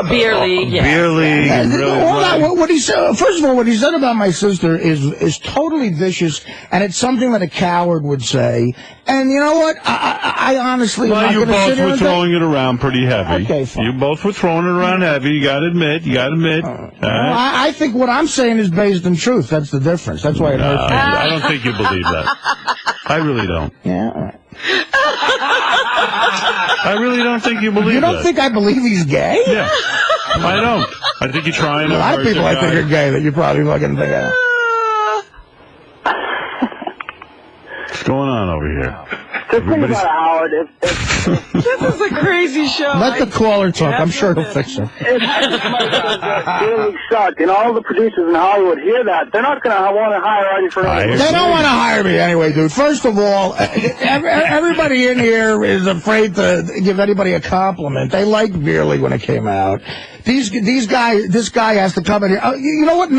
beer league, yeah. Beer league. What he said, first of all, what he said about my sister is totally vicious, and it's something that a coward would say. And you know what? I honestly... Well, you both were throwing it around pretty heavy. Okay, fine. You both were throwing it around heavy. You got to admit. I think what I'm saying is based in truth. That's the difference. That's why it hurts me. I don't think you believe that. I really don't. Yeah, all right. I really don't think you believe that. You don't think I believe he's gay? Yeah. I don't. I think you're trying to... A lot of people I think are gay that you probably fucking think of. What's going on over here? Just think about it, Howard. This is a crazy show. Let the caller talk. I'm sure he'll fix it. If really suck, and all the producers in Hollywood hear that, they're not going to want to hire Artie for anything. They don't want to hire me anyway, dude. First of all, everybody in here is afraid to give anybody a compliment. They liked Beer League when it came out. This guy has to come in here. You know what?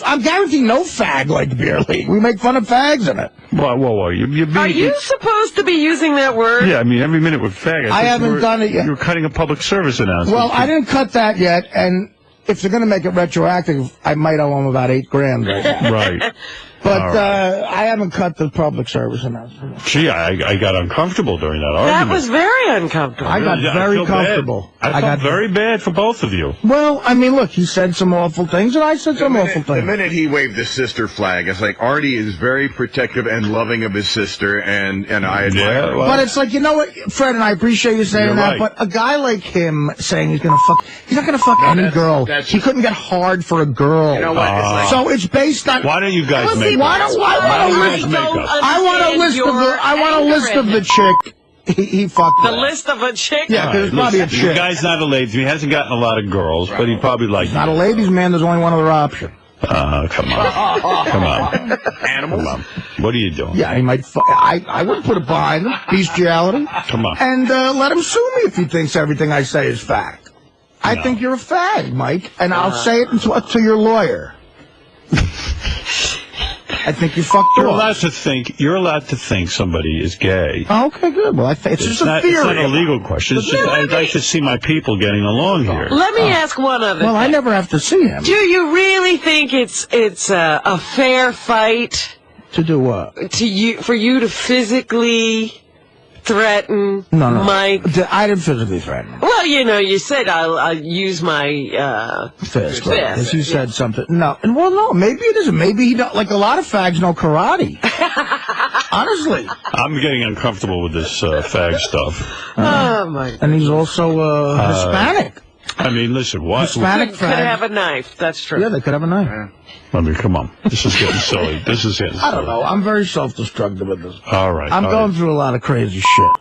I'm guaranteeing no fag liked Beer League. We make fun of fags in it. Whoa. Are you supposed to be using that word? Yeah, I mean, every minute with fag. I haven't done it yet. You were cutting a public service announcement. Well, I didn't cut that yet, and if they're going to make it retroactive, I might owe them about $8,000 right now. Right. But I haven't cut the public service announcement. Gee, I got uncomfortable during that argument. That was very uncomfortable. I got very comfortable. I felt very bad for both of you. Well, I mean, look, he said some awful things, and I said some awful things. The minute he waved the sister flag, it's like Artie is very protective and loving of his sister, and I admire her. But it's like, you know what, Fred, and I appreciate you saying that, but a guy like him saying he's not going to fuck any girl. He couldn't get hard for a girl. You know what? It's like, so it's based on... Why don't you guys make I want a list of the chick he fucked. The list of a chick? Yeah, there's probably a chick. The guy's not a lady. He hasn't gotten a lot of girls, but he probably likes... Not a ladies' man. There's only one other option. Come on. Animals. Come on. What are you doing? Yeah, he might... I wouldn't put it behind him. Bestiality. Come on. And let him sue me if he thinks everything I say is fact. I think you're a fag, Mike, and I'll say it to your lawyer. I think you fucked You're off. You're allowed to think somebody is gay. Okay, good. Well, it's just a theory. It's not a legal question. It's just, I'd like to see my people getting along here. Let me ask one other thing. I never have to see him. Do you really think it's a fair fight? To do what? For you to physically threaten Mike? I didn't physically threaten him. Well, you said I'll use my fist. Right. You said something. No, maybe it isn't. Maybe he don't. Like a lot of fags know karate. Honestly, I'm getting uncomfortable with this fag stuff. Oh my! And he's also Hispanic. I mean, listen, what? Hispanic could have a knife. That's true. Yeah, they could have a knife. I mean, come on. This is getting silly. I don't know. I'm very self-destructive with this. All right. I'm going through a lot of crazy shit. All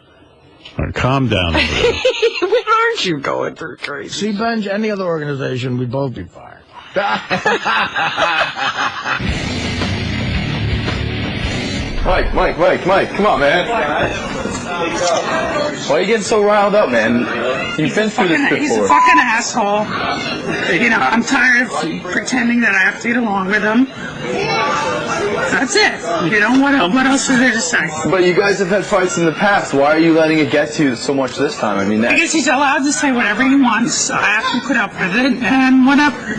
right, calm down over there. When aren't you going through crazy? See, Benj, any other organization, we'd both be fired. Mike, come on, man. Why are you getting so riled up, man? You've been through this before. He's a fucking asshole. I'm tired of pretending that I have to get along with him. That's it. What else is there to say? But you guys have had fights in the past. Why are you letting it get to you so much this time? I mean, I guess he's allowed to say whatever he wants. I have to put up with it, and whatever,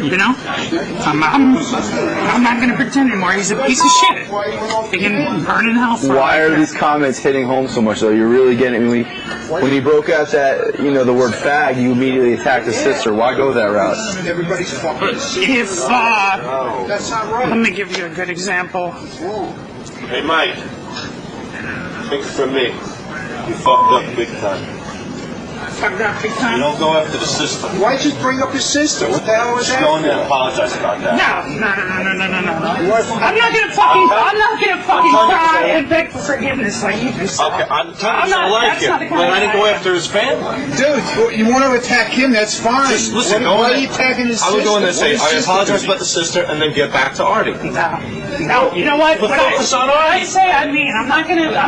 I'm not going to pretend anymore. He's a piece of shit. He can burn in hell for Why are these comments hitting home so much, though? You're really getting it. When he broke out that, the word fag, you immediately attacked his sister. Why go that route? Let me give you a good example. Hey, Mike. Think from me. You fucked up big time. Fucked up big time? You don't go after the sister. Why just bring up his sister? What the hell was that? Just go in there and apologize about that. No. I'm not gonna fucking cry and beg for forgiveness like you just. Okay, I'm telling you I like him, but I didn't go after his family. Dude, you want to attack him, that's fine. Just listen, why are you attacking his sister? I would go in there and say, I apologize about the sister, and then get back to Artie. No, you know what? But focus on Artie. I say I mean. I'm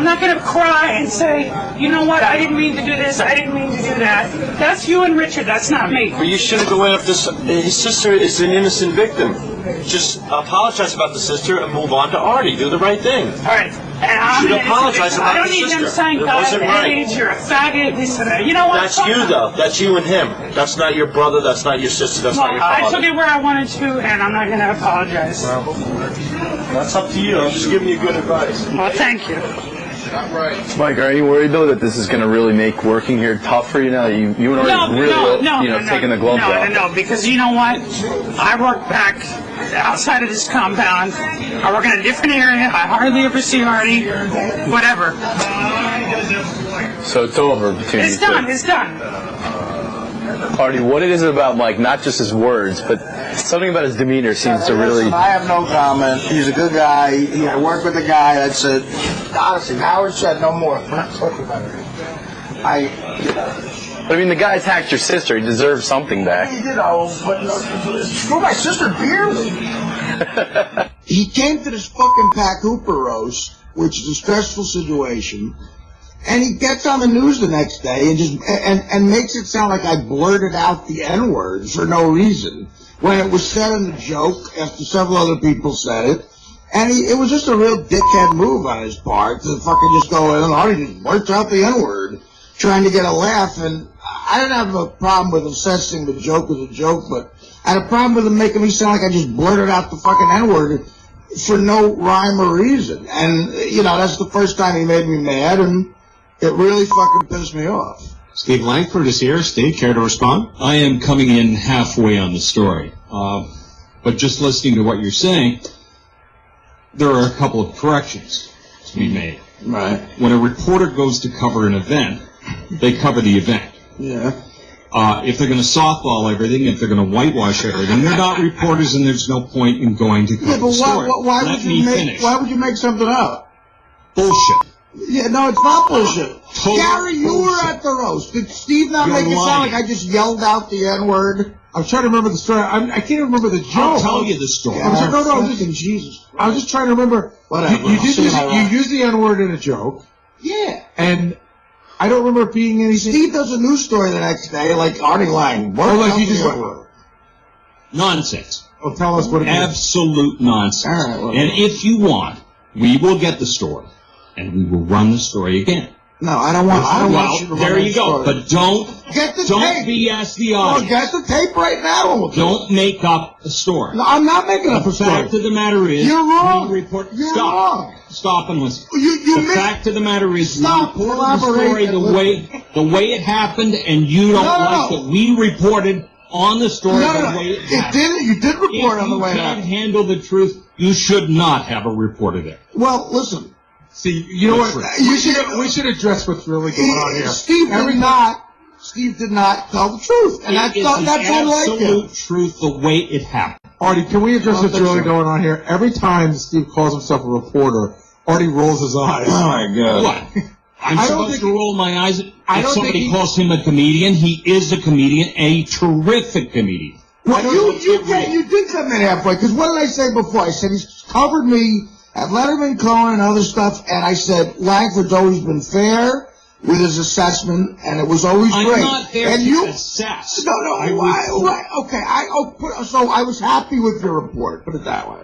not gonna cry and say, you know what? I didn't mean to do this. I didn't mean to do that. That's you and Richard. That's not me. But you shouldn't go after his sister. Is an innocent victim. Just apologize about the sister and move on to Artie. Do the right thing. All right. And You should apologize about I don't the need them sister. saying, It God, wasn't right. you're a faggot, this and that. You know what? That's you, though. That's you and him. That's not your brother. That's not your sister. That's not your I father. took it where I wanted to, and I'm not going to apologize. Well, that's up to you. I'm just giving you good advice. Well, thank you. Mike, are you worried though that this is going to really make working here tough for you now? You and Artie really, taking the gloves off. No, because you know what? I work back outside of this compound. I work in a different area. I hardly ever see Artie. Whatever. So it's over between you two. It's done. It's done. Artie, what it is about Mike, not just his words, but something about his demeanor seems to really... Listen, I have no comment. He's a good guy. I work with a guy. That's it. Honestly, Howard said no more. We're not talking about it. But I mean, the guy attacked your sister. He deserves something back. He did, but screw my sister dearly. He came to this fucking 𝗛𝗄𝗿𝗱 roast, which is a stressful situation, and he gets on the news the next day and just and makes it sound like I blurted out the N-word for no reason, when it was said in the joke after several other people said it. And it was just a real dickhead move on his part to fucking just go in, Artie just blurts out the N-word, trying to get a laugh. And I didn't have a problem with assessing the joke as a joke, but I had a problem with him making me sound like I just blurted out the fucking N-word for no rhyme or reason. And, you know, that's the first time he made me mad, and it really fucking pissed me off. Steve Langford is here. Steve, care to respond? I am coming in halfway on the story. But just listening to what you're saying, there are a couple of corrections to be made. Right. When a reporter goes to cover an event, they cover the event. Yeah. If they're going to softball everything, if they're going to whitewash everything, they're not reporters, and there's no point in going to cover the story. Why would you make something up? Bullshit. Yeah, no, it's not bullshit. Total Gary, you bullshit. were at the roast. Did Steve not You're make it sound lying. like I just yelled out the N-word? I'm trying to remember the story. I can't remember the joke. I'll tell you the story. I'm sorry, no, Jesus. I was just trying to remember. Whatever. You used the N-word in a joke. Yeah. And I don't remember it being anything. Steve does a news story the next day, like Artie Lange. Or like you just went, Nonsense. oh, tell us what it is. Absolute nonsense. All right, well, And if you want, we will get the story, and we will run the story again. No, I don't want you to run there you that go. story. But don't Get the don't tape. BS the Oh, audience. get the tape right now. And we'll do Don't make up a story. it. No, I'm not making up a The fact story. of the matter is, You're wrong. we report. You're Stop. wrong. Stop and listen. You The fact of the matter is, Stop we reported the story collaborating the way it happened, and you don't like that we reported on the story the way it happened. You did report on the way it If you can't happened. handle the truth, you should not have a reporter there. Well, listen. See, you know That's what? right. We should address what's really going on here. Steve did not tell the truth, and that's It is unlike the him. absolute truth, the way it happened. Artie, can we address I don't what's think really so. going on here? Every time Steve calls himself a reporter, Artie rolls his eyes. Oh my God! What? I'm I don't supposed think- to roll my eyes I if don't somebody think he- calls him a comedian. He is a comedian, a terrific comedian. Well, you did come in halfway, because what did I say before? I said he's covered me at Letterman, Cohen, and other stuff, and I said Langford's always been fair with his assessment, and it was always I'm great. not there and to you assess. No, I why? report. Okay, so I was happy with your report. Put it that way.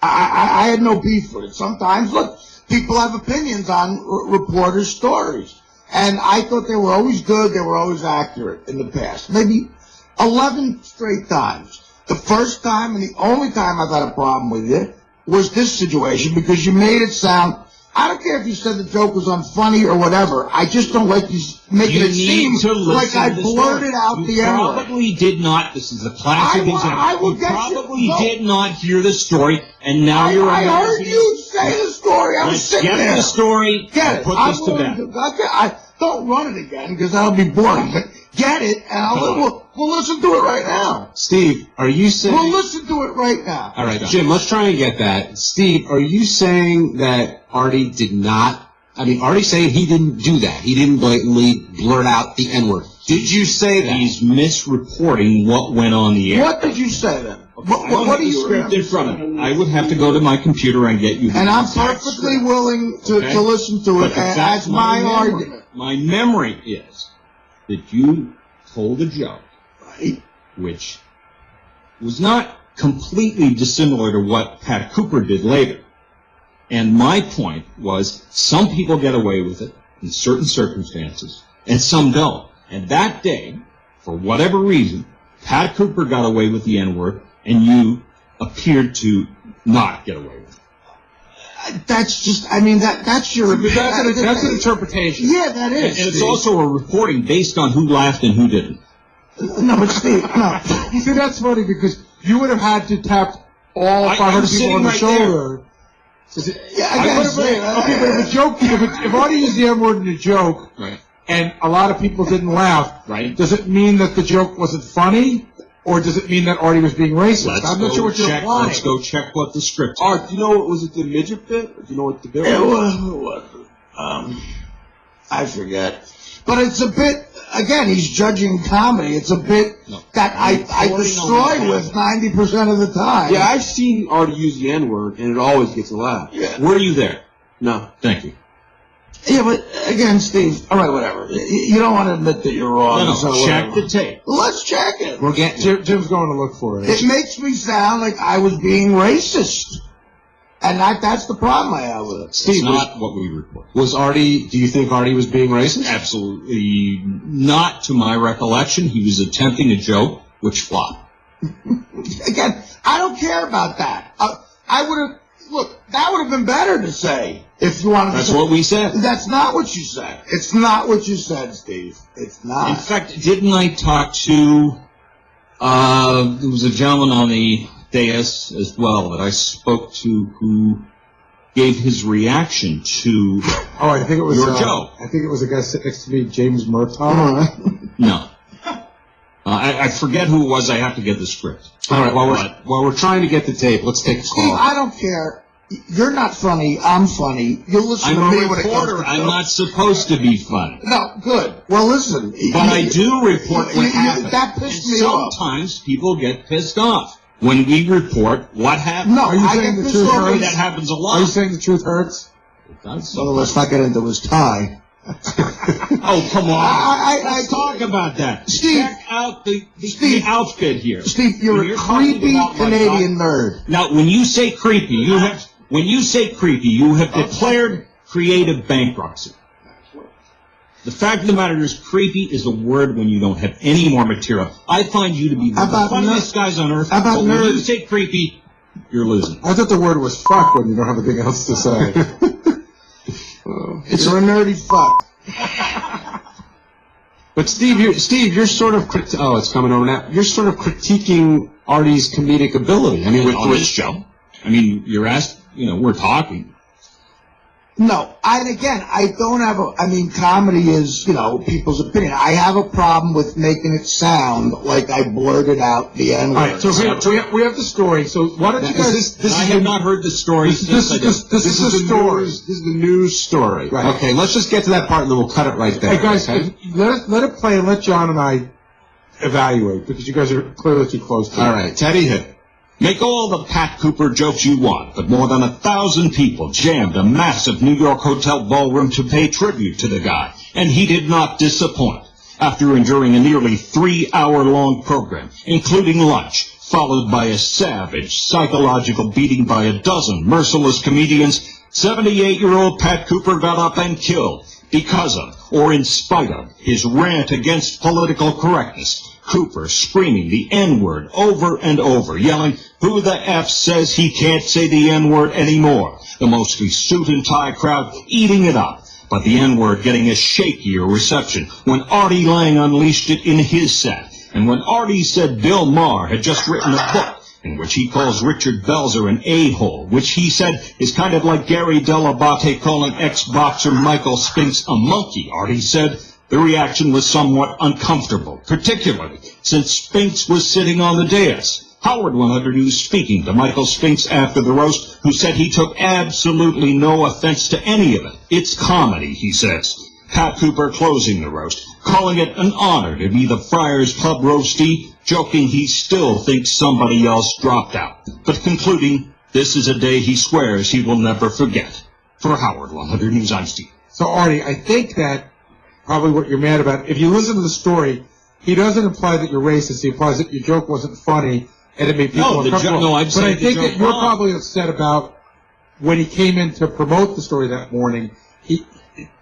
I had no beef with it. Sometimes, look, people have opinions on reporters' stories, and I thought they were always good. They were always accurate in the past. Maybe 11 straight times. The first time and the only time I've had a problem with you was this situation, because you made it sound, I don't care if you said the joke was unfunny or whatever, I just don't like you making it seem like I blurted out the N-word. You probably did not, this is a classic example, you probably did not hear the story, and now you're I heard you say the story, I was sitting there. Get the story, Get and it. put I'm this to willing bed. don't run it again, because that'll be boring, but get it, and we'll listen to it right now. Steve, are you saying... We'll listen to it right now. All right, Jim, let's try and get that. Steve, are you saying that Artie did not... I mean, Artie's saying he didn't do that. He didn't blatantly blurt out the N-word. Did you say that? He's misreporting what went on the air. What did you say then? I don't have the script in front of me. I would have to go to my computer and get you the And I'm exact perfectly script. willing to listen to But it the fact- as my memory- argument. My memory is that you told a joke, which was not completely dissimilar to what Pat Cooper did later. And my point was, some people get away with it in certain circumstances, and some don't. And that day, for whatever reason, Pat Cooper got away with the N-word, and you appeared to not get away with it. That's just, I mean, that's your... That's an interpretation. Yeah, that is. And it's also a reporting based on who laughed and who didn't. No, but Steve, no. See, that's funny because you would have had to tap all 500 people on the shoulder. Yeah, I gotta say, okay, but if a joke, if Artie used the N-word in a joke, right, and a lot of people didn't laugh, right, does it mean that the joke wasn't funny? Or does it mean that Artie was being racist? I'm not sure what you're implying. Let's go check what the script is. Art, do you know, was it the midget bit? Or do you know what the bit was? I forget. But it's a bit, again, he's judging comedy. It's a bit that I destroy with 90% of the time. Yeah, I've seen Artie use the N-word, and it always gets a laugh. Yeah. Were you there? No. Thank you. Yeah, but again, Steve, all right, whatever. You don't want to admit that you're wrong. No, so check the tape. Let's check it. We're getting Jim's going to look for it. It makes me sound like I was being racist. And that's the problem I have with it. Steve, not what we report. Was Artie, do you think Artie was being racist? Absolutely not to my recollection. He was attempting a joke, which flopped. Again, I don't care about that. I would have, look, that would have been better to say if you wanted to say. That's what we said. That's not what you said. It's not what you said, Steve. It's not. In fact, didn't I talk to, there was a gentleman on the dais as well that I spoke to who gave his reaction to I think it was your joke. I think it was a guy sitting next to me, James 𝗏𝗏. No. I forget who it was. I have to get the script. All right, while we're trying to get the tape, let's take a call. Steve, I don't care. You're not funny. I'm funny. You listen to me when it comes to jokes. I'm not supposed to be funny. No, good. Well, listen. But I do report what happens. That pissed me off. Sometimes people get pissed off when we report what happens. No, Are you saying the truth hurts? That happens a lot. Are you saying the truth hurts? It does. Well, let's not get into his tie. Oh, come on. Let's talk about that. Steve, check out the outfit here. Steve, you're a creepy Canadian nerd. Now, when you say creepy, you have declared creative bankruptcy. The fact of the matter is, creepy is a word when you don't have any more material. I find you to be one of the funniest guys on earth. How about but when you say creepy, you're losing. I thought the word was fuck when you don't have anything else to say. It's a nerdy fuck. But Steve, you're sort of it's coming over now. You're sort of critiquing Artie's comedic ability. I mean, on this show. I mean, you're asked. We're talking. No, again, I don't have comedy is, people's opinion. I have a problem with making it sound like I blurted out the N-word. All right, so we have the story. So why don't you guys... I have not heard the story. This is the story. This is the news story. Right. Okay, let's just get to that part and then we'll cut it right there. Hey, guys, okay? let it play and let John and I evaluate, because you guys are clearly too close to it. All right, Teddy, hit. Make all the Pat Cooper jokes you want, but more than 1,000 people jammed a massive New York hotel ballroom to pay tribute to the guy, and he did not disappoint. After enduring a nearly 3-hour-long program, including lunch, followed by a savage psychological beating by a dozen merciless comedians, 78-year-old Pat Cooper got up and killed because of, or in spite of, his rant against political correctness. Cooper screaming the N-word over and over, yelling, "Who the F says he can't say the N-word anymore?" The mostly suit and tie crowd eating it up, but the N-word getting a shakier reception when Artie Lange unleashed it in his set. And when Artie said Bill Maher had just written a book in which he calls Richard Belzer an a-hole, which he said is kind of like Gary Dell'Abate calling ex-boxer Michael Spinks a monkey, Artie said, the reaction was somewhat uncomfortable, particularly since Spinks was sitting on the dais. Howard 100 News speaking to Michael Spinks after the roast, who said he took absolutely no offense to any of it. It's comedy, he says. Pat Cooper closing the roast, calling it an honor to be the Friars Club roastee, joking he still thinks somebody else dropped out, but concluding this is a day he swears he will never forget. For Howard 100 News, I'm Steve. So, Artie, I think that probably what you're mad about, if you listen to the story, he doesn't imply that you're racist. He implies that your joke wasn't funny and it made people uncomfortable. But I think that you're probably upset about when he came in to promote the story that morning,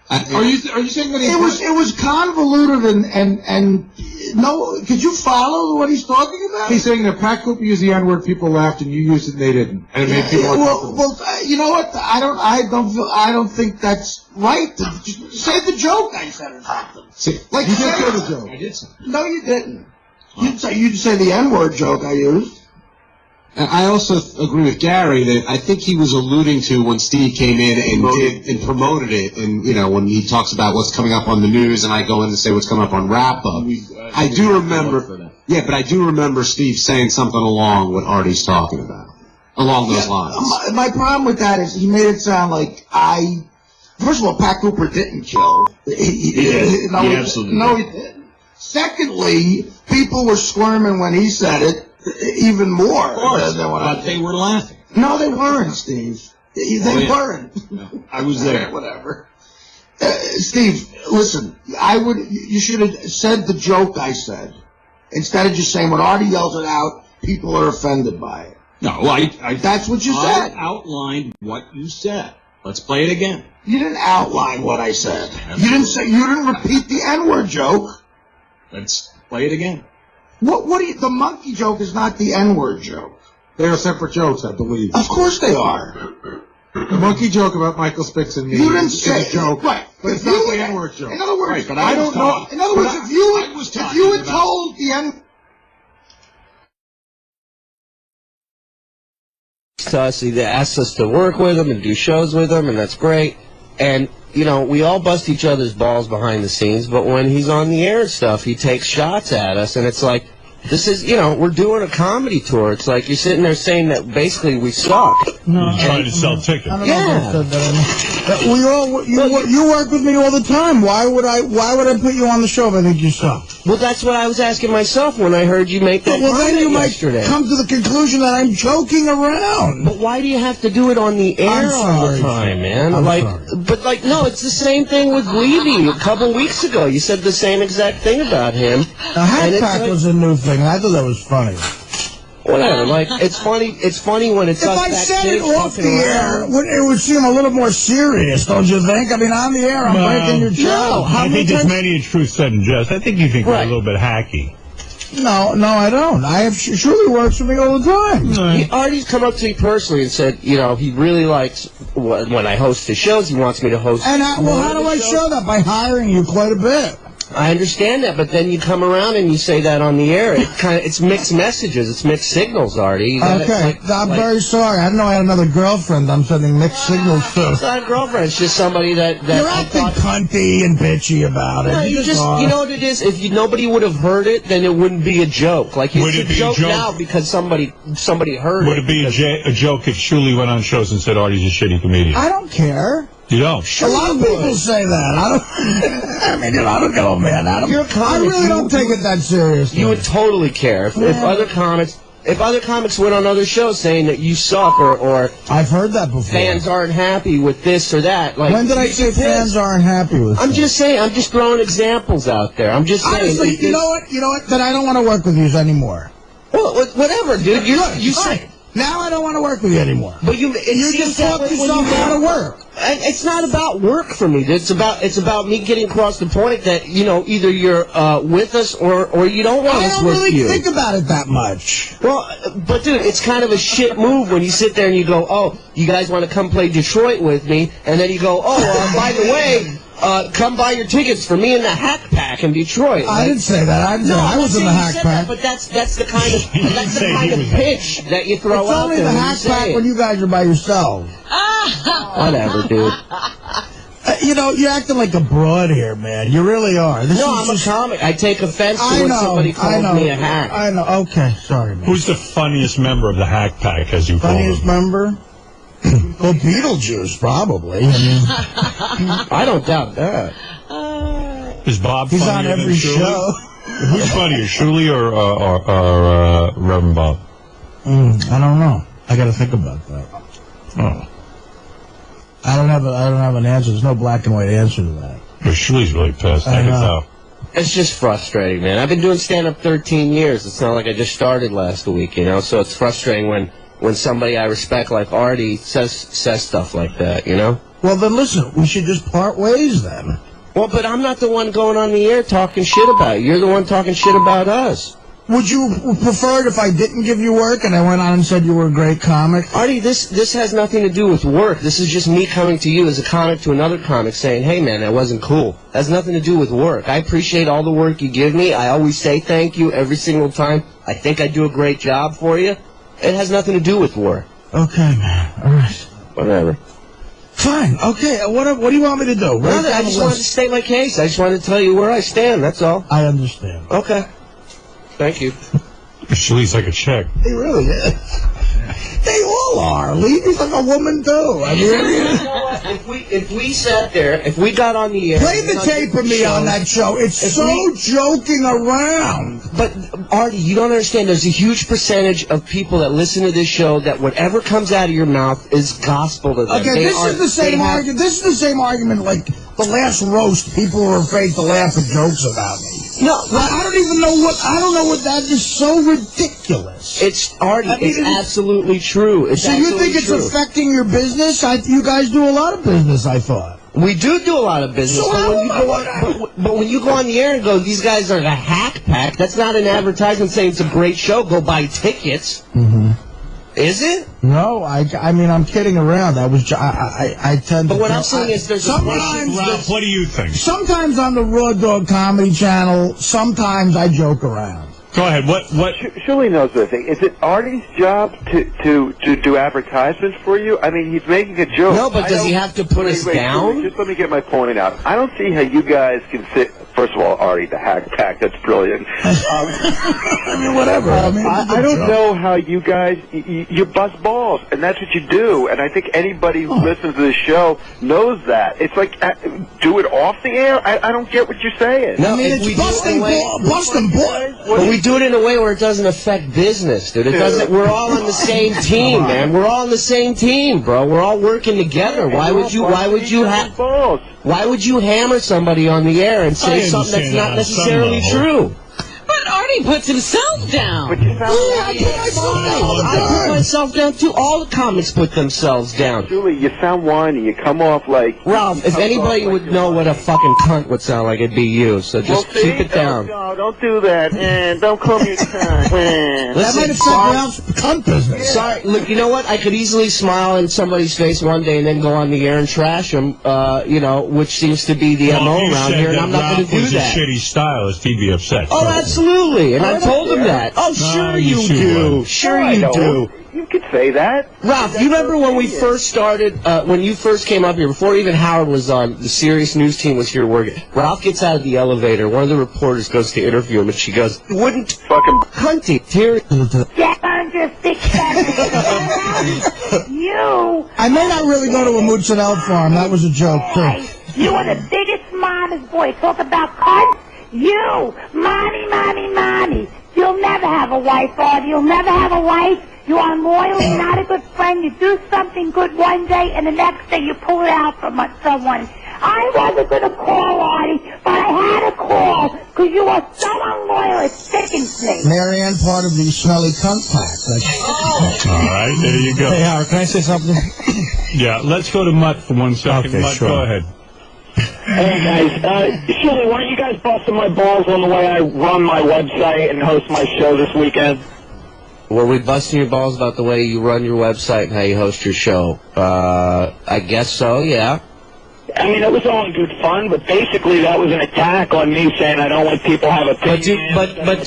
are you saying that it was convoluted and no? Could you follow what he's talking about? He's saying that Pat Cooper used the N-word, people laughed, and you used it, and they didn't, and it made people uncomfortable. Well, you know what? I don't think that's right. Say the joke I said or something. See, like you did say the joke. I did say. No, you didn't. You'd say the N-word joke I used. I also agree with Gary that I think he was alluding to when Steve came in and promoted it, and when he talks about what's coming up on the news, and I go in to say what's coming up on Wrap Up. I do remember, but I do remember Steve saying something along what Artie's talking about, along those lines. My problem with that is he made it sound like first of all, Pat Cooper didn't kill. He absolutely no, he didn't. Secondly, people were squirming when he said it. Even more. Of course, but they were laughing. No, they weren't, Steve. They weren't. No, I was there. Whatever. Steve, listen. You should have said the joke I said instead of just saying when Artie yells it out, people are offended by it. No, that's what you said. I outlined what you said. Let's play it again. You didn't outline what I said. You didn't repeat the N-word joke. Let's play it again. The monkey joke is not the N-word joke. They are separate jokes, I believe. Of course they are. The monkey joke about Michael Spix and me is a joke, right? But it's not the N-word joke. In other words, right, but I don't know. In other words, if you had told the N. To us, he asked us to work with him and do shows with him, and that's great. And we all bust each other's balls behind the scenes, but when he's on the air and stuff, he takes shots at us, and it's like, this is, we're doing a comedy tour. It's like you're sitting there saying that basically we suck. No, you're trying to sell tickets. I don't know if that. You work with me all the time. Why would I put you on the show if I think you suck? Well, that's what I was asking myself when I heard you make that comment then you yesterday. might come to the conclusion that I'm joking around. But why do you have to do it on the air all the time, man? No, it's the same thing with 𝗦𝗵cie. A couple weeks ago, you said the same exact thing about him. The hat pack was a new thing. I thought that was funny. Whatever, it's funny. It's funny when it's if I said it off the air, it would seem a little more serious, don't you think? I mean, on the air, I'm breaking your show. I think there's many a truth said in jest. I think you think we're a little bit hacky. No, I don't. Shirley works with me all the time. Artie's come up to me personally and said, he really likes when I host his shows. He wants me to host. And how do I show that? By hiring you quite a bit. I understand that, but then you come around and you say that on the air. It's mixed messages. It's mixed signals, Artie. Okay, I'm very sorry. I didn't know I had another girlfriend. I'm sending mixed signals to. It's not a girlfriend. It's just somebody that you're acting cunty and bitchy about it. No, you know what it is? If nobody would have heard it, then it wouldn't be a joke. Like it's a joke now because somebody heard it. Would it be a joke if Shuli went on shows and said Artie's a shitty comedian? I don't care. You don't? A lot of people say that. I don't know, man. I really don't take it that seriously. You would totally care if other comics went on other shows saying that you suck or I've heard that before. Fans aren't happy with this or that. Like, when did I say fans aren't happy with? I'm just saying. I'm just throwing examples out there. I'm just saying. Honestly, you know what? Then I don't want to work with you anymore. Well, whatever, dude. You say. Now I don't want to work with you anymore. But you just talk yourself out of work. It's not about work for me. It's about me getting across the point that either you're with us or you don't want us with you. I don't really think about it that much. Well, but dude, it's kind of a shit move when you sit there and you go, "Oh, you guys want to come play Detroit with me?" And then you go, "Oh, by the way, come buy your tickets for me in the Hack Pack in Detroit." I didn't say that. I was in the Hack Pack. But that's the kind of pitch that you throw out there. It's only the Hack Pack when you guys are by yourselves. Whatever, dude. You're acting like a broad here, man. You really are. I'm a comic. I take offense to when somebody calls me a hack. I know. Okay, sorry, man. Who's the funniest member of the Hack Pack, as you call him? Funniest member? Well, Beetlejuice, probably. I don't doubt that. Is Bob He's funnier on every show. Who's funnier, Shuli or Reverend Bob? I don't know. I got to think about that. Oh. I don't have an answer. There's no black and white answer to that. But Shuli's really pissed. I can tell. It's just frustrating, man. I've been doing stand-up 13 years. It's not like I just started last week, so it's frustrating when when somebody I respect like Artie says stuff like that, you know? Well, then listen, we should just part ways then. Well, but I'm not the one going on the air talking shit about you. You're the one talking shit about us. Would you prefer it if I didn't give you work and I went on and said you were a great comic? Artie, this has nothing to do with work. This is just me coming to you as a comic to another comic saying, hey, man, that wasn't cool. It has nothing to do with work. I appreciate all the work you give me. I always say thank you every single time. I think I do a great job for you. It has nothing to do with work. Okay, man. All right. Whatever. Fine. Okay. What do you want me to do? I just wanted to state my case. I just wanted to tell you where I stand. That's all. I understand. Okay. Thank you. Shalee's like a chick. He really is. They all are. He's like a woman too. I mean, if we sat there, if we got on the air, play the tape of me on that show. It's so joking around. But Artie, you don't understand. There's a huge percentage of people that listen to this show that whatever comes out of your mouth is gospel to them. Okay, this is the same argument. This is the same argument like the last roast. People were afraid to laugh at jokes about me. No, I don't even know what. I don't know what that is. So ridiculous. It's Artie. It's absolutely true. It's so you think it's affecting your business? You guys do a lot of business. I thought. We do a lot of business, so but when you go on the air and go, these guys are a hack pack, that's not an advertisement saying it's a great show, go buy tickets. Mm-hmm. Is it? No, I mean, I'm kidding around. I tend to... But what I'm saying is there's Ralph, what do you think? Sometimes on the Raw Dog Comedy Channel, sometimes I joke around. Go ahead. What? Shirley knows the thing. Is it Artie's job to do advertisements for you? I mean, he's making a joke. No, but does he have to put us down? Shirley, just let me get my point out. I don't see how you guys can sit... First of all, Artie, the hack pack, that's brilliant. I mean, whatever. I don't know how you guys... You bust balls, and that's what you do. And I think anybody who listens to this show knows that. It's like, do it off the air? I don't get what you're saying. No, I mean, it's busting balls. But we do it in a way where it doesn't affect business, dude. It doesn't. We're all on the same team, man. We're all on the same team, bro. We're all working together. Why would you hammer somebody on the air and say something that's not necessarily true? But Artie puts himself down. But you sound I put myself down too. All the comics put themselves down. Julie, you sound whiny. You come off like... Ralph, if anybody would know what a fucking cunt would sound like, it'd be you. So just keep it down. No, don't do that. Don't call me a cunt. That might affect Ralph's cunt business. Sorry, look, you know what? I could easily smile in somebody's face one day and then go on the air and trash them, you know, which seems to be the MO around here, and I'm not going to do that. If you said Ralph was a shitty stylist, he'd be upset. Oh, absolutely, and I told him that. Oh, sure you do. Sure you do. You could say that. Ralph, you remember when we first started, when you first came up here, before even Howard was on, the serious news team was here working. Ralph gets out of the elevator, one of the reporters goes to interview him, and she goes, wouldn't fucking cunty, tear Get under 6'7". You. I may not really go to a 𝗦𝗫𝗿𝗿 farm. That was a joke, too. You are the biggest mama's boy. Talk about cunts. You. Mommy. You'll never have a wife, Artie. You'll never have a wife. You are loyal. You're not a good friend. You do something good one day, and the next day you pull it out from someone. I wasn't going to call, Artie, but I had to call because you are so unloyal. It sickens me. Marianne, part of the smelly cunt pack. All right, there you go. Hey, Howard, can I say something? Yeah, let's go to Mutt for 1 second. Okay, Mutt, sure. go ahead. Hey guys, Shirley, why don't you guys busting my balls on the way I run my website and host my show this weekend? Were we busting your balls about the way you run your website and how you host your show? I guess so, yeah. I mean, it was all in good fun, but basically that was an attack on me saying I don't let people have opinions. But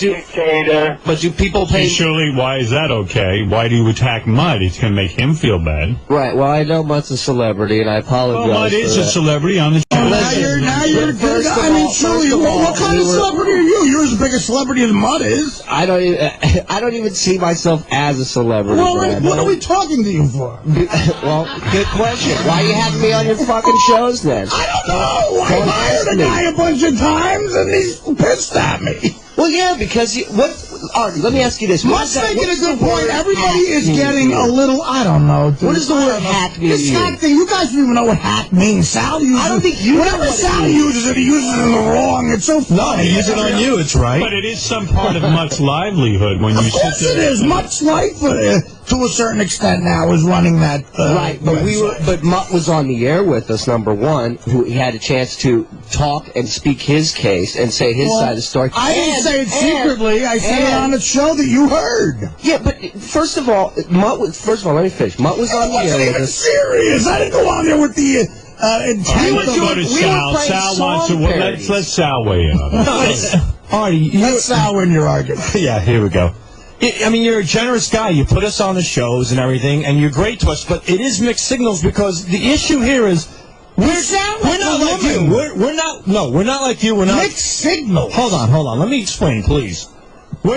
do people pay... Hey, Shirley, why is that okay? Why do you attack Mutt? It's going to make him feel bad. Right, well, I know Mutt's a celebrity, and I apologize. Well, Mutt is a celebrity on the show. Now you're good. I mean, Shirley, what kind of celebrity are you? You're as big a celebrity as Mutt is. I don't even see myself as a celebrity. Well, what are we talking to you for? Well, good question. Why are you having me on your fucking shows then? I don't know. I hired a guy a bunch of times, and he's pissed at me. Well, yeah, because Artie, let me ask you this. Mutt's making a good point. Everybody is getting a little, I don't know, dude. What does the word hack mean? This hack thing, you guys don't even know what hack means. Sal uses it. I don't think you know whenever what Sal it uses it, he uses it in the wrong. It's so funny. No, he uses it on you. It's right. But it is some part of Mutt's livelihoard when you sit there. Of course it is. Mutt's life. to a certain extent now, is running that. Right, but but Mutt was on the air with us, number one, who he had a chance to talk and speak his case and say his side of the story. I didn't say it secretly. I said it on the show that you heard. Yeah, but first of all, let me finish. Mutt was on the air with us. Serious. I didn't go on there with the intent. Let's go to Sal. Sal wants to. Let's Sal weigh in on this. Artie, let Sal win your argument. Yeah, here we go. I mean, you're a generous guy. You put us on the shows and everything, and you're great to us. But it is mixed signals because the issue here is we're not like you. We're not. No, we're not like you. We're not mixed signals. Hold on. Let me explain, please. We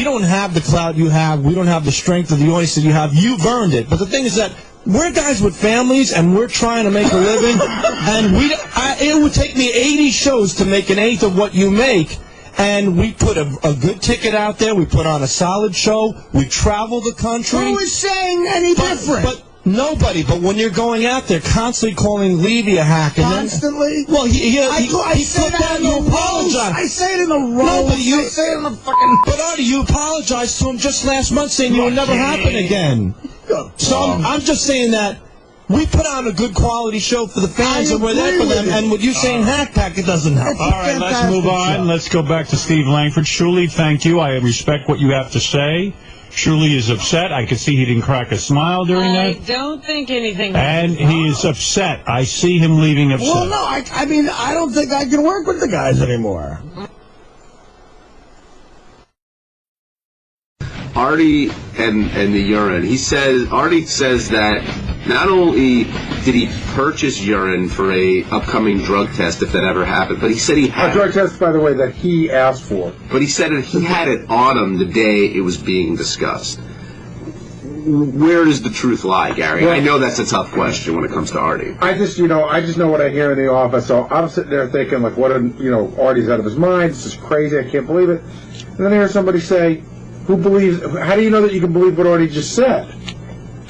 don't have the clout you have. We don't have the strength of the audience that you have. You've earned it. But the thing is that we're guys with families, and we're trying to make a living. And it would take me 80 shows to make an eighth of what you make. And we put a good ticket out there. We put on a solid show. We travel the country. Who is saying any different? But nobody. But when you're going out there, constantly calling Levy a hack. Constantly? Well, I say that in the roast. I say it in the roast. No, but I say it in the fucking... But Artie, you apologized to him just last month saying it would never happen again. So I'm just saying that we put on a good quality show for the fans, and we're there for them. And with you saying hack pack, it doesn't help. All right, let's move on. Let's go back to Steve Langford. Shuli, thank you. I respect what you have to say. Shuli is upset. I could see he didn't crack a smile during that. I don't think anything. And he is upset. I see him leaving upset. Well, no, I mean, I don't think I can work with the guys anymore. Artie and the urine. Artie says that not only did he purchase urine for a upcoming drug test, if that ever happened, but he said he had a drug test, by the way, that he asked for. But he said that he had it on him the day it was being discussed. Where does the truth lie, Gary? Well, I know that's a tough question when it comes to Artie. I just know what I hear in the office. So I'm sitting there thinking, like, Artie's out of his mind. This is crazy. I can't believe it. And then I hear somebody say, how do you know that you can believe what Artie just said?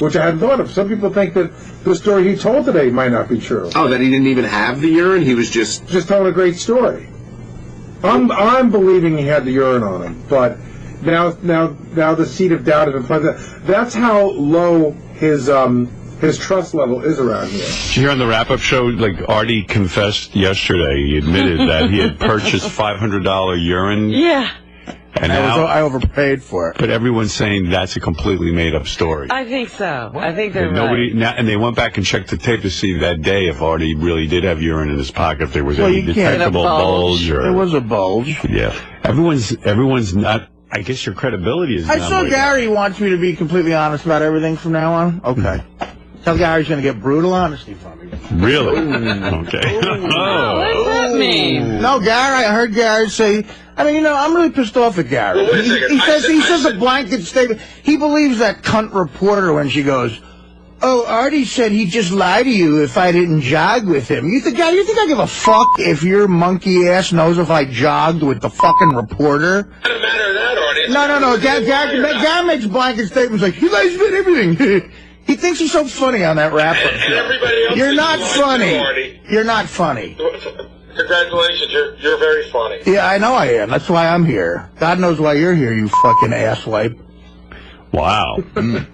Which I hadn't thought of. Some people think that the story he told today might not be true. Oh, that he didn't even have the urine? He was just telling a great story. I'm believing he had the urine on him, but now the seed of doubt is in front of that. That's how low his trust level is around here. Did you hear on the wrap-up show, like Artie confessed yesterday, he admitted that he had purchased $500 urine. Yeah. And now, I overpaid for it. But everyone's saying that's a completely made-up story. I think so. I think they're right. And they went back and checked the tape to see that day if Artie really did have urine in his pocket, if there was any detectable bulge. There was a bulge. Yeah. Everyone's not... I guess your credibility is not... I saw Gary wants me to be completely honest about everything from now on. Okay. Tell Gary's going to get brutal honesty from me. Really? Okay. What does that mean? No, Gary, I heard Gary say... I mean, I'm really pissed off at Gary. Well, he says a blanket statement. He believes that cunt reporter when she goes, "Oh, Artie said he'd just lie to you if I didn't jog with him." You think I give a fuck if your monkey ass knows if I jogged with the fucking reporter? It doesn't matter that, Artie. No. Gary makes blanket statements like, he lies about everything. He thinks he's so funny on that wrap-up show. Everybody else You're not funny. Artie. You're not funny. Congratulations, you're very funny. Yeah, I know I am. That's why I'm here. God knows why you're here, you fucking asswipe. Wow. Don't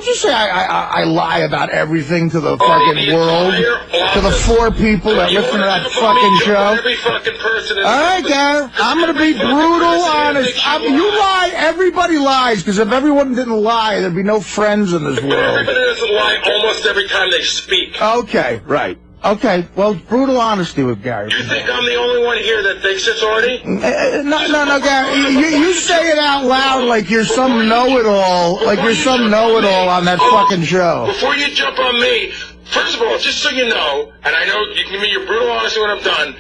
you say I lie about everything to the fucking world, to the 4 people that listen to that fucking show. Every fucking person. All right, Gary, I'm going to be brutal honest. You lie, everybody lies, because if everyone didn't lie, there'd be no friends in this world. Everybody doesn't lie almost every time they speak. Okay, right. Okay, well, brutal honesty with Gary. You think I'm the only one here that thinks it's Artie? No, Gary. You say it out loud like you're some know-it-all, on that fucking show. Before you jump on me, first of all, just so you know, and I know you can give me your brutal honesty when I'm done,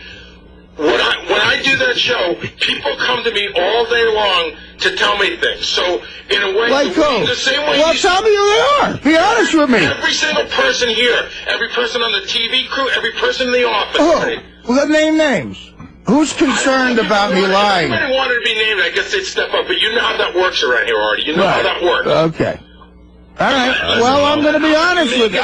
when I do that show, people come to me all day long to tell me things. So, in a way, like who? The same way. Well, tell me who they are. Be honest with me. Every single person here, every person on the TV crew, every person in the office. Oh, well, name names. Who's concerned about me lying? If anybody wanted to be named, I guess they'd step up. But you know how that works around here, Artie. You know how that works. Okay. All right. Well, I'm going to be honest with you.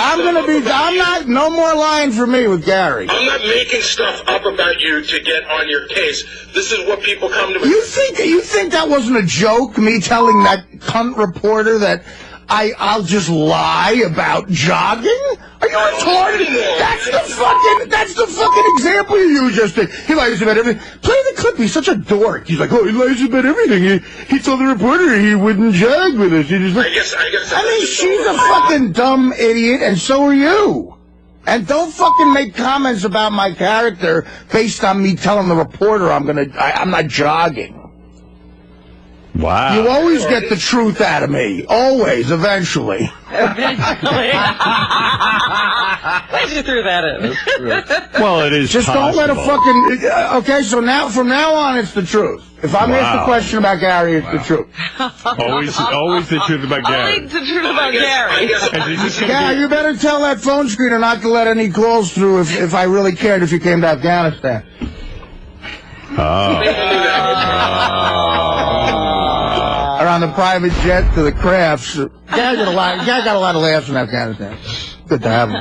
No more lying for me with Gary. I'm not making stuff up about you to get on your case. This is what people come to me. You think that wasn't a joke, me telling that cunt reporter that I'll just lie about jogging? Are you retarded? That's the fucking example you just did. He lies about everything. Play the clip. He's such a dork. He's like, oh, he lies about everything. He told the reporter he wouldn't jog with us. He just like, I mean, she's a fucking dumb idiot, and so are you. And don't fucking make comments about my character based on me telling the reporter I'm not jogging. Wow. You always get the truth out of me. Always, eventually. Eventually. Glad you threw that in. Well, it is just possible. Don't let a fucking... okay, so from now on, it's the truth. If I'm asked a question about Gary, it's the truth. Always the truth about Gary. Only the truth about Gary. Yeah, you better tell that phone screener not to let any calls through if I really cared if you came to Afghanistan. Or on the private jet to the crafts. Guy got a lot of laughs in Afghanistan. Good to have him.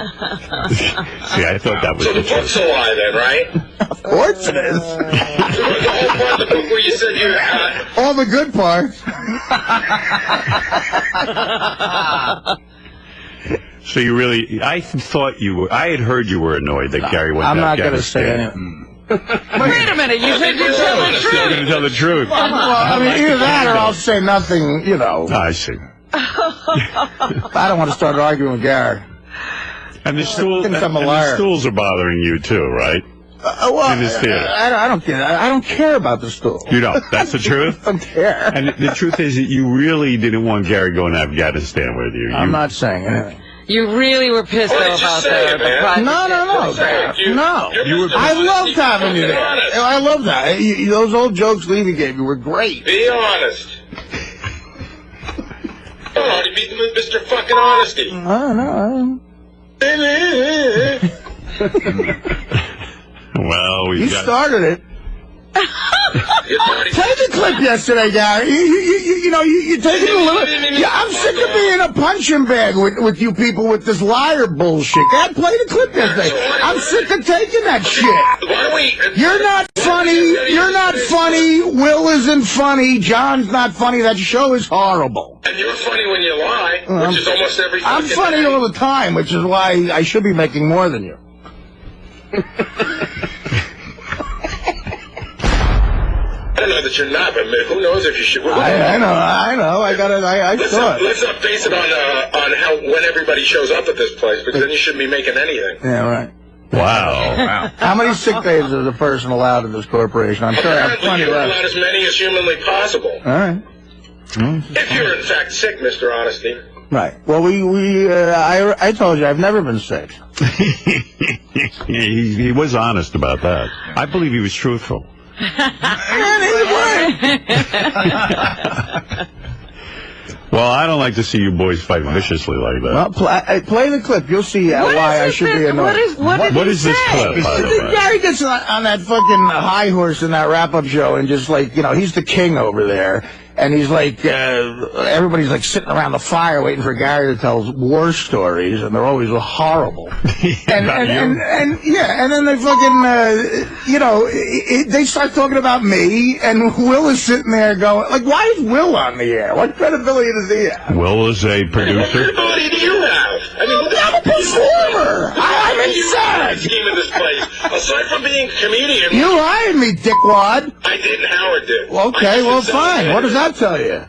See, I thought that was so the book's a lie then, right? Of course it is. The whole part of the book where you said you had... All the good parts. So you really... I thought you were... I had heard you were annoyed that Gary went to Afghanistan. I'm not going to say anything. Wait a minute, you said you'd tell the truth. You're going to tell the truth. Well, I mean, either that or I'll say nothing, you know. I see. I don't want to start arguing with Gary. And the stools are bothering you too, right? Well, in this theater. I don't care. I don't care about the stool. You don't. That's the truth? I don't care. And the truth is that you really didn't want Gary going to Afghanistan with you. I'm not saying anything. You really were pissed about the private No. I loved having you there. I loved that. Those old jokes Levy gave you were great. Be honest. Oh, you beat Mr. Fucking Honesty. No. Well, you started it. Play the clip yesterday, Gary. You take it a little. Yeah, I'm sick of being a punching bag with you people with this liar bullshit. Dad, play the clip yesterday. I'm sick of taking that shit. You're not funny. You're not funny. Will isn't funny. John's not funny. That show is horrible. And you're funny when you lie, which is almost every I'm funny all the time, which is why I should be making more than you. I don't know that you're not, but who knows if you should. I know. I saw it. Let's not base it on how when everybody shows up at this place, because then you shouldn't be making anything. Yeah, right. Wow. How many sick days is a person allowed in this corporation? I'm sure I have plenty you're left. allowed as many as humanly possible. All right. If you're in fact sick, Mr. Honesty. Right. Well, I told you I've never been sick. he was honest about that. I believe he was truthful. Well, I don't like to see you boys fight viciously like that. Well, play the clip. You'll see why I should be annoyed. What is this clip, by the way? Gary gets on that fucking high horse in that wrap-up show and just like, he's the king over there. And he's like, everybody's like sitting around the fire waiting for Gary to tell war stories, and they're always horrible. and then they fucking, they start talking about me, and Will is sitting there going, like, why is Will on the air? What credibility does he have? Will is a producer. What credibility do you have? I mean, I'm a performer. I'm insane. Scheme in this place. Aside from being a comedian, You hired me, dickwad. I didn't. Howard did. Okay, well, fine. What does that tell you?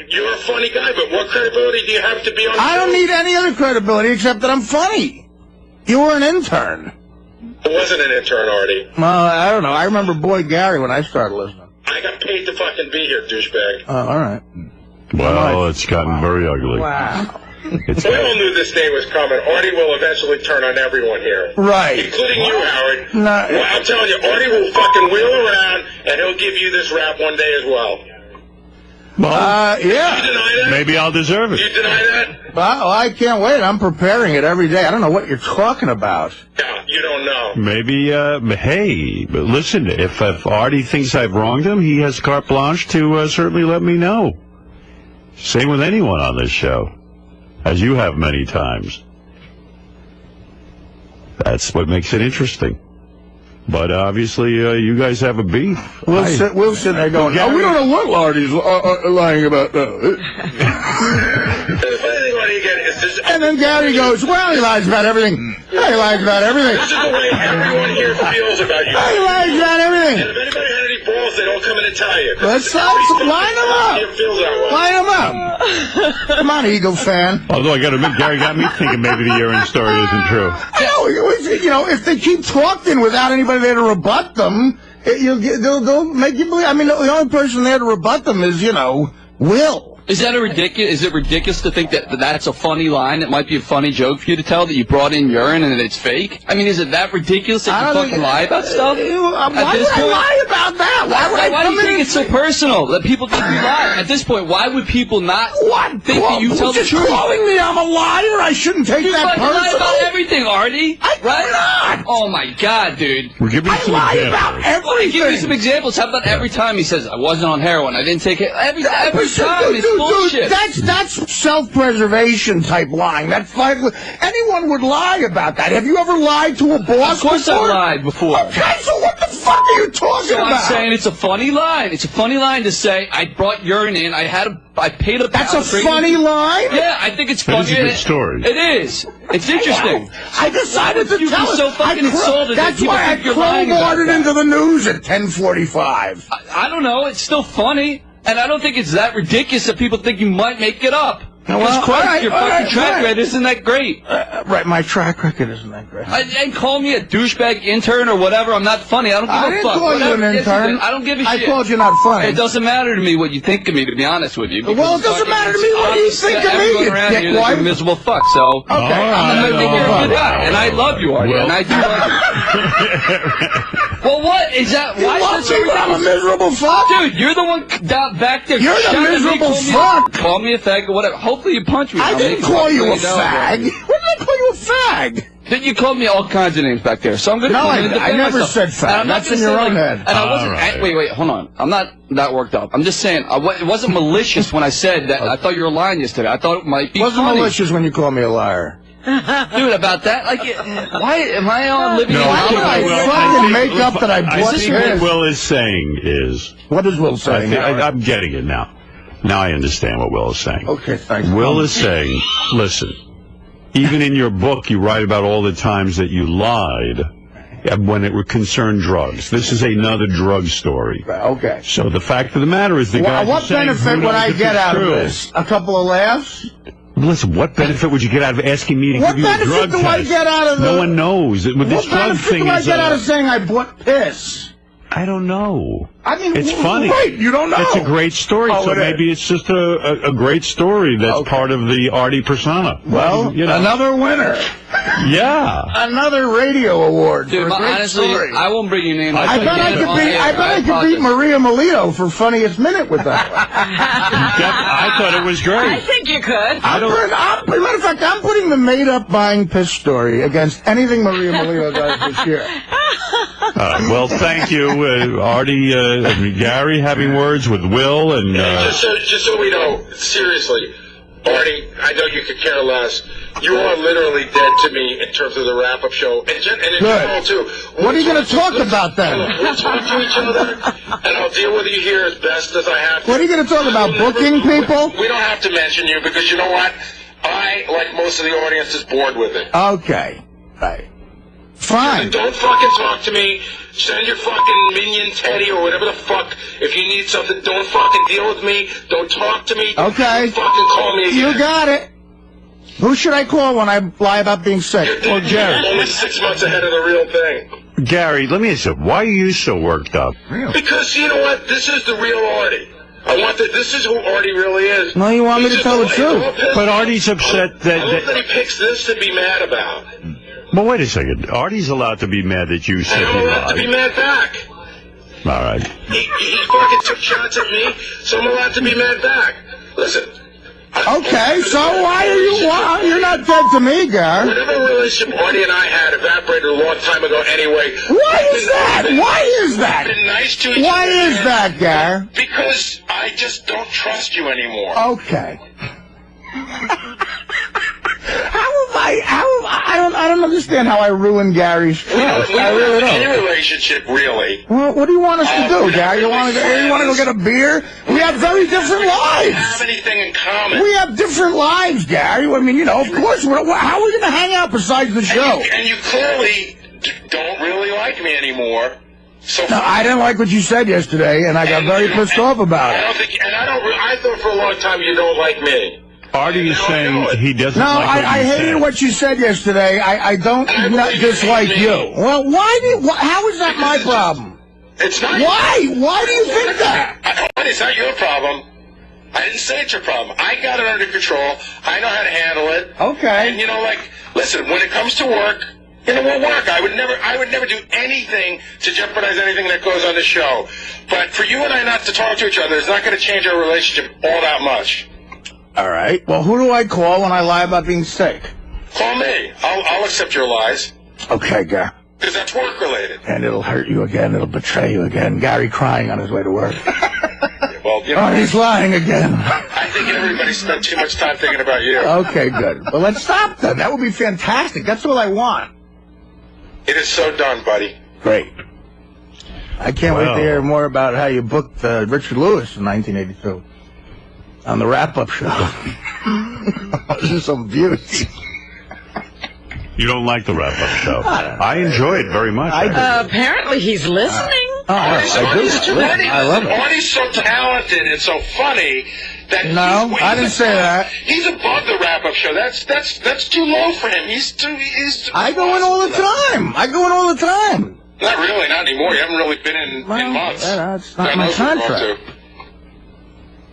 You're a funny guy, but what credibility do you have to be on the I don't show? need any other credibility except that I'm funny. You were an intern. I wasn't an intern, Artie. Well, I don't know. I remember Boy Gary when I started listening. I got paid to fucking be here, douchebag. Oh, all right. Well, it's gotten very ugly. Wow. We all knew this day was coming. Artie will eventually turn on everyone here. Right. Including you, Howard. No. Well, I'm telling you, Artie will fucking wheel around, and he'll give you this rap one day as well. Yeah. You deny that? Maybe I'll deserve it. You deny that? Well, I can't wait. I'm preparing it every day. I don't know what you're talking about. Yeah, you don't know. Maybe, hey, but listen, if Artie thinks I've wronged him, he has carte blanche to certainly let me know. Same with anyone on this show. as you have many times. That's what makes it interesting. But obviously, you guys have a beef. We'll sit there going, oh, we don't know what Artie's lying about. And then Gary goes, well, he lies about everything. He lies about everything. This is the way everyone here feels about you. He lies about everything. And if anybody had any balls, they don't come in and tell you. Let's line them up. Line them up. Come on, Eagle fan. Although I got to admit, Gary got me thinking maybe the Aaron story isn't true. You know, if they keep talking without anybody there to rebut them, they'll make you believe. I mean, the only person there to rebut them is, you know, Will. Is it ridiculous to think that that's a funny line? It might be a funny joke for you to tell that you brought in urine and that it's fake? I mean, is it that ridiculous that you fucking lie about stuff? Why would I lie about that? Why do you think it's so personal that people think you lie? At this point, why would people not think that you tell the truth? Calling me I'm a liar? I shouldn't take that personal. You lie about everything, Artie. Right? Oh my God, dude. We're giving you some examples. Everything. Give me some examples. How about every time he says, I wasn't on heroin, I didn't take it. Every time it's bullshit. That's self-preservation type lying. Anyone would lie about that. Have you ever lied to a boss? Of course I've lied before. Okay, so what the fuck are you talking about? I'm saying it's a funny line. It's a funny line to say, I brought urine in, I paid a pound. That's a funny line? Yeah, I think it's funny. It's a good story. It is. It's interesting. I decided to tell it. So fucking insulted that's why I crowbarred it into the news at 10:45. I don't know. It's still funny. And I don't think it's that ridiculous that people think you might make it up. Because Christ, your fucking track record isn't that great. Right, my track record isn't that great. And call me a douchebag intern or whatever. I'm not funny. I don't give a fuck. I didn't call you an intern. I don't give a shit. I called you not funny. It doesn't matter to me what you think of me, to be honest with you. Well, it doesn't matter to me what you think of me, you dickwad. You're a miserable fuck, so okay. I'm going to think you're a good guy. And I love you, Artie, and I do love you. Well, what is that? Why is that so ridiculous? I'm a miserable fuck? Dude, you're the one down back there. You're the miserable fuck. Call me a fag or whatever. Hopefully you punch me. I didn't call you a fag. When did I call you a fag? Then you called me all kinds of names back there. So I'm going to I never said fag. That's in your own head. And I wasn't. Wait, hold on. I'm not that worked up. I'm just saying it wasn't malicious when I said that. I thought you were lying yesterday. I thought it might be. It wasn't malicious when you called me a liar. Dude, about that? Like, why am I on living? No, why would I fucking make up that I bought this? What Will is saying is. What is Will saying? I'm getting it now. Now I understand what Will is saying. Okay, thanks. Will is saying, listen, even in your book, you write about all the times that you lied when it concerned drugs. This is another drug story. Okay. So the fact of the matter is the guy. What benefit would I get out of this? A couple of laughs? Listen, what benefit would you get out of asking me to give you a drug test? What benefit do I get out of No one knows. What benefit do I get out of saying I bought piss? I don't know. I mean, it's funny. Wait, you don't know? It's a great story, so maybe it's just a great story that's part of the Artie persona. Well, you know. Another winner. Yeah. Another radio award. Dude, for a great honestly, story. I won't bring your name. I bet I could beat Maria Molito for funniest minute with that one. I thought it was great. I think you could. Matter of fact, I'm putting the made-up buying piss story against anything Maria Molito does this year. Well, thank you, Artie. Gary having words with Will and. Just so we know, seriously, Artie, I know you could care less. You are literally dead to me in terms of the wrap-up show, and in general too. What are you going to talk about then? We'll talk to each other, and I'll deal with you here as best as I have to. What are you going to talk about? Booking people? We don't have to mention you because you know what? I, like most of the audience, is bored with it. Okay, right. Fine. Don't fucking talk to me. Send your fucking minion Teddy or whatever the fuck. If you need something, don't fucking deal with me. Don't talk to me. Okay. Don't fucking call me again. You got it. Who should I call when I lie about being sick? Or Gary? Only 6 months ahead of the real thing. Gary, let me ask you, why are you so worked up? Because you know what? This is the real Artie. This is who Artie really is. No, you want me to tell the truth. But Artie's upset that he picks this to be mad about. Well, wait a second. Artie's allowed to be mad that you said he lied. I'm allowed to be mad back. All right. He fucking took shots at me, so I'm allowed to be mad back. Listen. Okay, so why are you? You're not dead to me, Gar. Whatever relationship Artie and I had evaporated a long time ago anyway. Why is that? Why is that? Been nice to each other. Why is that, Gar? Because I just don't trust you anymore. Okay. I don't understand how I ruined Gary's show. I really don't. Any relationship, really. Well, what do you want us to do, Gary? You want to go get a beer? We have very different lives. Have anything in common? We have different lives, Gary. I mean, you know, of course. How are we going to hang out besides the show? And you clearly don't really like me anymore. So no, I didn't like what you said yesterday, and I got very pissed off about it. I thought for a long time you don't like me. Artie is saying he doesn't no, like what I hated what you said yesterday. I don't dislike you. Well, how is that my problem? It's not. Why? Why do you think that? It's not your problem. I didn't say it's your problem. I got it under control. I know how to handle it. Okay. And, you know, like, listen, when it comes to work, you know, we'll work. I would never do anything to jeopardize anything that goes on the show. But for you and I not to talk to each other is not going to change our relationship all that much. All right. Well, who do I call when I lie about being sick? Call me. I'll accept your lies. Okay, Gary. Because that's work-related. And it'll hurt you again. It'll betray you again. Gary crying on his way to work. Well, you know, oh, he's lying again. I think everybody spent too much time thinking about you. Okay, good. Well, let's stop then. That would be fantastic. That's all I want. It is so done, buddy. Great. I can't wait to hear more about how you booked Richard Lewis in 1982 on the wrap-up show. This is some beauty. You don't like the wrap-up show. I enjoy it very much. Apparently he's listening. I love it. Artie's so talented and so funny that I didn't say that. He's above the wrap-up show. That's too low for him. He's too I go in all the time. Not really, not anymore. You haven't really been in months. That's not my contract.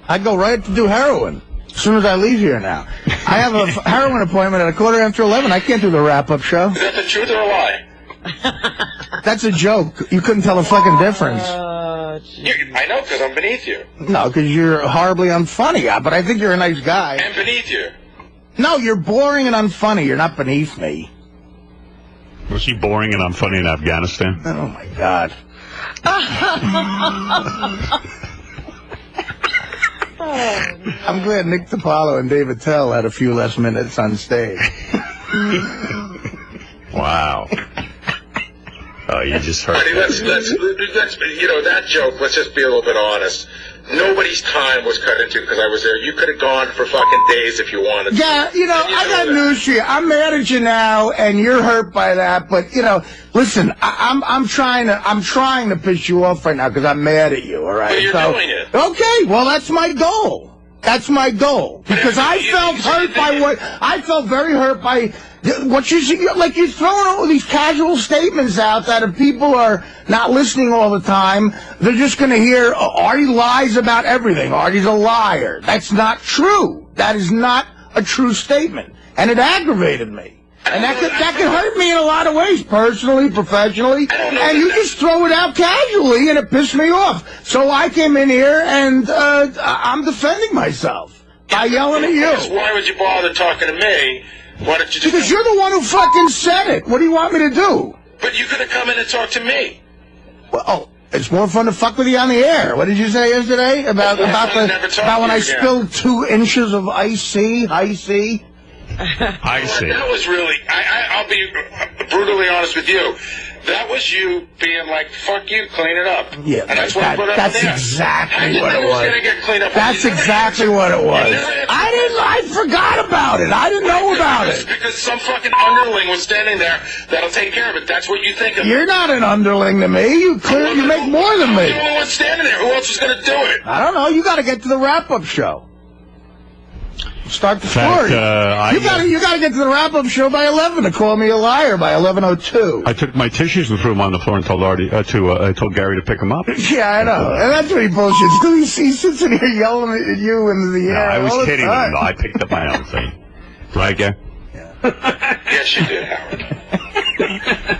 I go right to do heroin as soon as I leave here now. I have a heroin appointment at 11:15. I can't do the wrap-up show. Is that the truth or a lie? That's a joke. You couldn't tell a fucking difference. I know, because I'm beneath you. No, because you're horribly unfunny. But I think you're a nice guy. I'm beneath you. No, you're boring and unfunny. You're not beneath me. Was he boring and unfunny in Afghanistan? Oh, my God. I'm glad Nick DiPaolo and David Tell had a few less minutes on stage. Wow. Oh, you just heard. Let's you know, that joke, let's just be a little bit honest. Nobody's time was cut into because I was there. You could have gone for fucking days if you wanted to. Yeah, you know, I got news for you. I'm mad at you now, and you're hurt by that. But you know, listen, I'm trying to piss you off right now because I'm mad at you. All right, but you're doing it. Okay, well, that's my goal. That's my goal because I felt very hurt by what you see. Like you're throwing all these casual statements out that if people are not listening all the time, they're just going to hear Artie lies about everything. Artie's a liar. That's not true. That is not a true statement, and it aggravated me. And that could hurt me in a lot of ways, personally, professionally. And you just throw it out casually, and it pissed me off. So I came in here, and I'm defending myself by yelling at you. Why would you bother talking to me? Why don't you just... Because you're the one who fucking said it. What do you want me to do? But you could have come in and talked to me. Well, it's more fun to fuck with you on the air. What did you say yesterday about when I spilled 2 inches of iced tea? I see. That was really, I'll be brutally honest with you. That was you being like, fuck you, clean it up. Yeah, and that's what I put up there. That's exactly what it was. Gonna get cleaned up. That's exactly what it was. I forgot about it. I didn't know about it. Because some fucking underling was standing there that'll take care of it. That's what you think of. You're not an underling to me. You make more than me. You're the only one standing there. Who else is going to do it? I don't know. You got to get to the wrap-up show. Start the story. You got to get to the wrap-up show by 11 to call me a liar by 11:02. I took my tissues and threw them on the floor and told I told Gary to pick them up. Yeah, I know. And that's what he bullshits. He sits in here yelling at you in the air. I was kidding him. I picked up my own thing. Right, Gary? Yeah. Yes, you did, Howard.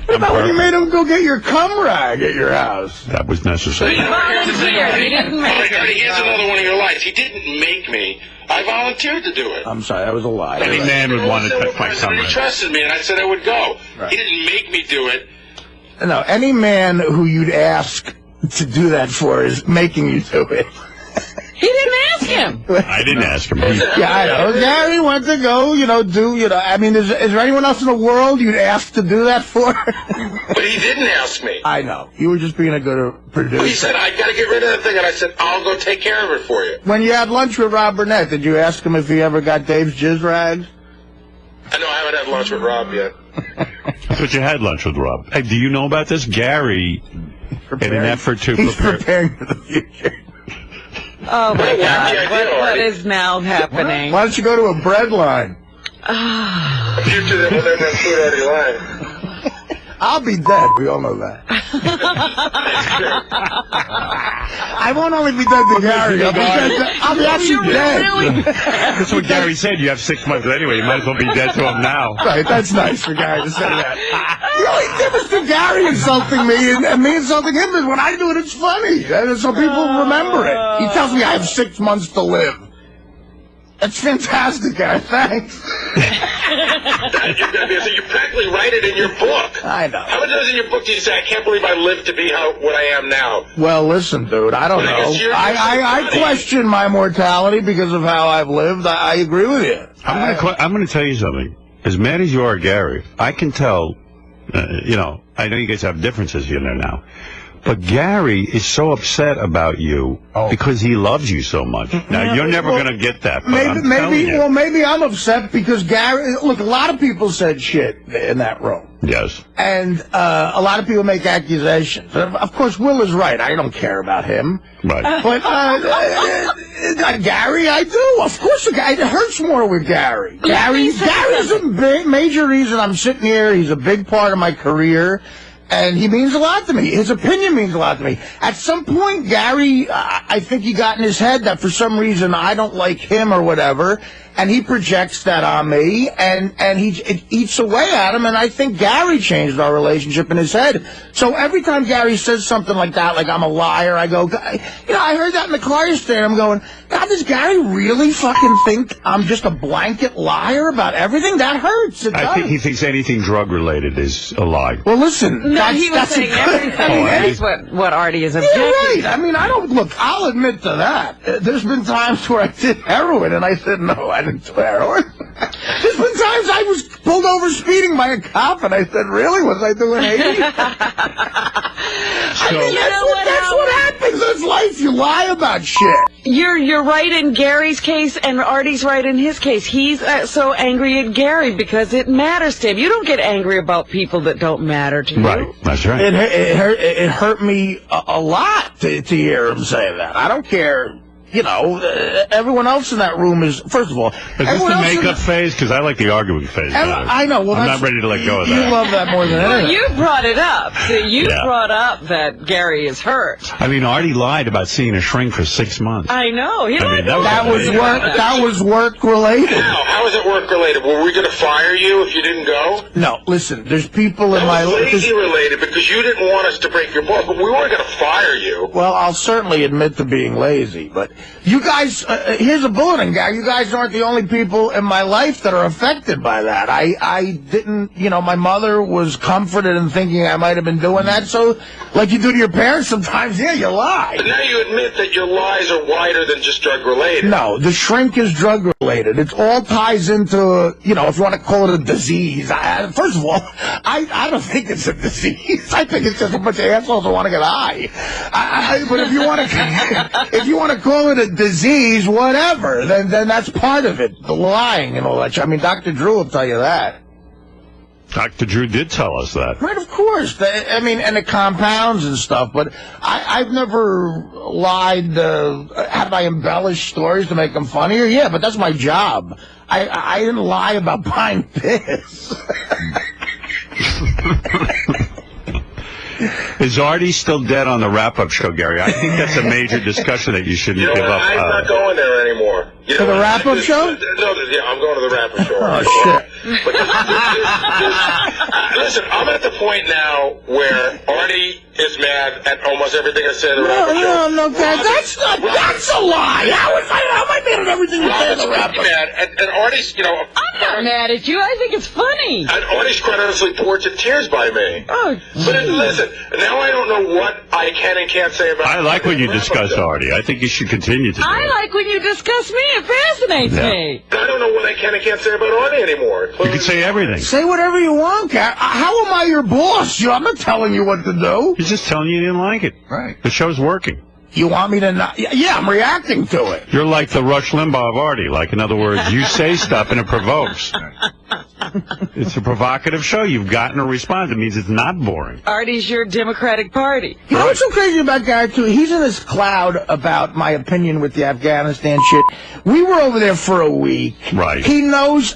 What about when you made him go get your cum rag at your house? That was necessary. He volunteered. He didn't make it. Here's another one of your lies. He didn't make me. I volunteered to do it. I'm sorry, that was a lie. Any man would want to touch my cum rag. He trusted me, and I said I would go. Right. He didn't make me do it. No, any man who you'd ask to do that for is making you do it. He didn't ask him. I didn't ask him. Yeah, I know. Gary went to go, I mean, is there anyone else in the world you'd ask to do that for? But he didn't ask me. I know. You were just being a good producer. He said, I got to get rid of that thing, and I said, I'll go take care of it for you. When you had lunch with Rob Burnett, did you ask him if he ever got Dave's jizz rags? I know I haven't had lunch with Rob yet. But you had lunch with Rob. Hey, do you know about this? Gary, in an effort to He's prepare... preparing for the future. Oh, my God. What is now happening? Why don't you go to a bread line? The future that will never have food already lying. I'll be dead. We all know that. I won't only be dead to Gary. I'll be actually dead. That's what Gary said. You have 6 months anyway. You might as well be dead to him now. Right, that's nice for Gary to say that. The only difference to Gary insulting me and me insulting him is when I do it, it's funny. So people remember it. He tells me I have 6 months to live. That's fantastic, Gary. Thanks. You practically write it in your book. I know. How many times in your book do you say, I can't believe I lived to be what I am now? Well, listen, dude, I don't know. I question my mortality because of how I've lived. I agree with you. I'm going to tell you something. As mad as you are, Gary, I can tell, I know you guys have differences here now. But Gary is so upset about you because he loves you so much. Now, you're never going to get that. But maybe I'm upset because Gary... Look, a lot of people said shit in that room. Yes. And a lot of people make accusations. Of course, Will is right. I don't care about him. Right. But Gary, I do. Of course, it hurts more with Gary. Gary's a major reason I'm sitting here. He's a big part of my career. And he means a lot to me. His opinion means a lot to me. At some point, Gary, I think he got in his head that for some reason I don't like him or whatever, and he projects that on me, and it eats away at him, and I think Gary changed our relationship in his head. So every time Gary says something like that, like I'm a liar, I go, I heard that in the car yesterday, I'm going, God, does Gary really fucking think I'm just a blanket liar about everything? That hurts. I think he thinks anything drug-related is a lie. Well, listen. No, he was saying everything. That's what Artie is objecting. You're right. I mean, I'll admit to that. There's been times where I did heroin, and I said, no, I didn't do heroin. There's been times I was pulled over speeding by a cop, and I said, really? Was I doing 80? That's what happens. It's life. You lie about shit. You're right in Gary's case, and Artie's right in his case. He's so angry at Gary because it matters to him. You don't get angry about people that don't matter to you. Right, that's right. It hurt me a lot to hear him say that. I don't care. Everyone else in that room is, first of all... Is this the makeup phase? Because I like the arguing phase. I know. Well, I'm not ready to let go of that. You love that more than anything. Well, you brought it up. You brought up that Gary is hurt. I mean, Artie lied about seeing a shrink for 6 months. I know. That was work-related. How is it work-related? Were we going to fire you if you didn't go? No, listen, there's people in my life... lazy-related because you didn't want us to break your balls, but we weren't going to fire you. Well, I'll certainly admit to being lazy, but... You guys, here's a bulletin, guy. You guys aren't the only people in my life that are affected by that. I didn't, my mother was comforted in thinking I might have been doing that. So, like you do to your parents sometimes, you lie. But now you admit that your lies are wider than just drug-related. No, the shrink is drug-related. It all ties into, if you want to call it a disease. First of all, I don't think it's a disease. I think it's just a bunch of assholes who want to get high. But if you want to call it a disease, whatever, then that's part of it, the lying and all that. I mean, Dr. Drew will tell you that. Dr. Drew did tell us that. Right, of course. And the compounds and stuff, but I've never lied. Have I embellished stories to make them funnier? Yeah, but that's my job. I didn't lie about buying piss. Is Artie still dead on the wrap-up show, Gary? I think that's a major discussion that you shouldn't give up. I'm not going there anymore. To the wrap-up show? No, I'm going to the wrap-up show. Oh, shit. But listen, I'm at the point now where Artie is mad at almost everything I say in the wrap-up show. No, that's a lie. How am I mad at everything you say in the wrap-up? mad, and Artie's, I'm not mad at you. I think it's funny. And Artie's quite honestly bored to tears by me. Oh, but listen, now I don't know what I can and can't say about. I like when you discuss Artie. I think you should continue to. I like when you discuss me. It fascinates me. I don't know what I can and can't say about Artie anymore. You can say everything. Say whatever you want, Cat. How am I your boss? I'm not telling you what to do. He's just telling you didn't like it. Right. The show's working. You want me to not? Yeah, I'm reacting to it. You're like the Rush Limbaugh of Artie. Like, in other words, you say stuff and it provokes. It's a provocative show. You've gotten a response. It means it's not boring. Artie's your Democratic Party. You know what's so crazy about Gary, too? He's in this cloud about my opinion with the Afghanistan shit. We were over there for a week. Right. He knows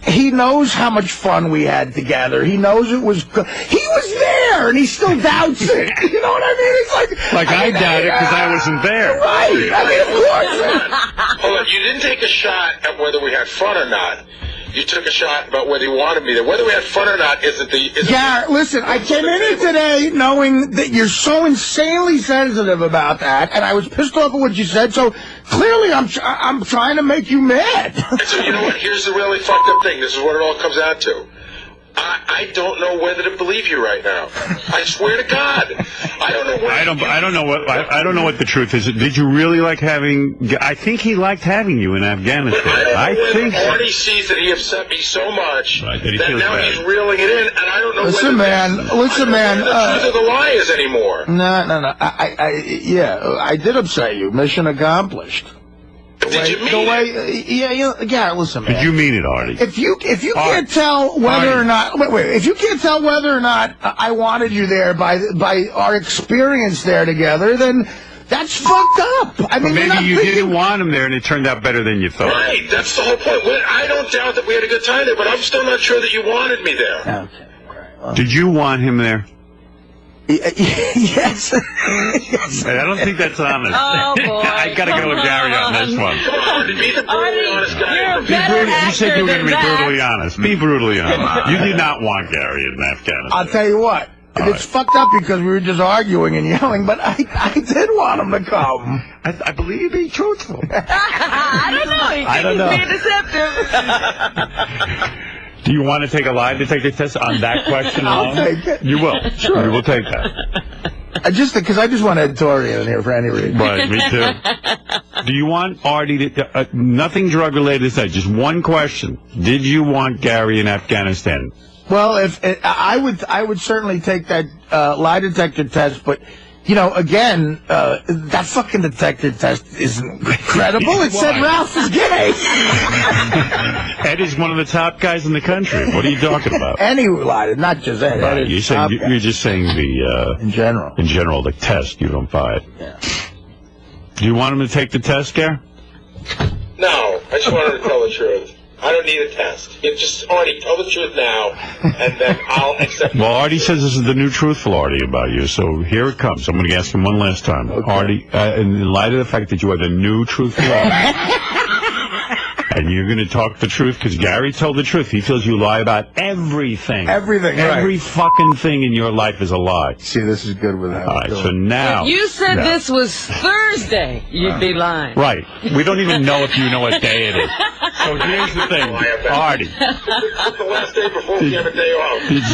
how much fun we had together. He knows it was good. He was there, and he still doubts it. You know what I mean? It's like I doubt it because I wasn't there. Right. I mean, of course. Hold on. You didn't take a shot at whether we had fun or not. You took a shot about whether you wanted me there. Whether we had fun or not isn't the... Garrett, listen, I came in here today knowing that you're so insanely sensitive about that, and I was pissed off at what you said, so clearly I'm trying to make you mad. And so you know what? Here's the really fucked up thing. This is what it all comes out to. I don't know whether to believe you right now. I swear to God, I don't know. I don't know what the truth is. Did you really like having? I think he liked having you in Afghanistan. I think Artie sees that he upset me so much that now he's reeling it in, and I don't know. Listen, man. The truth of the lie is anymore. No. I did upset you. Mission accomplished. Did you mean it? Yeah, listen, man. Did you mean it, Artie? If you can't tell whether or not if you can't tell whether or not I wanted you there by our experience there together, then that's fucked up. I mean, maybe you didn't want him there, and it turned out better than you thought. Right, that's the whole point. I don't doubt that we had a good time there, but I'm still not sure that you wanted me there. Okay. Did you want him there? Yes. I don't think that's honest. Oh, boy. I gotta go with Gary on this one. Come on, be the brutally honest guy. You're a better You said you were going to be actor than brutally honest. Be brutally honest. You did not want Gary in Afghanistan. I'll tell you what. It's fucked up because we were just arguing and yelling, but I did want him to come. I believe you're being truthful. I don't know. I don't know. He's being deceptive. Do you want to take a lie detector test on that question alone? I'll take it. You will. Sure. You will take that. Because I just want editorial in here for any reason. Right, me too. Do you want Artie to... nothing drug-related to say, just one question. Did you want Gary in Afghanistan? Well, if I would certainly take that lie detector test, but... You know, again, that fucking detector test isn't credible. It said Ralph is gay. Ed is one of the top guys in the country. What are you talking about? Any lie, not just Ed. Right. You're just saying the... in general. In general, the test. You don't buy it. Yeah. Do you want him to take the test, Gary? No, I just want him to tell the truth. I don't need a test. Artie, tell the truth now, and then I'll accept it. Well, Artie says this is the new truthful Artie about you, so here it comes. I'm going to ask him one last time. Okay. Artie, in light of the fact that you are the new truthful Artie, and you're going to talk the truth, because Gary told the truth. He feels you lie about everything. Everything, Every fucking thing in your life is a lie. See, this is good with that. All right, so now... If you said this was Thursday, you'd be lying. Right. We don't even know if you know what day it is. So here's the thing, Artie. It's the last day before we have a day off. Did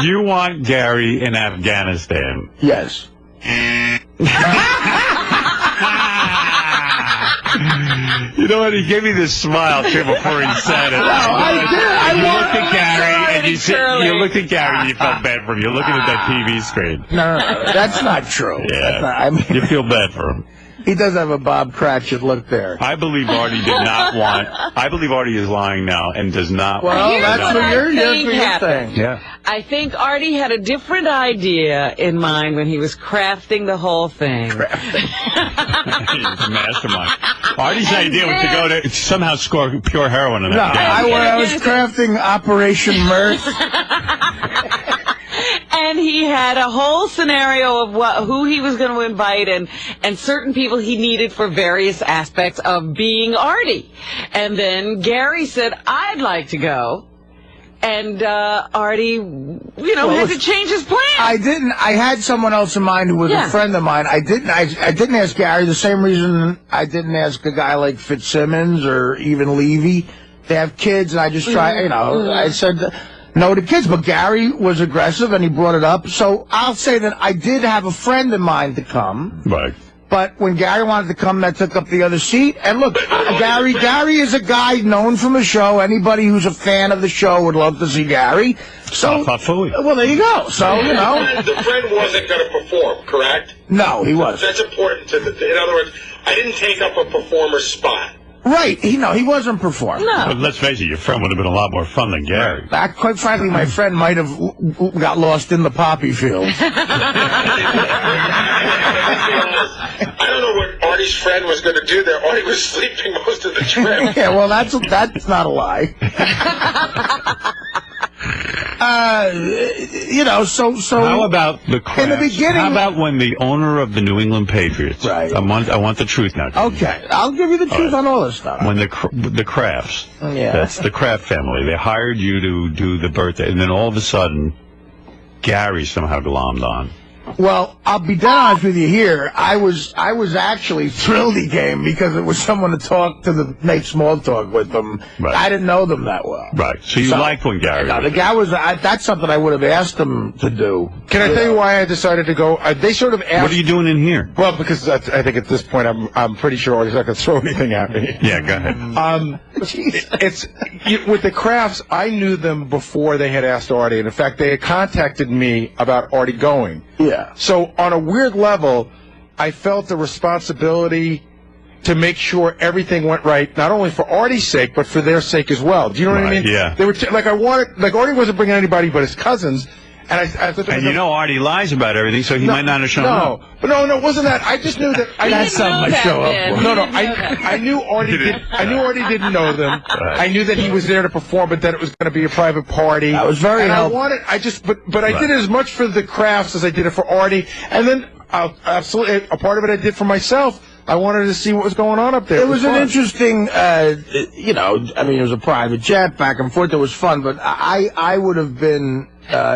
you want Gary in Afghanistan? Yes. You know what? He gave me this smile too before he said it. No, I did. You looked at Gary and you felt bad for him. You're looking at that TV screen. No, that's not true. Yeah. You feel bad for him. He does have a Bob Cratchit look there. I believe Artie did not want... I believe Artie is lying now and does not want... Well, that's what you're saying. Yeah. I think Artie had a different idea in mind when he was crafting the whole thing. He's a mastermind. Artie's idea was to go to somehow score pure heroin in that game. I was crafting Operation Mirth. And he had a whole scenario of who he was going to invite and certain people he needed for various aspects of being Artie. And then Gary said, I'd like to go. and Artie, had to change his plan. I had someone else in mind who was a friend of mine. I didn't ask Gary the same reason I didn't ask a guy like Fitzsimmons or even Levy. They have kids, and I just try, I said no to kids. But Gary was aggressive, and he brought it up. So I'll say that I did have a friend of mine to come. Right. But when Gary wanted to come, that took up the other seat. And look, Gary is a guy known from the show. Anybody who's a fan of the show would love to see Gary. So, well, there you go. So, The friend wasn't going to perform, correct? No, he wasn't. That's important. In other words, I didn't take up a performer's spot. Right. He wasn't performing. No. But let's face it, your friend would have been a lot more fun than Gary. Quite frankly, my friend might have got lost in the poppy fields. I don't know what Artie's friend was going to do there. Artie was sleeping most of the trip. Yeah, well, that's not a lie. So how about the Crafts? In the beginning, how about when the owner of the New England Patriots? Right. I want the truth now. Okay, I'll give you the truth on all this stuff. When the Crafts, yeah, that's the Kraft family. They hired you to do the birthday, and then all of a sudden, Gary somehow glommed on. Well, I'll be dead honest with you here. I was actually thrilled he came because it was someone to make small talk with them. Right. I didn't know them that well. Right. So you liked when Gary was the guy was. That's something I would have asked him to do. Can I tell you why I decided to go? They sort of asked. What are you doing in here? Well, because I think at this point I'm pretty sure Artie's not going to throw anything at me. Yeah, go ahead. With the Crafts, I knew them before they had asked Artie, and in fact, they had contacted me about Artie going. Yeah. So on a weird level, I felt the responsibility to make sure everything went right, not only for Artie's sake, but for their sake as well. Do you know what I mean? Yeah. They were Artie wasn't bringing anybody but his cousins. And I thought Artie lies about everything, so he might not have shown up. But no, it wasn't that. I just knew that. That's something I show up for. No, I knew Artie didn't know them. Right. I knew that he was there to perform, but that it was going to be a private party. That was very helpful. I did it as much for the Crafts as I did it for Artie, and then absolutely a part of it I did for myself. I wanted to see what was going on up there. It was an interesting, it was a private jet back and forth. It was fun, but I would have been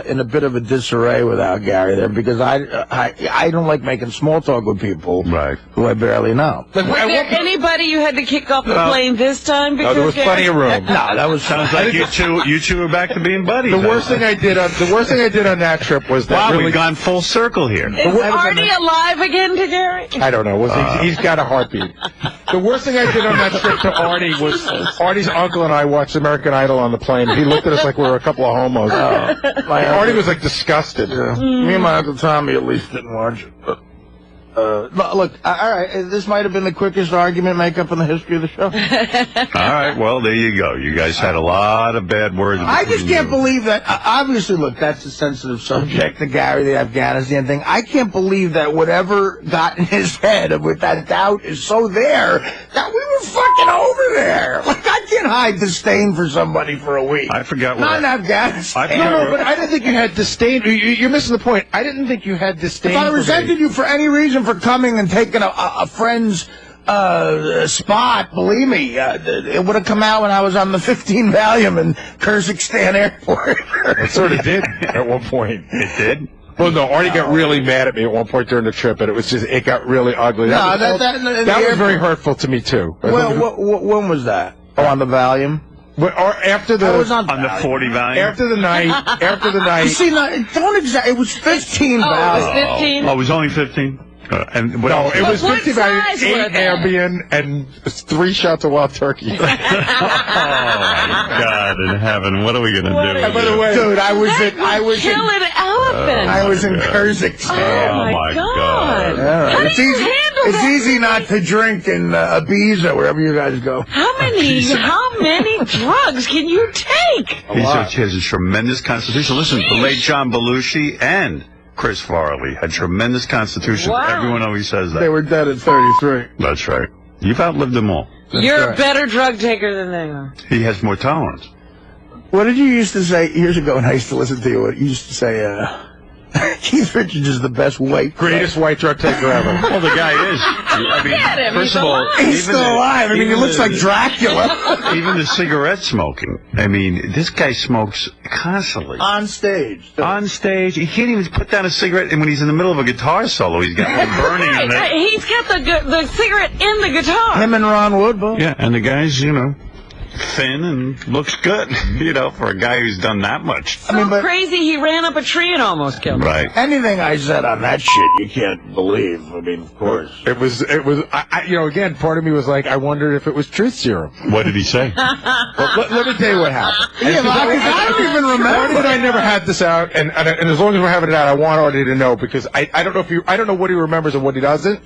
in a bit of a disarray without Gary there because I don't like making small talk with people who I barely know. Was there anybody you had to kick off the plane this time? Because there was plenty of room. No, that was sounds like you two were back to being buddies. The worst thing I did on that trip was that. Wow, we've gone full circle here. Is Artie alive again to Gary? I don't know. He's got a heartbeat. The worst thing I did on that trip to Artie was Artie's uncle and I watched American Idol on the plane. He looked at us like we were a couple of homos. Artie was like disgusted. Yeah. Me and my Uncle Tommy at least didn't watch it. But, look, all right, this might have been the quickest argument makeup in the history of the show. All right, well, there you go. You guys had a lot of bad words. I just can't believe that. Obviously, look, that's a sensitive subject, the Gary, the Afghanistan thing. I can't believe that whatever got in his head with that doubt is so there that we were fucking over there. Like, I can't hide disdain for somebody for a week. I forgot what. Not in Afghanistan. No, but I didn't think you had disdain. You're missing the point. I didn't think you had disdain. If I resented you for any reason for coming and taking a friend's spot, believe me, it would have come out when I was on the 15 Valium in Kyrgyzstan airport. It sort of did at one point. It did? Well, no, Artie got really mad at me at one point during the trip, and it got really ugly. That was very hurtful to me, too. Well, when was that? Oh, on the Valium? After the on the 40 Valium. After the night. You see, it was 15 Valium. It was 15? Oh, it was only 15? It was 50 Valium, 8 Ambien, and 3 shots of wild turkey. Oh, my God in heaven. What are we going to do? By the way, dude, I was kill an elephant. I was in Kyrgyzstan. Oh, my God. Right. How It's easy not to drink in 𝗛𝗵cie, wherever you guys go. How many drugs can you take? He has a tremendous constitution. Listen, the late John Belushi and Chris Farley had tremendous constitution. Wow. Everyone always says that. They were dead at 33. That's right. You've outlived them all. You're a better drug taker than they are. He has more tolerance. What did you used to say years ago when I used to listen to you? You used to say, Keith Richards is the best greatest white drug taker ever. Well, the guy is. I mean, first of all, he's still alive. I mean, he looks like Dracula. Even the cigarette smoking. I mean, this guy smokes constantly. On stage. On stage. He can't even put down a cigarette, and when he's in the middle of a guitar solo, he's got one burning in it. He's got the cigarette in the guitar. Him and Ron Woodbull. Yeah, and the guy's, thin and looks good, for a guy who's done that much. So crazy he ran up a tree and almost killed him. Right. Anything I said on that shit, you can't believe. I mean, of course. It was. Again, part of me was like, I wondered if it was truth serum. What did he say? Well, let me tell you what happened. I don't even remember. Artie and I never had this out, and as long as we're having it out, I want Artie to know, because I don't know what he remembers and what he doesn't.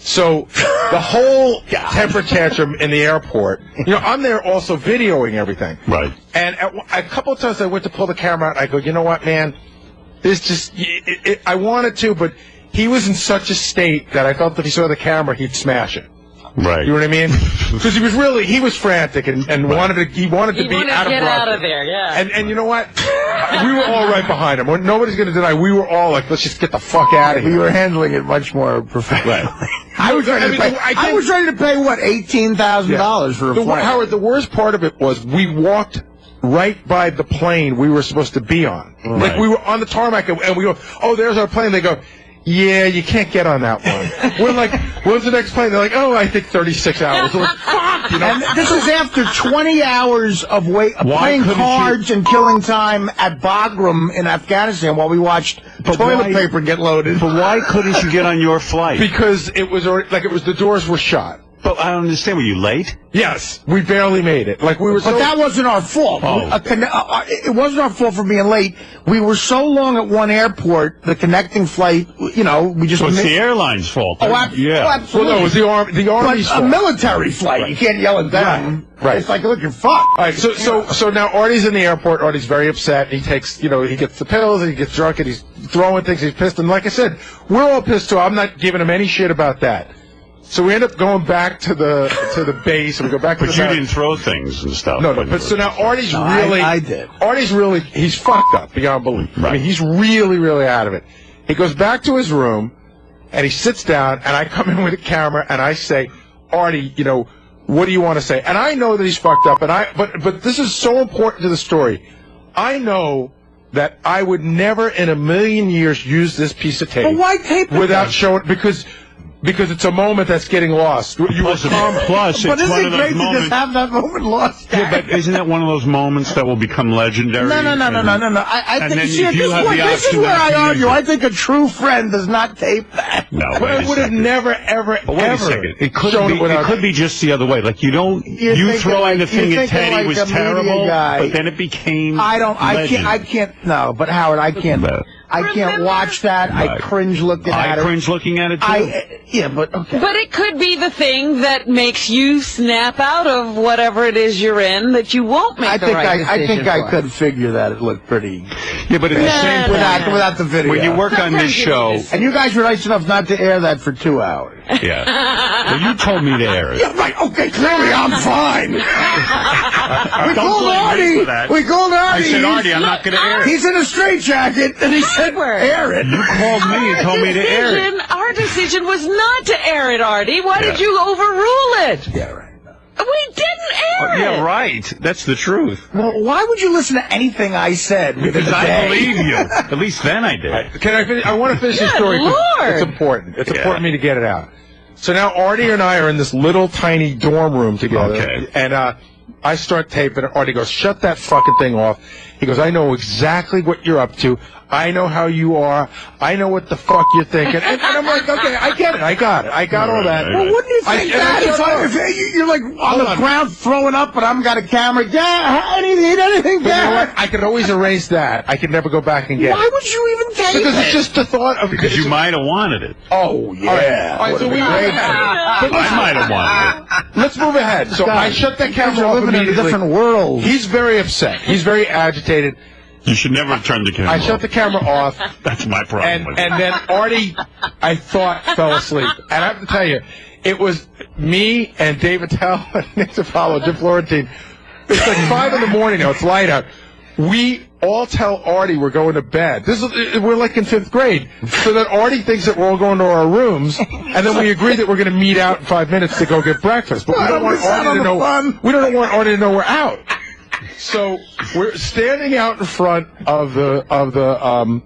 So the whole temper tantrum in the airport, I'm there also videoing everything. Right. And a couple of times I went to pull the camera out, and I go, you know what, man? This just, I wanted to, but he was in such a state that I felt that if he saw the camera, he'd smash it. Right. You know what I mean? Because he was frantic and wanted to be out of get out of there, yeah. And you know what? We were all right behind him. Nobody's going to deny. We were all like, let's just get the fuck out of here. We were handling it much more professionally. Right. I was ready to pay what, $18,000 for a flight. Howard, the worst part of it was we walked right by the plane we were supposed to be on. Right. Like, we were on the tarmac, and we go, oh, there's our plane. They go, yeah, you can't get on that one. We're like, when's the next plane? They're like, oh, I think 36 hours. We're like, fuck, And this is after 20 hours of playing cards and killing time at Bagram in Afghanistan while we watched toilet paper get loaded. But why couldn't you get on your flight? Because it was the doors were shut. But I don't understand. Were you late? Yes, we barely made it. Like, we were. But that wasn't our fault. Oh. It wasn't our fault for being late. We were so long at one airport, the connecting flight. We just. So it's the airline's fault. Oh, yeah. absolutely. Well, no, it was the Army's fault. A military flight. Right. You can't yell at them. Right. It's like, look, you're fucked. All right. So now Artie's in the airport. Artie's very upset. He takes, he gets the pills and he gets drunk and he's throwing things. He's pissed. And like I said, we're all pissed too. I'm not giving him any shit about that. So we end up going back to the base, and we go back to the. But you didn't throw things and stuff. No. But so now Artie's really. I did. Artie's really. He's fucked up beyond belief. Right. I mean, he's really, really out of it. He goes back to his room, and he sits down, and I come in with a camera, and I say, Artie, what do you want to say? And I know that he's fucked up, but this is so important to the story. I know that I would never in a million years use this piece of tape. But why tape it without showing because it's a moment that's getting lost. Plus, it's one of those great moments. To just have that moment lost? Yeah, but isn't that one of those moments that will become legendary? No. I think this is where I argue. I think a true friend does not tape that. No, but I would have never, ever, but wait a second. It could be just the other way. Like you throwing the thing at Teddy was terrible, but then it became. I can't. No, but Howard, I can't. I can't watch that. Right. I cringe looking at it. I cringe looking at it too. But okay. But it could be the thing that makes you snap out of whatever it is you're in that you won't make the right decision I think I could figure that. It looked pretty. Yeah, but at the same point, without the video. When you work on this show, and you guys were nice enough not to air that for 2 hours. Yeah. Well, you told me to air it. Yeah, right. Okay, clearly I'm fine. We called Artie. We called Artie. I said, Artie, I'm not going to air it. He's in a straitjacket, and he said, air it. You called me and told me to air it. Our decision was not to air it, Artie. Why did you overrule it? Yeah, right. We didn't air it. Yeah, right. That's the truth. Well, why would you listen to anything I said? Because I believe you. At least then I did. Can I finish? I want to finish the story. It's important. It's important for me to get it out. So now Artie and I are in this little tiny dorm room together. Okay. And I start taping. Artie goes, shut that fucking thing off. He goes, I know exactly what you're up to. I know how you are. I know what the fuck you're thinking. And I'm like, okay, I get it. I got it. I got all that. Well, wouldn't you think if you're like on the ground throwing up, but I'm got a camera? Yeah, anything bad. You know what? I could always erase that. I could never go back and get it. Why would you even take it? Because it's just the thought of... Because you might have wanted it. Oh, yeah. All right, so I might have wanted it. Let's move ahead. So I shut that camera off immediately. Living in a different world. He's very upset. He's very agitated. You should never have turned the camera off. I shut the camera off. That's my problem. And then Artie, I thought, fell asleep. And I have to tell you, it was me and David Tell and Nick DiPaolo, Jim Florentine. It's like 5 in the morning now. It's light out. we all tell Artie we're going to bed. We're like in 5th grade, so that Artie thinks that we're all going to our rooms, and then we agree that we're going to meet out in 5 minutes to go get breakfast. But we don't want Artie to know. We don't want Artie to know we're out. So we're standing out in front of the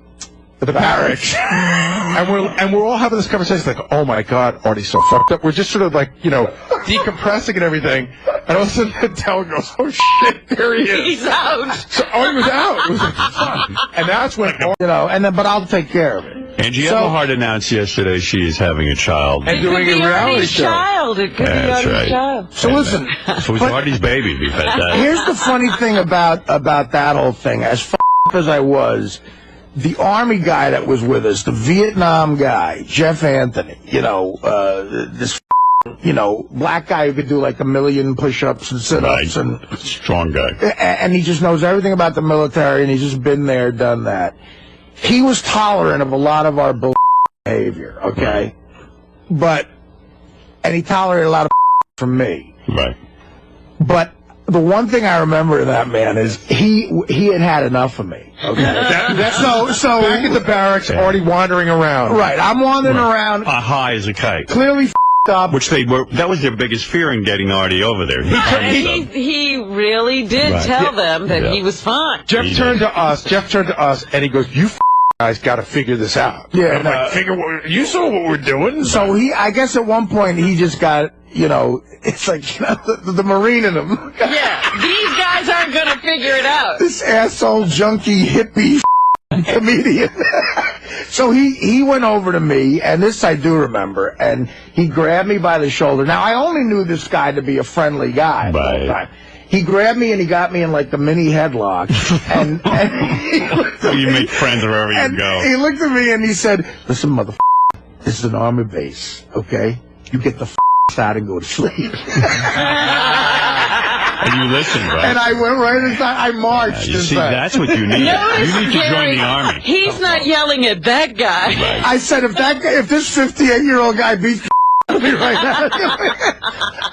barracks, and we're all having this conversation like, oh my God, Artie's so fucked up. We're just sort of like, decompressing and everything, and all of a sudden Adele goes, oh shit, there he is. He's out. So Artie was out. It was like, fuck. And that's when, but I'll take care of it. Angie Everhart announced yesterday she is having a child. And doing a reality show. It could be Artie's child. So listen. If it was Artie's baby, it'd be fantastic. Here's the funny thing about that whole thing. As as I was, the Army guy that was with us, the Vietnam guy, Jeff Anthony, this black guy who could do like 1 million push-ups and sit-ups. And strong guy. And he just knows everything about the military, and he's just been there, done that. He was tolerant of a lot of our behavior, okay? And he tolerated a lot of from me. Right. But the one thing I remember of that man is he had enough of me. Okay. So back at the barracks, Artie wandering around. Right. I'm wandering around. High as a kite. Clearly up. Which that was their biggest fear in getting Artie over there. He really did tell them that he was fine. Jeff turned to us, and he goes, "You guys got to figure this out." Yeah. I'm like, you saw what we're doing. So I guess at one point he just got, it's like the Marine in him. Yeah, these guys aren't going to figure it out. This asshole junkie hippie comedian. So he went over to me, and this I do remember, and he grabbed me by the shoulder. Now, I only knew this guy to be a friendly guy the whole time. He grabbed me and he got me in like the mini headlock. and you make friends wherever you go. He looked at me and he said, "Listen, motherfucker, this is an Army base, okay? You get the out and go to sleep." And you listened, right? And I went right inside. I marched. You see, that's what you need. You need to join the Army. He's not yelling at that guy. Right. I said, if this 58-year-old guy beats me right now.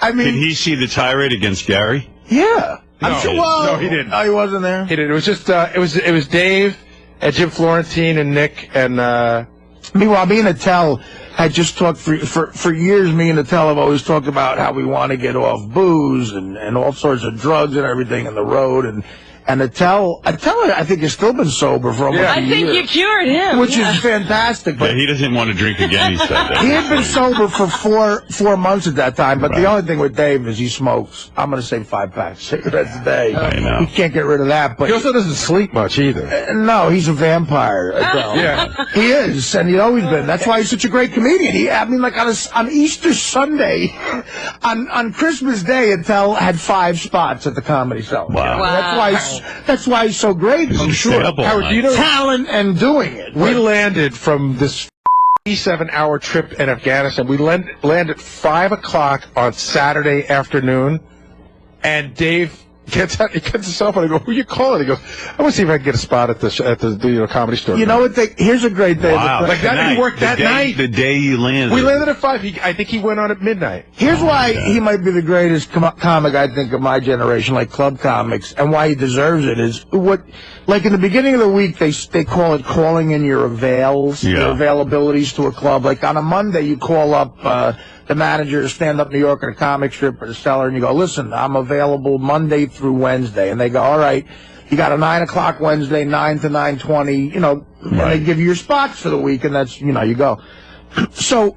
I mean, did he see the tirade against Gary? Yeah. No, he didn't. Oh, he wasn't there? He didn't. It was just, it was Dave and Jim Florentine and Nick and, meanwhile, me and Attell had just talked for years. Me and Attell have always talked about how we want to get off booze and all sorts of drugs and everything on the road. And Attell, I think, has still been sober for almost a year. I think you cured him. Which is fantastic. But he doesn't want to drink again, he said. He had been sober for four months at that time, but the only thing with Dave is he smokes, I'm going to say 5 packs of cigarettes a day. I know. He can't get rid of that. But he also doesn't sleep much either. No, he's a vampire. Yeah. He is, and he's always been. That's why he's such a great comedian. Like on Easter Sunday, on Christmas Day, Attell had 5 spots at the Comedy Cellar. Wow. That's why he's so great. I'm sure. Howard, do you know talent and doing it? We landed from this 7-hour trip in Afghanistan. We landed 5 o'clock on Saturday afternoon, and Dave gets out. He gets his cell phone. I go, "Who are you calling?" He goes, "I want to see if I can get a spot at the comedy store." You know what? Here's a great day. Wow. Like that, he worked that night. The day you landed. We landed at 5. I think he went on at midnight. Here's why he might be the greatest comic, I think, of my generation, like club comics, and why he deserves it is like in the beginning of the week, they call it calling in your avails, your availabilities to a club. Like on a Monday, you call up the manager to Stand Up New York or a comic strip or the Stellar, and you go, "Listen, I'm available Monday through Wednesday." And they go, "All right, you got a 9 o'clock Wednesday, 9 to 9:20, and they give you your spots for the week, and that's, you go. So,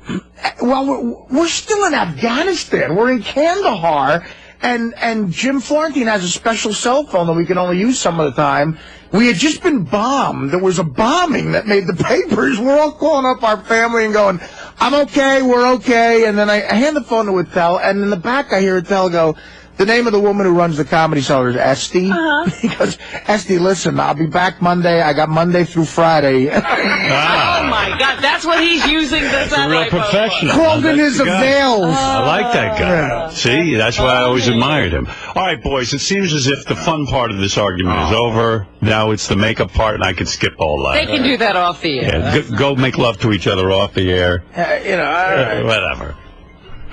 we're still in Afghanistan. We're in Kandahar, and Jim Florentine has a special cell phone that we can only use some of the time. We had just been bombed. There was a bombing that made the papers. We're all calling up our family and going, "I'm okay, we're okay." And then I hand the phone to Attell, and in the back I hear Attell go, "The name of the woman who runs the Comedy Cellar is 𝗪𝗛. He goes, "𝗪𝗛, listen, I'll be back Monday. I got Monday through Friday." Oh, my God. That's what he's using this a real professional. Called in his avails. I like that guy. See, that's why I always admired him. All right, boys, it seems as if the fun part of this argument is over. Now it's the makeup part, and I can skip all that. They can do that off the air. Yeah, go make love to each other off the air. All right. Whatever.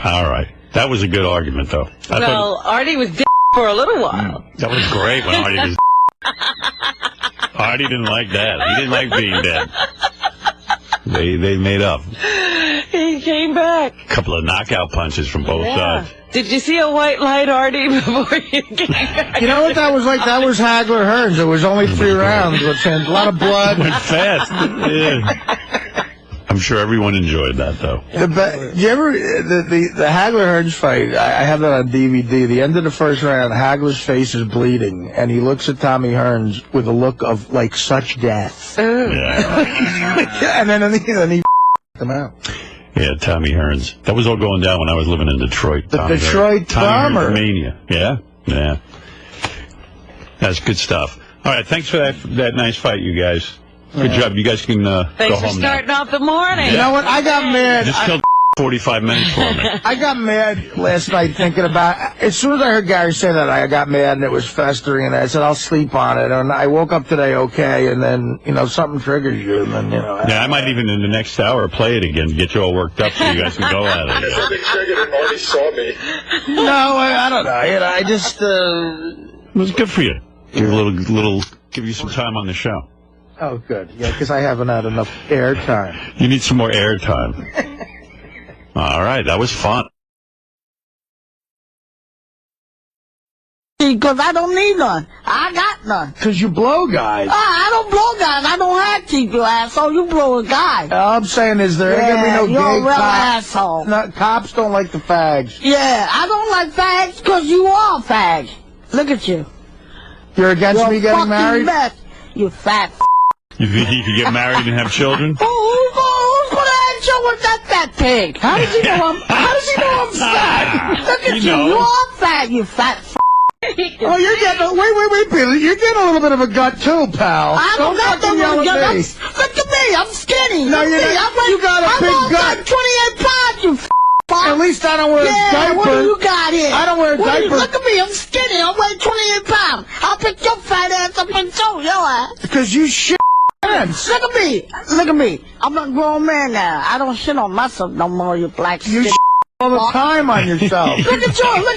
All right. That was a good argument, though. Artie was for a little while. That was great when Artie was Artie didn't like that. He didn't like being dead. They made up. He came back. A couple of knockout punches from both sides. Did you see a white light, Artie, before you came back? You know what that was like? That was Hagler Hearns. It was only 3 rounds, which had a lot of blood. Went fast. Yeah. I'm sure everyone enjoyed that, though. You ever the Hagler Hearns fight? I have that on DVD. The end of the first round, Hagler's face is bleeding, and he looks at Tommy Hearns with a look of like such death. Yeah. And then he him out. Yeah, Tommy Hearns. That was all going down when I was living in Detroit. The Detroit bomber. Mania. Yeah, yeah. That's good stuff. All right, thanks for that nice fight, you guys. Good job. You guys can go home now. Thanks for starting off the morning. You know what? I got mad. Just killed 45 minutes for me. I got mad last night thinking about... As soon as I heard Gary say that, I got mad and it was festering, and I said, I'll sleep on it. And I woke up today okay, and then, something triggers you, and then, Yeah, I might even in the next hour play it again, get you all worked up so you guys can go at it. Something triggered and Artie saw me. No, I don't know. I just... It was good for you. Give you some time on the show. Oh, good. Yeah, because I haven't had enough air time. You need some more air time. All right, that was fun. Because I don't need none. I got none. Because you blow guys. I don't blow guys. I don't have teeth, you asshole. You blow a guy. All I'm saying is there ain't going to be no you're gay a real cops. asshole. No, cops don't like the fags. Yeah, I don't like fags because you are fags. Look at you. You're against me getting married? Mess. You fat You think he could get married and have children? Who's gonna have children with that fat pig? How does he know I'm fat? Look at you. You are fat, you fat Oh, you're getting... Wait, Billy. You're getting a little bit of a gut, too, pal. I don't got that yell much at gut. me. Look at me. I'm skinny. No, you're not. You got a big gut. I'm 28 pounds, you At least I don't wear a diaper. What do you got here? I don't wear a diaper. Look at me. I'm skinny. I weigh 28 pounds. I'll pick your fat ass up and show your ass. Because you shit. Look at me. Look at me. I'm a grown man now. I don't shit on myself no more, you black You shit all the time on yourself. Look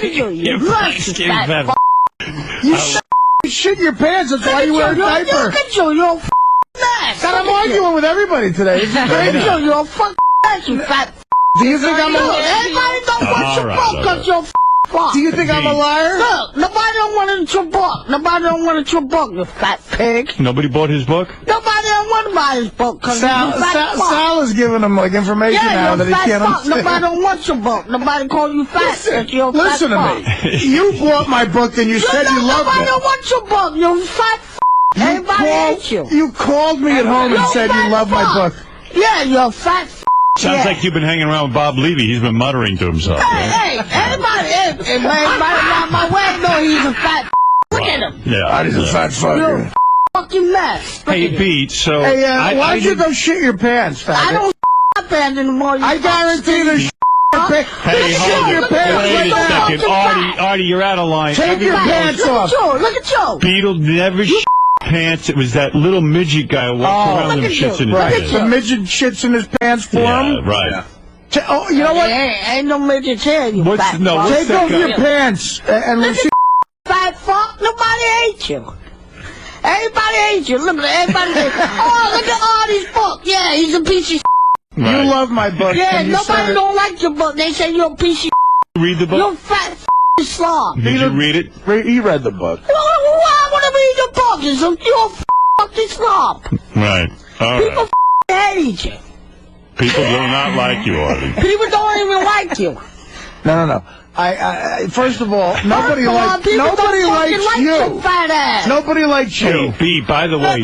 at you. You fat f***. You shit your pants. That's why you wear a diaper. Look at you. You're a mess. God, I'm arguing with everybody today. This is crazy. You're a mess, you fat Do you think I'm a liar? Everybody don't want your book because you're fuck. Do you think I'm a liar? Look, nobody don't want your book. Nobody don't want your book, you fat pig. Nobody bought his book? Nobody don't want to buy his book because Sal is giving him information now that he can't understand. Nobody don't want your book. Nobody call you fat. Listen to me. You bought my book and you said you loved Nobody it. don't want your book. You fat Everybody hates you. You called me at home and said you loved my book. Yeah, you're fat. Sounds like you've been hanging around with Bob Levy. He's been muttering to himself. Hey, everybody around my way know he's a fat. Look at him. Yeah, he's a fat You're fucker. a fucking mess. Hey, Beat, so... Hey, why don't you go shit your pants, faggot? I don't pants anymore. I guarantee there's your pants. Hey, hold your on. pants. Wait a second. Artie, you're out of line. Take your pants off. Look at you. Beetle never pants. It was that little midget guy who walks around and shits in his pants. The midget shits in his pants for him? Yeah, right. Oh, you know what? Ain't no midget here, you fat fuck. Take off your pants and let's see. Fat fuck, nobody hates you. Everybody hates you. Look at everybody. Oh, look at Artie's book. Yeah, he's a piece of Right. You love my book. Yeah, nobody don't like your book. They say you're a piece of Read the book? You're fat slob. Did you read it? He read the book. Well, I want to read your book. You're a fucking slob. Right. All right. People hate you. People do not like you, Artie. People don't even like you. No. I first of all, nobody likes you. Fat ass. Nobody likes you. Hey, B, by the way,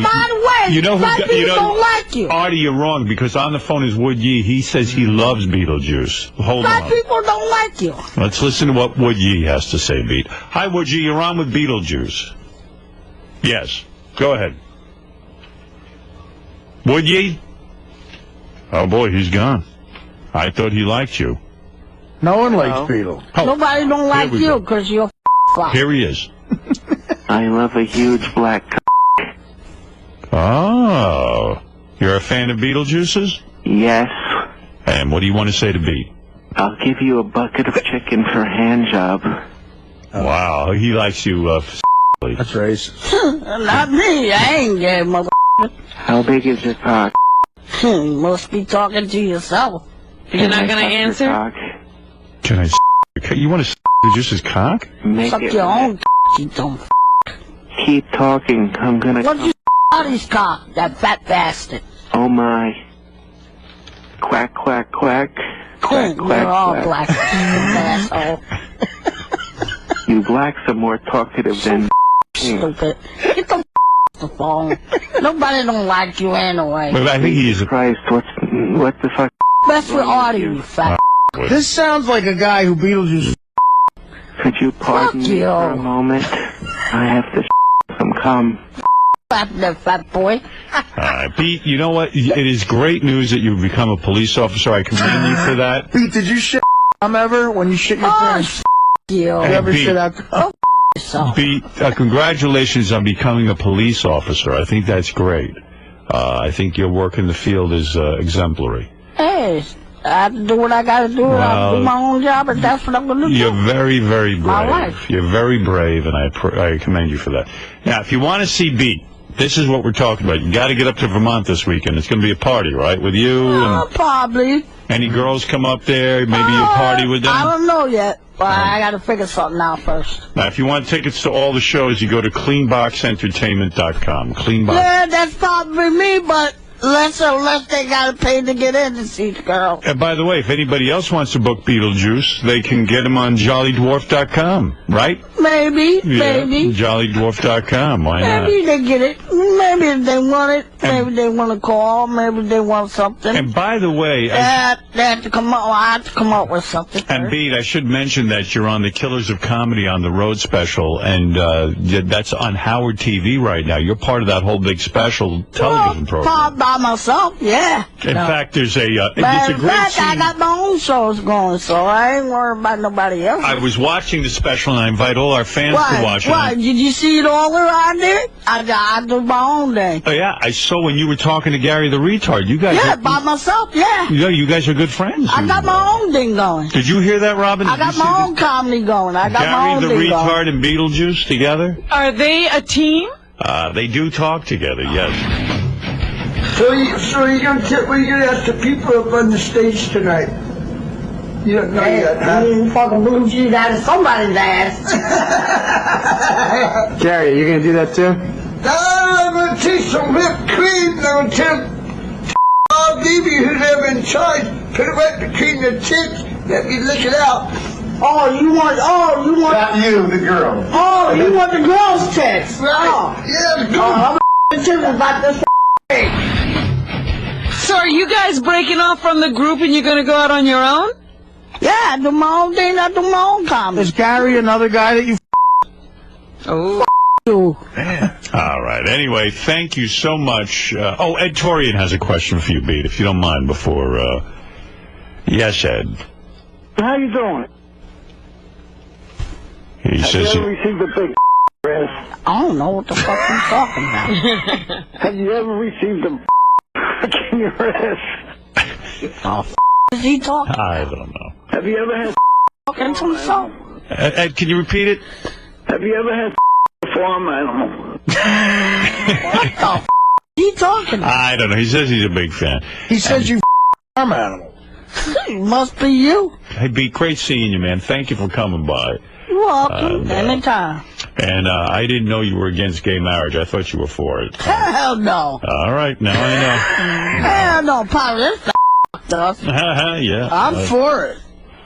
you know who don't like you. Artie, you're wrong because on the phone is Wood Yee. He says he loves Beetlejuice. Hold Fat on. people don't like you. Let's listen to what Wood Yee has to say, Beat. Hi, Wood Yee. You're on with Beetlejuice. Yes. Go ahead. Wood Yee? Oh, boy, he's gone. I thought he liked you. No one likes Beetle. Oh, nobody don't like you because you're a here he is. I love a huge black cock. Oh. You're a fan of Beetlejuice's? Yes. And what do you want to say to Beat? I'll give you a bucket of chicken for a hand job. Wow, he likes you That's racist. Not me. I ain't gay, mother. How big is your cock? Must be talking to yourself. You're not going to answer? Can I you want to just his cock? Suck your own you don't Keep talking. I'm gonna... What'd you out his cock, that fat bastard? Oh my. Quack, quack, quack. Quack, quack, You're all quack. black, asshole. You blacks are more talkative than... Stupid. Get the phone. Nobody don't like you anyway. But I think he's... Christ, what the fuck? Best with Artie, you fat. This sounds like a guy who Beetlejuice. Could you pardon me for a moment? I have to some cum. That fat boy. Pete, you know what? It is great news that you've become a police officer. I commend you for that. Pete, did you shit ever when you shit your pants? You ever Pete. shit out? Pete, congratulations on becoming a police officer. I think that's great. I think your work in the field is exemplary. Hey, I have to do what I got to do. I have to do my own job, and that's what I'm going to do. You're very, very brave. My wife. You're very brave, and I commend you for that. Now, if you want to see Pete, this is what we're talking about. You got to get up to Vermont this weekend. It's going to be a party, right, with you? And probably. any girls come up there? Maybe you'll party with them? I don't know yet, but I got to figure something out first. Now, if you want tickets to all the shows, you go to cleanboxentertainment.com. Cleanbox. Yeah, that's probably me, but unless they got to pay to get in to see the girl. And by the way, if anybody else wants to book Beetlejuice, they can get him on jollydwarf.com, right? Maybe, maybe. Jollydwarf.com. Why not? Maybe they get it. Maybe if they want it. Maybe they want to call. Maybe they want something. And by the way, they have to come up. I have to come up with something. And Pete, I should mention that you're on the Killers of Comedy on the Road special, and that's on Howard TV right now. You're part of that whole big special television program. By myself, yeah. In fact, there's a it's a great scene. I got my own shows going, so I ain't worried about nobody else. I was watching the special, and I invite all our fans to watch it. Why? Did you see it all around there? I do my own thing. Oh, yeah, I saw when you were talking to Gary the retard. You guys by myself, yeah. You guys are good friends. I got my own thing going. Did you hear that, Robin? I got my own comedy going. I got my own thing going. Gary the retard and Beetlejuice together? Are they a team? They do talk together, yes. So what are you gonna ask the people up on the stage tonight? You don't know yet, huh? You fucking blue cheese out of somebody's ass. Gary, are you gonna do that too? I'm gonna take some whipped cream and I'm gonna tell baby who's ever in charge, put it right between the tits, let me lick it out. Oh, you want Not you, the girl. Oh, you want the girl's tits. Right. Oh. Yeah, the girl. I'm about this. So are you guys breaking off from the group and you're going to go out on your own? Yeah, I do my own thing. I do my own comedy. Is Gary another guy that you Oh. You. All right. Anyway, thank you so much. Ed Torian has a question for you, Pete, if you don't mind, before... Yes, Ed. How you doing? He says... Have you ever received a big ass? I don't know what the fuck you're talking about. Have you ever received a in your ass? Oh, is he talking? I don't know. Have you ever had talking to himself? Ed, can you repeat it? Have you ever had a farm animal? What the he talking about? I don't know. He says he's a big fan. He says you farm animal. It must be you. Hey, Pete, great seeing you, man. Thank you for coming by. You're welcome. Anytime. And I didn't know you were against gay marriage. I thought you were for it. Hell no. All right, now I know. Hell no, Pop. That's yeah. I'm for it.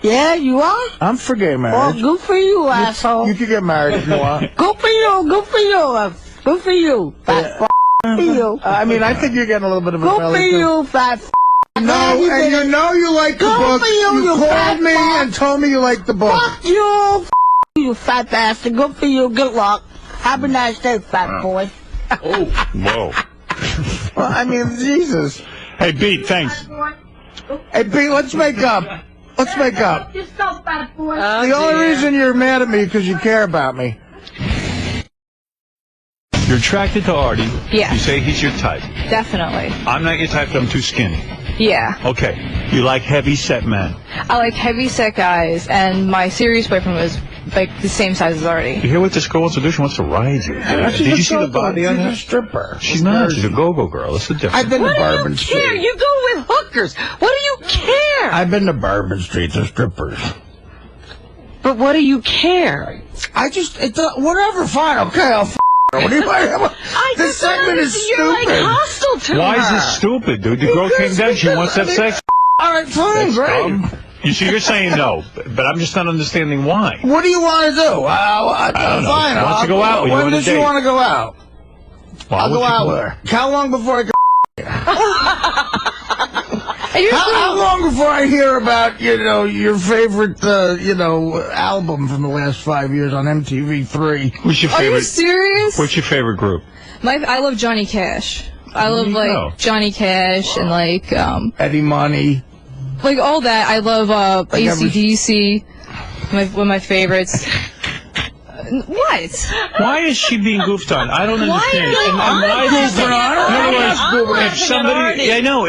Yeah, you are? I'm for gay marriage. Well, good for you, asshole. You can get married if you want. Good for you. Good for you. Good for you. Fat for you. I mean, I think you're getting a little bit of a good belly. Good for you, fat No, and you know you like the book. For you called me and told me you like the book. Fuck you, you fat bastard. Good for you. Good luck. Have a nice day, fat boy. Oh, whoa. Well, I mean, Jesus. Hey, Pete, thanks. Hey, Pete, let's make up. Let's make up. Just go, fat boy. The only reason you're mad at me is because you care about me. You're attracted to Artie. Yeah. You say he's your type. Definitely. I'm not your type, but I'm too skinny. Yeah. Okay. You like heavy-set men. I like heavy-set guys, and my serious boyfriend was like the same size as Artie. You hear what this girl wants to do? She wants to ride you. Did you see the body on her? She's a stripper. She's not. She's a go-go girl. That's the difference. I've been to What Bourbon do you care? Street. You go with hookers. What do you care? I've been to Bourbon Street. They're strippers. But what do you care? I just, whatever, fine, okay, I'll what do you want? This segment is stupid. You're like hostile to Why her. is this stupid, dude? The girl came down. She wants to have sex. All right, fine, great. You see, you're saying no, but I'm just not understanding why. What do you want to do? I don't know. Fine. She wants to go out with you When on a does she date. want to go out? Why I'll would go you out go with her. How long before I go? How long before I hear about, your favorite, album from the last 5 years on MTV3? What's your Are favorite? you serious? What's your favorite group? I love Johnny Cash. I love like Johnny Cash and like Eddie Money. Like all that. I love AC/DC. One of my favorites. What? Why is she being goofed on? I don't understand. Why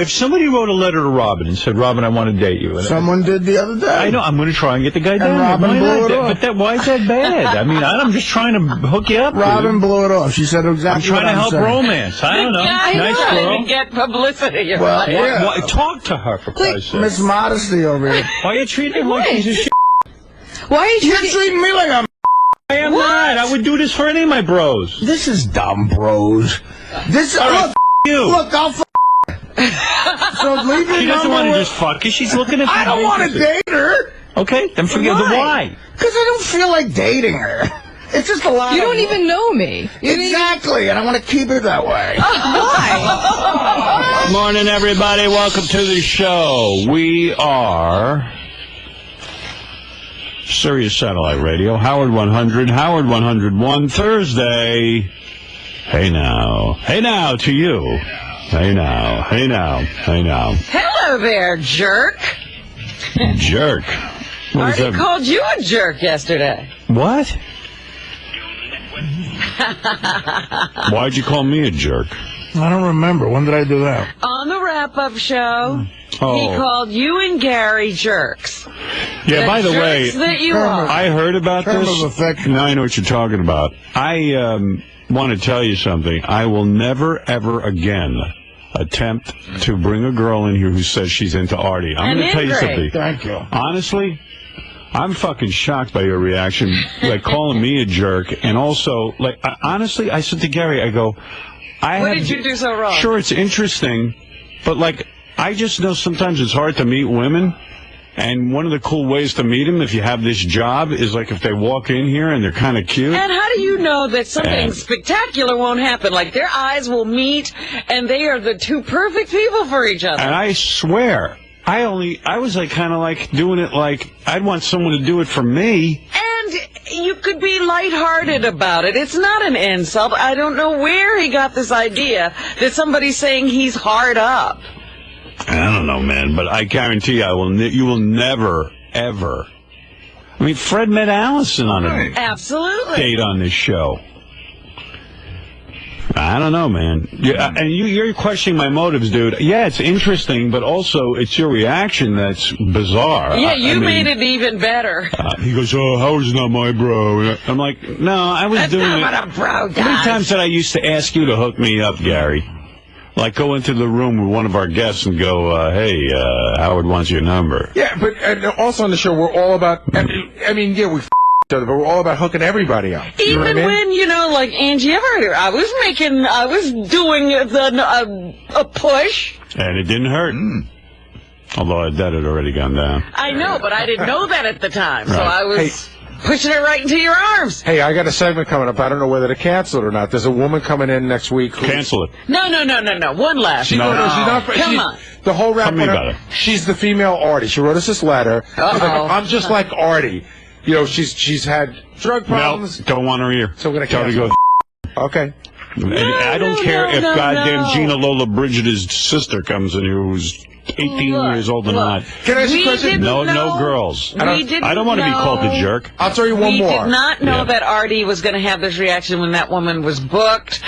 If somebody wrote a letter to Robin and said, Robin, I want to date you. Someone did the other day. I know. I'm going to try and get the guy down. And Robin blew it off. But why is that bad? I mean, I'm just trying to hook you up. Robin blew it off. She said exactly I'm trying to help romance. I don't know. Nice girl. To get publicity. Well, Why, talk to her, for Christ's sake. Miss Modesty over here. Why are you treating her like she's a shit? Why are you treating me like I'm I am not. I would do this for any of my bros. This is dumb, bros. Look, you. Look, I'll So leave your She doesn't want to just fuck you. She's looking at I don't want to date her. Okay, then forget the why. Because I don't feel like dating her. It's just a lot You don't even know me. Exactly, and I want to keep it that way. Why? Morning, everybody. Welcome to the show. We are Sirius Satellite Radio, Howard 100, Howard 101, Thursday. Hey now. Hey now to you. Hey now. Hey now. Hey now. Hello there, jerk. Jerk. What is Artie that? called you a jerk yesterday. What? Why'd you call me a jerk? I don't remember. When did I do that? On the wrap-up show, Oh. he called you and Gary jerks. Yeah, by the way, jerks that you are. I heard about Term this. of affection. Now I know what you're talking about. I want to tell you something. I will never, ever again attempt to bring a girl in here who says she's into Artie. I'm going to tell you something. Thank you. Honestly, I'm fucking shocked by your reaction, like calling me a jerk, and also, like, honestly, I said to Gary, I go, What did you do so wrong? Sure, it's interesting, but like, I just know sometimes it's hard to meet women, and one of the cool ways to meet them, if you have this job, is like if they walk in here and they're kind of cute. And how do you know that something spectacular won't happen? Like their eyes will meet, and they are the two perfect people for each other. And I swear, I was like kind of like doing it like I'd want someone to do it for me. And you could be lighthearted about it. It's not an insult. I don't know where he got this idea that somebody's saying he's hard up. I don't know, man, but I guarantee you, you will never, ever. I mean, Fred met Allison on a Absolutely. date on this show. I don't know, man. And you're questioning my motives, dude. Yeah, it's interesting, but also it's your reaction that's bizarre. Yeah, you made it even better. He goes, oh, Howard's not my bro. I'm like, no, I was That's doing not it. what a bro does. How many times did I used to ask you to hook me up, Gary? Like go into the room with one of our guests and go, hey, Howard wants your number. Yeah, but also on the show, we're all about, I mean, yeah, we each other, but we're all about hooking everybody up. You know what I Even mean? when, like Angie Everett, I was doing a push. And it didn't hurt. Although that had already gone down. I know, but I didn't know that at the time, so Right. I was pushing it right into your arms. Hey, I got a segment coming up. I don't know whether to cancel it or not. There's a woman coming in next week. Cancel it. No. One last. She's not. Come on. The whole rap. Tell me about it. She's the female Artie. She wrote us this letter. She's like, I'm just like Artie. You know, she's had drug problems. No, don't want her here. So we're gonna tell her to cancel go. Okay. I don't care if goddamn Gina Lola Bridget's sister comes in here who's 18 years old or not. Can I ask you a question? No girls. I don't want to be called a jerk. I'll tell you one more. We did not know that Artie was going to have this reaction when that woman was booked.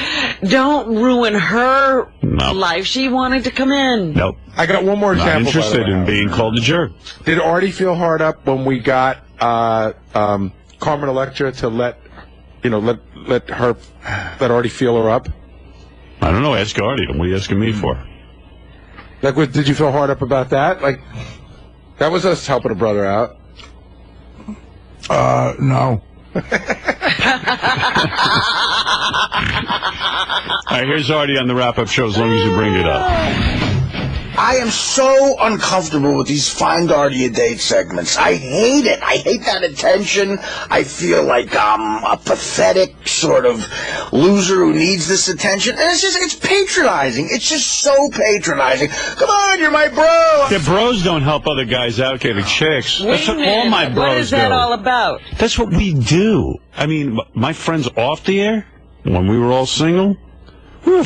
Don't ruin her life. She wanted to come in. Nope. I got one more example. Not interested in being called a jerk. Did Artie feel hard up when we got Carmen Electra to let Artie feel her up? I don't know. Ask Artie. What are you asking me for? Like, did you feel hard up about that? Like, that was us helping a brother out. No. All right, here's Artie on the wrap-up show as long as you bring it up. I am so uncomfortable with these Find Artie a Date segments. I hate it. I hate that attention. I feel like I'm a pathetic sort of loser who needs this attention. And it's patronizing. It's just so patronizing. Come on, you're my bro. The bros don't help other guys out getting chicks. That's what all my bros do. What is that all about? That's what we do. I mean, my friends off the air, when we were all single, we were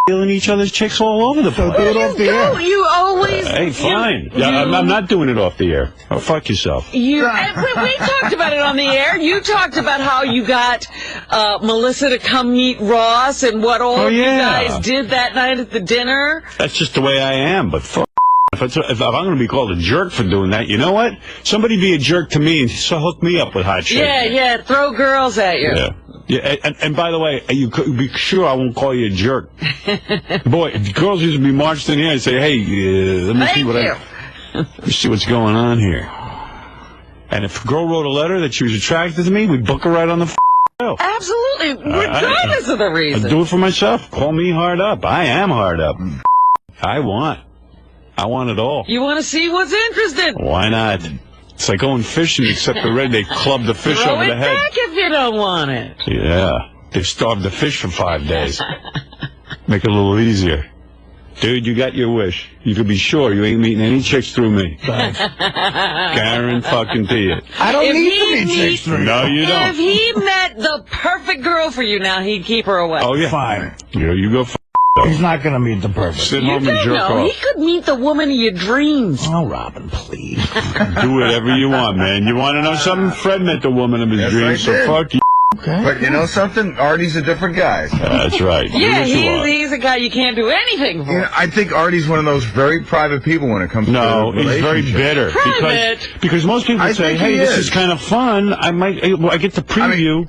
stealing each other's chicks all over the place. Do it off the air. You always... Hey, fine. I'm not doing it off the air. Oh, fuck yourself. We talked about it on the air. You talked about how you got Melissa to come meet Ross and what all you guys did that night at the dinner. That's just the way I am, but fuck. If I'm going to be called a jerk for doing that, you know what? Somebody be a jerk to me and hook me up with hot shit. Yeah, throw girls at you. Yeah, and by the way, you could be sure I won't call you a jerk. Boy, if girls used to be marched in here and say, hey, let me see what's going on here. And if a girl wrote a letter that she was attracted to me, we'd book her right on the show. Absolutely, regardless of the reason. I do it for myself. Call me hard up. I am hard up. I want it all. You want to see what's interesting? Why not? It's like going fishing, except they club the fish over the head. Throw it back if you don't want it. Yeah. They've starved the fish for 5 days. Make it a little easier. Dude, you got your wish. You can be sure you ain't meeting any chicks through me. Thanks. Guarantee it. I don't need to meet chicks through you. No, you don't. If he met the perfect girl for you now, he'd keep her away. Oh, yeah. Fine. You go He's not going to meet the perfect. Sit home and jerk off. He could meet the woman of your dreams. Oh, Robin, please. Do whatever you want, man. You want to know something? Fred met the woman of his dreams, so fuck you. Okay. But you know something? Artie's a different guy. That's right. Yeah, he's a guy you can't do anything for. You know, I think Artie's one of those very private people when it comes to relationships. He's very bitter. Because most people say, hey, this is kind of fun. I get to preview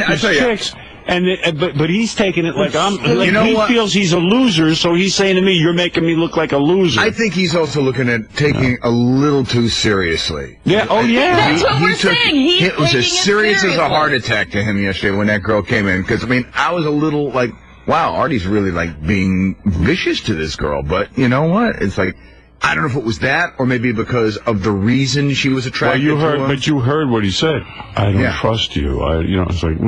these chicks. But he's taking it like he feels he's a loser, so he's saying to me, you're making me look like a loser. I think he's also looking at taking a little too seriously. Yeah, That's what we're saying. It was as serious as a heart attack to him yesterday when that girl came in. Because, I mean, I was a little like, wow, Artie's really like being vicious to this girl. But you know what? It's like, I don't know if it was that or maybe because of the reason she was attracted to him. But you heard what he said. I don't trust you. It's like,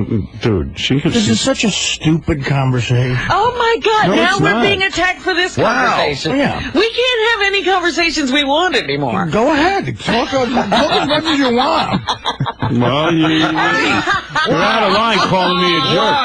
dude, This is such a stupid conversation. Oh, my God. No, now it's we're not. being attacked for this conversation. Yeah. We can't have any conversations we want anymore. Go ahead. Talk as much as you want. Well, you're out of line calling me a jerk.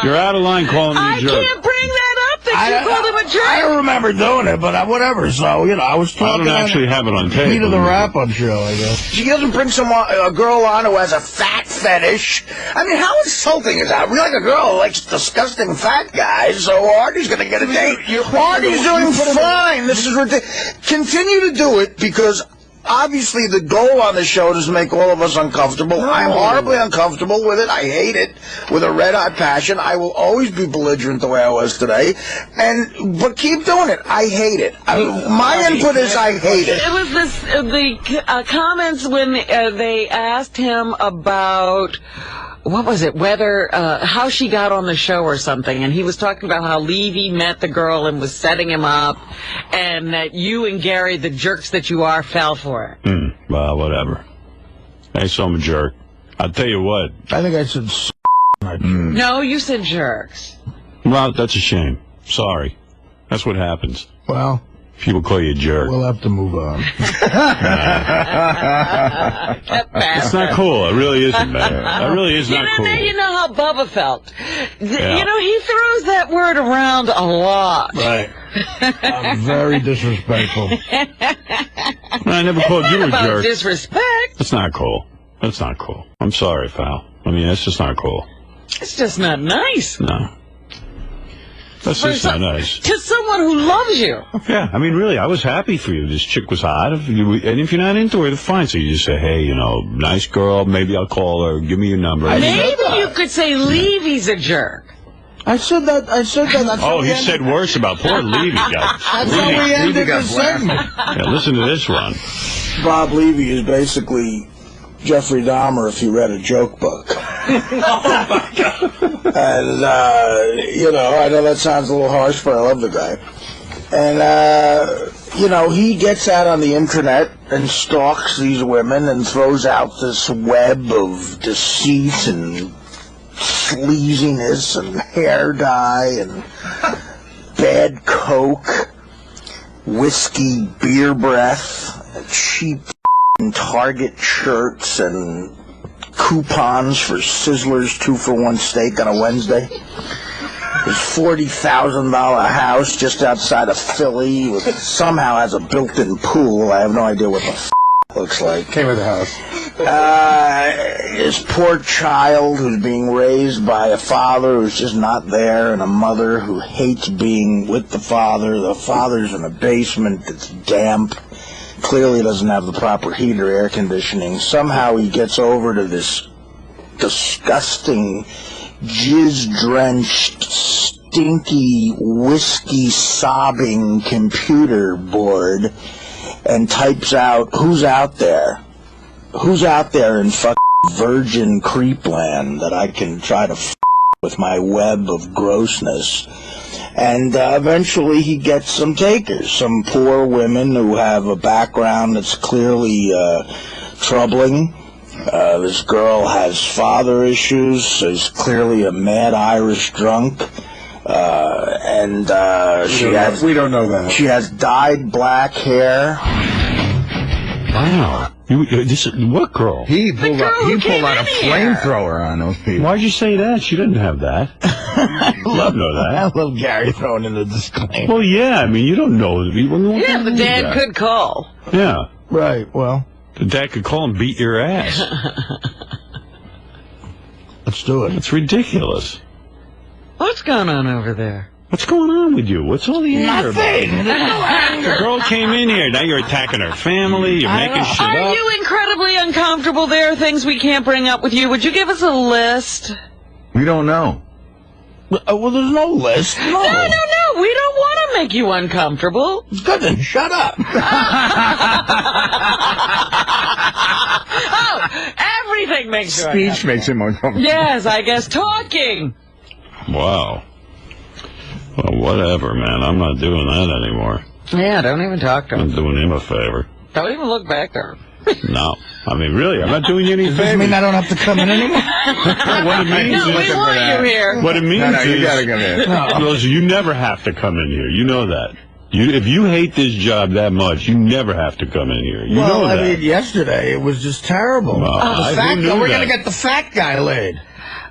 You're out of line calling me a jerk. I can't bring that up that you called him a jerk. I don't remember doing it, but whatever. So, I was talking. I don't actually have it on tape. Heat of the wrap-up show, I guess. She doesn't bring a girl on who has a fat fetish. I mean, how insulting is that? We like a girl who likes disgusting fat guys, so Artie's going to get a date. Artie's doing fine. This is ridiculous. Continue to do it because obviously the goal on the show is to make all of us uncomfortable. No. I'm horribly uncomfortable with it. I hate it with a red-hot passion. I will always be belligerent the way I was today. But keep doing it. I hate it. My input is I hate it. It was the comments when they asked him about... What was it? Whether, how she got on the show or something. And he was talking about how Levy met the girl and was setting him up. And that you and Gary, the jerks that you are, fell for it. Well, whatever. Hey, so I'm a jerk. I'll tell you what. I think I said No, you said jerks. Well, that's a shame. Sorry. That's what happens. Well... People call you a jerk. We'll have to move on. It's not cool. It really isn't, man. It really is not cool. Now you know how Bubba felt. He throws that word around a lot. Right. Very disrespectful. I never called you a About jerk. disrespect. That's not cool. That's not cool. I'm sorry, pal. I mean, that's just not cool. It's just not nice. No. That's just not nice. To someone who loves you. Yeah, I mean, really, I was happy for you. This chick was hot. And if you're not into her, fine. So you just say, hey, you know, nice girl, maybe I'll call her, give me your number. Maybe you could say Levy's a jerk. I said that. That's oh, he said worse about poor Levy. That's how we ended the segment. Yeah, listen to this one. Bob Levy is basically Jeffrey Dahmer if he read a joke book. And, you know, I know that sounds a little harsh, but I love the guy. And, you know, he gets out on the internet and stalks these women and throws out this web of deceit and sleaziness and hair dye and bad coke, whiskey, beer breath, cheap Target shirts and coupons for Sizzler's 2-for-1 steak on a Wednesday. His $40,000 house just outside of Philly somehow has a built-in pool. I have no idea what the it looks like. Came with the house. His poor child who's being raised by a father who's just not there and a mother who hates being with the father. The father's in a basement that's damp. Clearly doesn't have the proper heat or air conditioning. Somehow he gets over to this disgusting, jizz-drenched, stinky, whiskey-sobbing computer board and types out, who's out there? Who's out there in fucking virgin creepland that I can try to with my web of grossness? And eventually he gets some takers, some poor women who have a background that's clearly troubling. This girl has father issues, is clearly a mad Irish drunk. And we don't know that. She has dyed black hair. Wow. What girl? He pulled out a flamethrower on those people. Why'd you say that? She didn't have that. I love that. I love Gary throwing in the disclaimer. Well, yeah, I mean, you don't know. Yeah, the dad could call. Yeah. Right, well. The dad could call and beat your ass. Let's do it. It's ridiculous. What's going on over there? What's going on with you? What's all the anger Nothing. about? The girl came in here. Now you're attacking her family. You're making shit up. Are you incredibly uncomfortable? There are things we can't bring up with you. Would you give us a list? We don't know. Well, there's no list. No. No. We don't want to make you uncomfortable. Good, then shut up. Oh, everything makes you uncomfortable. Speech makes him uncomfortable. Yes, I guess talking. Wow. Well, whatever, man. I'm not doing that anymore. Yeah, don't even talk to him. I'm doing him a favor. Don't even look back there. No. I mean, really, I'm not doing you any favors. Does this mean I don't have to come in anymore? What it means No, we want you here. What it means is... you gotta come in. Listen, you never have to come in here. You know that. If you hate this job that much, you never have to come in here. You know that. I mean, yesterday it was just terrible. Well, We're going to get the fat guy laid.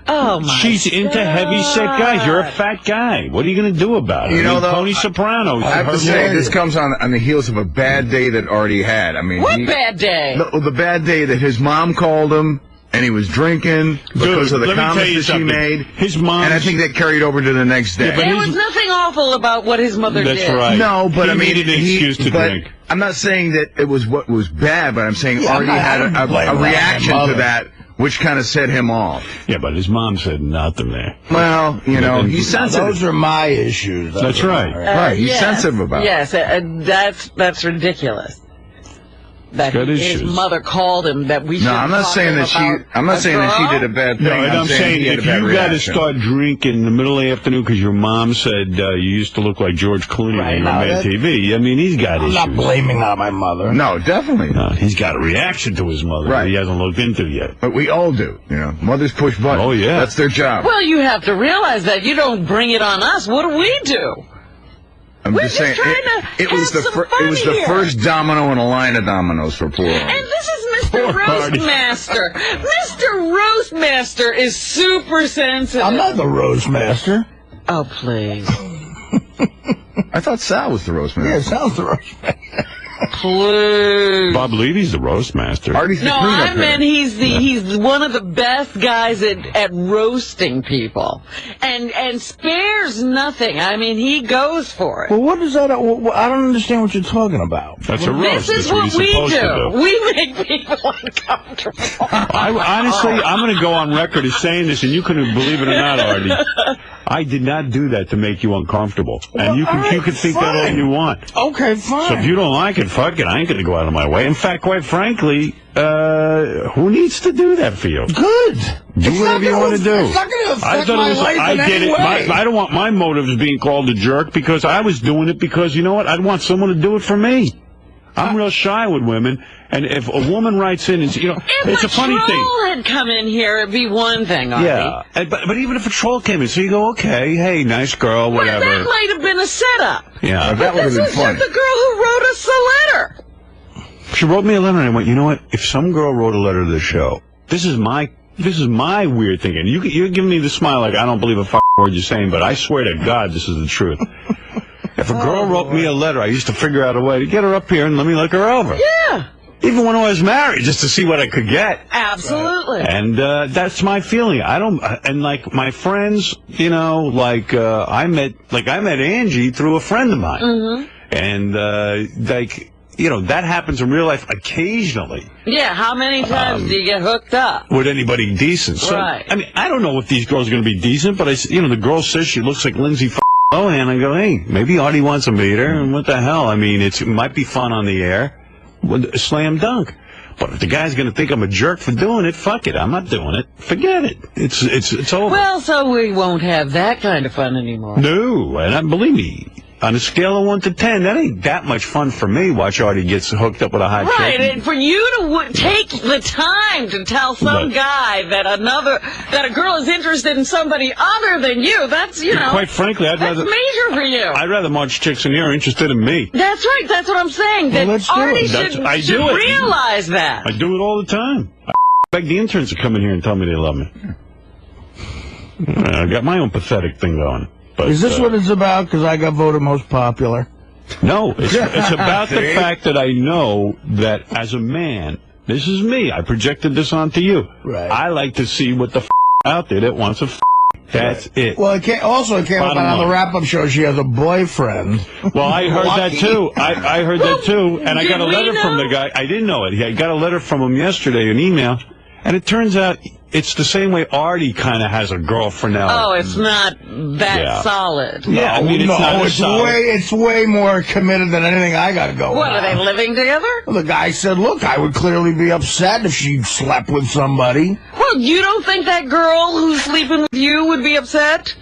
Oh, my She's into heavy set guys. You're a fat guy. What are you going to do about it? You know, though, Tony Soprano. I have to say, this comes on the heels of a bad day that Artie had. I mean, what bad day? The bad day that his mom called him, and he was drinking because of the comments that she made. His mom, and I think that carried over to the next day. There was nothing awful about what his mother did. That's right. No, but he I mean, needed an excuse to drink. I'm not saying that it was what was bad, but I'm saying Artie had a reaction to that, which kind of set him off. Yeah, but his mom said nothing there. Well, you know, he's sensitive. Those are my issues. That's right. Right, he's sensitive about it. Yes, that's ridiculous. That his issues. mother called him that we should. No, I'm not saying that she did a bad thing. No, and I'm saying if you got to start drinking in the middle of the afternoon because your mom said you used to look like George Clooney when you were on TV. I mean, he's got issues. I'm not blaming on my mother. No, definitely not. He's got a reaction to his mother that he hasn't looked into yet. But we all do. You know, mothers push buttons. Oh yeah, that's their job. Well, you have to realize that. You don't bring it on us. What do we do? I'm just saying, it was the first domino in a line of dominoes for poor Artie. And this is Mr. Roastmaster. Mr. Roastmaster is super sensitive. I'm not the Roastmaster. Oh, please. I thought Sal was the roast master. Yeah, Sal's the roast master. Please. Bob Levy's the roast master. Artie's the No, cleanup I meant he's one of the best guys at roasting people, and spares nothing. I mean, he goes for it. Well, what is that? I don't understand what you're talking about. That's a roast. This is That's what you're we supposed to do. We make people uncomfortable. Honestly, I'm going to go on record as saying this, and you couldn't believe it or not, Artie. I did not do that to make you uncomfortable. And you can think that all you want. Okay, fine. So if you don't like it, fuck it. I ain't going to go out of my way. In fact, quite frankly, who needs to do that for you? Good. Do whatever you want to do. It's not going to affect my life I in get any it. way. I don't want my motives being called a jerk because I was doing it because, you know what, I'd want someone to do it for me. I'm real shy with women, and if a woman writes in and, you know, it's a funny thing. If a troll had come in here, it'd be one thing, Artie. Yeah, but even if a troll came in, so you go, okay, hey, nice girl, whatever. Well, that might have been a setup. Yeah, that would have been This is funny. the girl who wrote us the letter. She wrote me a letter, and I went, you know what? If some girl wrote a letter to the show, this is my weird thinking. You're giving me the smile like I don't believe a word you're saying, but I swear to God, this is the truth. If a girl wrote me a letter, I used to figure out a way to get her up here and let me look her over. Yeah. Even when I was married, just to see what I could get. Absolutely. And that's my feeling. And like my friends, you know, like I met Angie through a friend of mine. Mm-hmm. And like, you know, that happens in real life occasionally. Yeah, how many times do you get hooked up? With anybody decent. So, Right. I mean, I don't know if these girls are going to be decent, but the girl says she looks like Lindsay Lohan. I go, hey, maybe Artie wants to meet her, and what the hell? I mean, it might be fun on the air. Slam dunk. But if the guy's going to think I'm a jerk for doing it, fuck it. I'm not doing it. Forget it. It's over. Well, so we won't have that kind of fun anymore. No, and believe me, on a scale of 1 to 10, that ain't that much fun for me. Watch Artie gets hooked up with a hot chick. Right, and for you to take the time to tell some guy that a girl is interested in somebody other than you, that's, you know, quite frankly, that's major for you. I'd rather march chicks in here are interested in me. That's right, that's what I'm saying. That Artie should realize that. I do it all the time. I beg the interns to come in here and tell me they love me. I got my own pathetic thing going. But, is this what it's about? Because I got voted most popular. No, it's about the fact that I know that as a man, this is me. I projected this onto you. Right. I like to see what the out there that wants a That's it. Well, it came up on the wrap-up show. She has a boyfriend. Well, I heard that too. I heard that too, and I got a letter from the guy. I didn't know it. I got a letter from him yesterday, an email, and it turns out it's the same way Artie kind of has a girlfriend now. Oh, it's not that solid. Yeah, I mean, it's way more committed than anything I got to go. What, are they living together? Well, the guy said, look, I would clearly be upset if she slept with somebody. Well, you don't think that girl who's sleeping with you would be upset?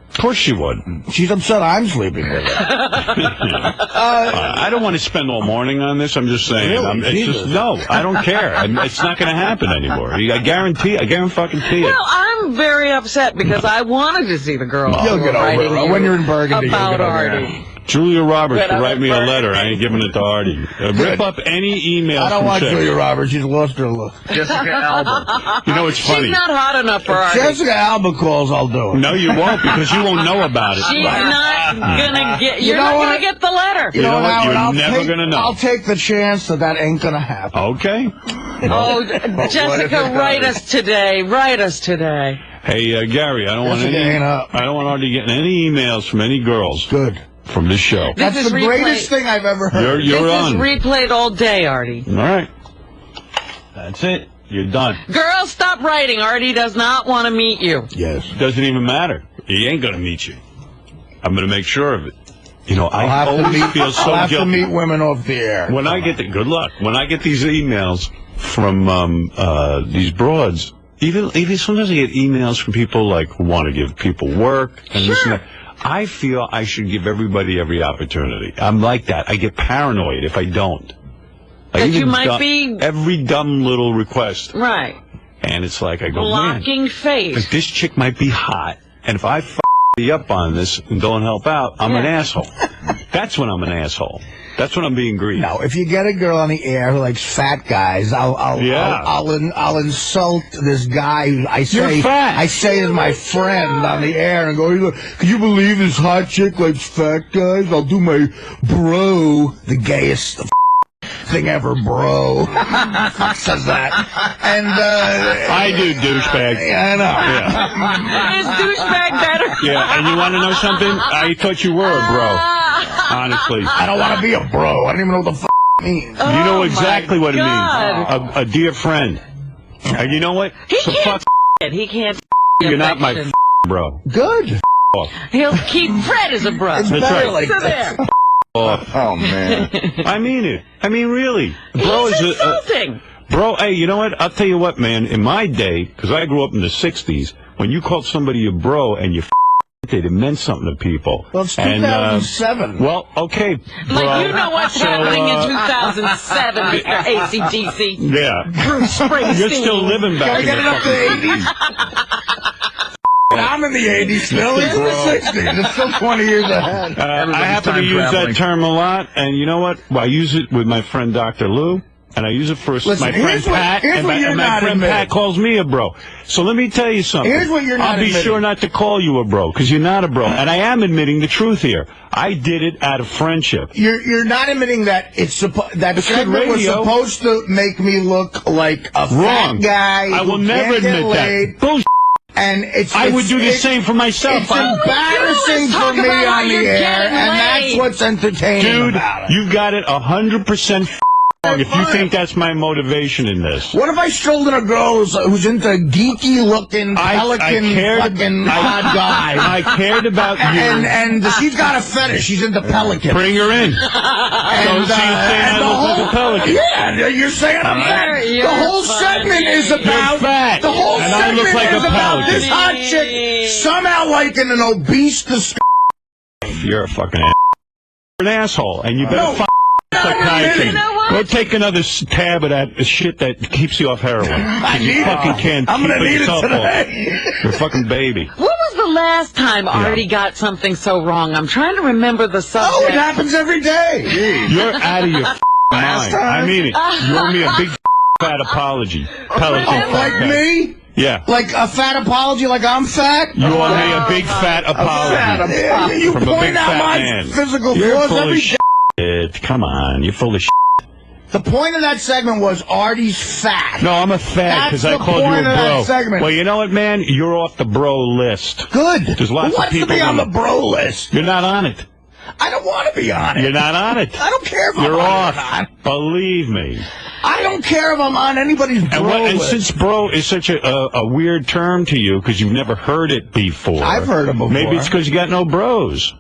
Of course she would. She's upset I'm sleeping with her. I don't want to spend all morning on this. I'm just saying. Really? No, I don't care. It's not going to happen anymore. I guarantee it. Well, I'm very upset because I wanted to see the girl. You'll get over it. When you're in Burgundy, about Artie. Julia Roberts will write me a letter. I ain't giving it to Artie. Rip up any email. I don't want Julia Roberts. She's lost her look. Jessica Alba. You know, it's funny. She's not hot enough for Artie. Jessica Alba calls, I'll do it. No, you won't, because you won't know about it. She's not gonna get. You're not gonna get the letter. You know what? You're never gonna know. I'll take the chance that ain't gonna happen. Okay. Oh, Jessica, write us today. Write us today. Hey, Gary, I don't want Artie getting any emails from any girls. Good. From this show. That's the greatest thing I've ever heard. You're This on. is replayed all day, Artie. All right. That's it. You're done. Girls, stop writing. Artie does not want to meet you. Yes. Doesn't even matter. He ain't going to meet you. I'm going to make sure of it. You know, I always feel so guilty. I'll have to meet women off the air. When I get good luck. When I get these emails from these broads, even sometimes I get emails from people like who want to give people work and this and that. I feel I should give everybody every opportunity. I'm like that. I get paranoid if I don't. That you might be... Every dumb little request. Right. And it's like, I go, blocking fate. Like, this chick might be hot, and if I you up on this and don't help out, I'm an asshole. That's when I'm an asshole. That's when I'm being greedy. No, if you get a girl on the air who likes fat guys, I'll insult this guy who I say is my friend on the air and go, can you believe this hot chick likes fat guys? I'll do my bro, the gayest thing ever, bro. Fuck says that. And I do, douchebag. Yeah, I know. Yeah. Is douchebag better? Yeah, and you want to know something? I thought you were a bro. Honestly. I don't want to be a bro. I don't even know what the f it means. You know exactly what it means. A dear friend. And you know what? He can't. You're not my bro. Good. He'll keep Fred as a bro. It's That's better right. like So that. there. Oh, man. I mean it. I mean, really. Bro He's is insulting. Bro, hey, you know what? I'll tell you what, man. In my day, because I grew up in the 60s, when you called somebody a bro and you it meant something to people. Well, it's 2007. Well, okay, bro. Like, you know what's happening in 2007, Mr. AC/DC. Yeah. Bruce Springsteen. You're still living back Can I get in it the up to the 80s? I'm in the 80s still. He's in the 60s. It's still 20 years ahead. I happen to use that term a lot, and you know what? Well, I use it with my friend Dr. Lou, and I use it for my friend Pat, and my friend Pat calls me a bro. So let me tell you something. Here's what you're not I'll be admitting. sure not to call you a bro, because you're not a bro. And I am admitting the truth here. I did it out of friendship. You're not admitting that that segment was radio. supposed to make me look like a fat guy. I will who never can't get admit laid. that. Bullshit. And I would do the same for myself. It's embarrassing for me on the air, and that's what's entertaining about it. You've got it 100% wrong if you think that's my motivation in this. What if I strolled in a girl who's into geeky-looking, pelican-fucking odd guy? I cared about you. And she's got a fetish. She's into pelicans. Bring her in. And, so you're saying I look like a pelican. Yeah, you're saying I'm fat. The whole segment is about... You're fat. The whole and I segment look like is a about pelican. this hot chick somehow liking an obese... You're a fucking an asshole, and you better psychiatry. You know what? Go take another tab of that shit that keeps you off heroin. You fucking can't I'm keep gonna need yourself it today. off. You're a fucking baby. What was the last time Artie got something so wrong? I'm trying to remember the subject. Oh, it happens every day. You're out of your mind. I mean it. You owe me a big fat apology. Like me? Yeah. Like a fat apology, like I'm fat? You owe me a big fat apology. You from a point big out fat my man. physical You're flaws full every of shit. Come on, you're full of shit. The point of that segment was Artie's fat. No, I'm a fat because I called you a bro. Well, you know what, man? You're off the bro list. Good. There's lots Who of people wants to be on the bro list? You're not on it. I don't want to be on it. You're not on it. I don't care if You're I'm off. on it or not. Believe me. I don't care if I'm on anybody's bro And list. since bro is such a weird term to you because you've never heard it before. I've heard it before. Maybe it's because you got no bros.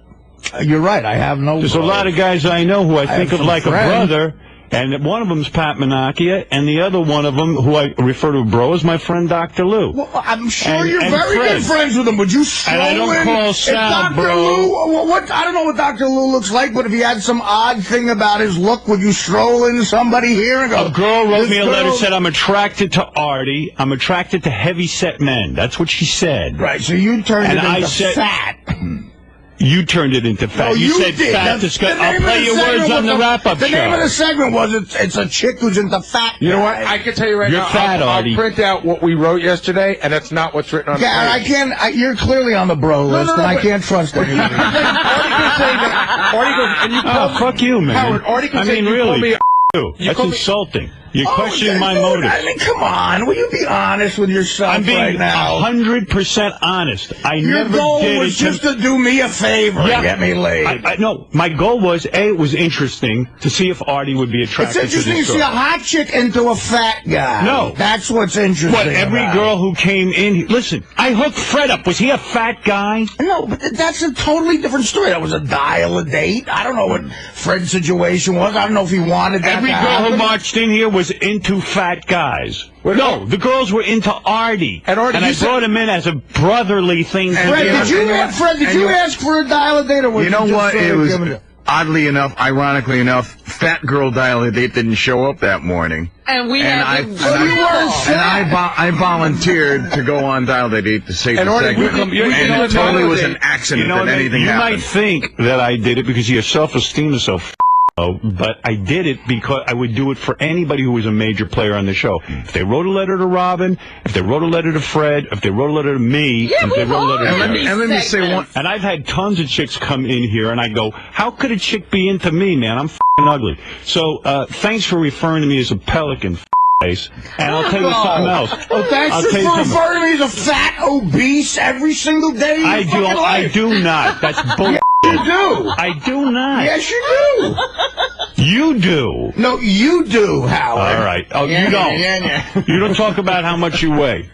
You're right. I have no There's bros. a lot of guys I know who I think have of like some a friends. brother. And one of them's Pat Menachia, and the other one of them, who I refer to as bro, is my friend Dr. Lou. Well, I'm sure And- you're and very Fred. good friends with him. Would you stroll And I don't in? call If Sal, Dr. bro. Lou, I don't know what Dr. Lou looks like, but if he had some odd thing about his look, would you stroll in somebody here and go? A girl wrote "This me a letter, girl-" said, I'm attracted to Artie. I'm attracted to heavy-set men. That's what she said. Right, so you turned And it I into said- fat. You turned it into fat. No, you said did. fat. I'll play your words on the wrap-up show. The name of the segment was it's a chick who's into fat. You know what? I can tell you right You're now. fat, Artie. I'll print out what we wrote yesterday, and that's not what's written on the Gary, page. you're clearly on the bro list, and I but- can't trust anybody. Artie can say that. Artie goes, and you call fuck you, man. Howard, Artie can I say mean, you really. call me That's call me- insulting. You're Oh, questioning my dude, motives. I mean, come on. Will you be honest with yourself I'm being right now? 100% honest. Your never goal did was it just to do me a favor and get me laid. No, my goal was, it was interesting to see if Artie would be It's attracted to interesting to this see a girl. hot chick into a fat guy. No. That's what's interesting. But every about girl it. who came in, listen, I hooked Fred up. Was he a fat guy? No, but that's a totally different story. That was a dial-a-date. I don't know what Fred's situation was. I don't know if he wanted that Every to girl who happen. marched in here was into fat guys. No, the girls were into Artie. And I brought him in as a brotherly thing. Fred, did you ask for a dial-a-date or was You know just what? sort It of was, giving it? oddly enough, ironically enough, fat girl dial-a-date didn't show up that morning. And we And had I volunteered to go on dial-a-date to save And the Artie, segment. and it totally was an accident You know, that anything you happened. might think that I did it because your self-esteem is so but I did it because I would do it for anybody who was a major player on the show. If they wrote a letter to Robin, if they wrote a letter to Fred, if they wrote a letter to me, if they wrote a letter to and let me say one. And I've had tons of chicks come in here, and I go, how could a chick be into me, man? I'm f***ing ugly. So thanks for referring to me as a pelican, face. And I'll tell you something else. Oh, thanks for referring to me as a fat, obese every single day. I do not. That's bullshit. You do. I do not. Yes, you do. You do. No, you do, Howard. All right. Oh, you don't. You don't talk about how much you weigh.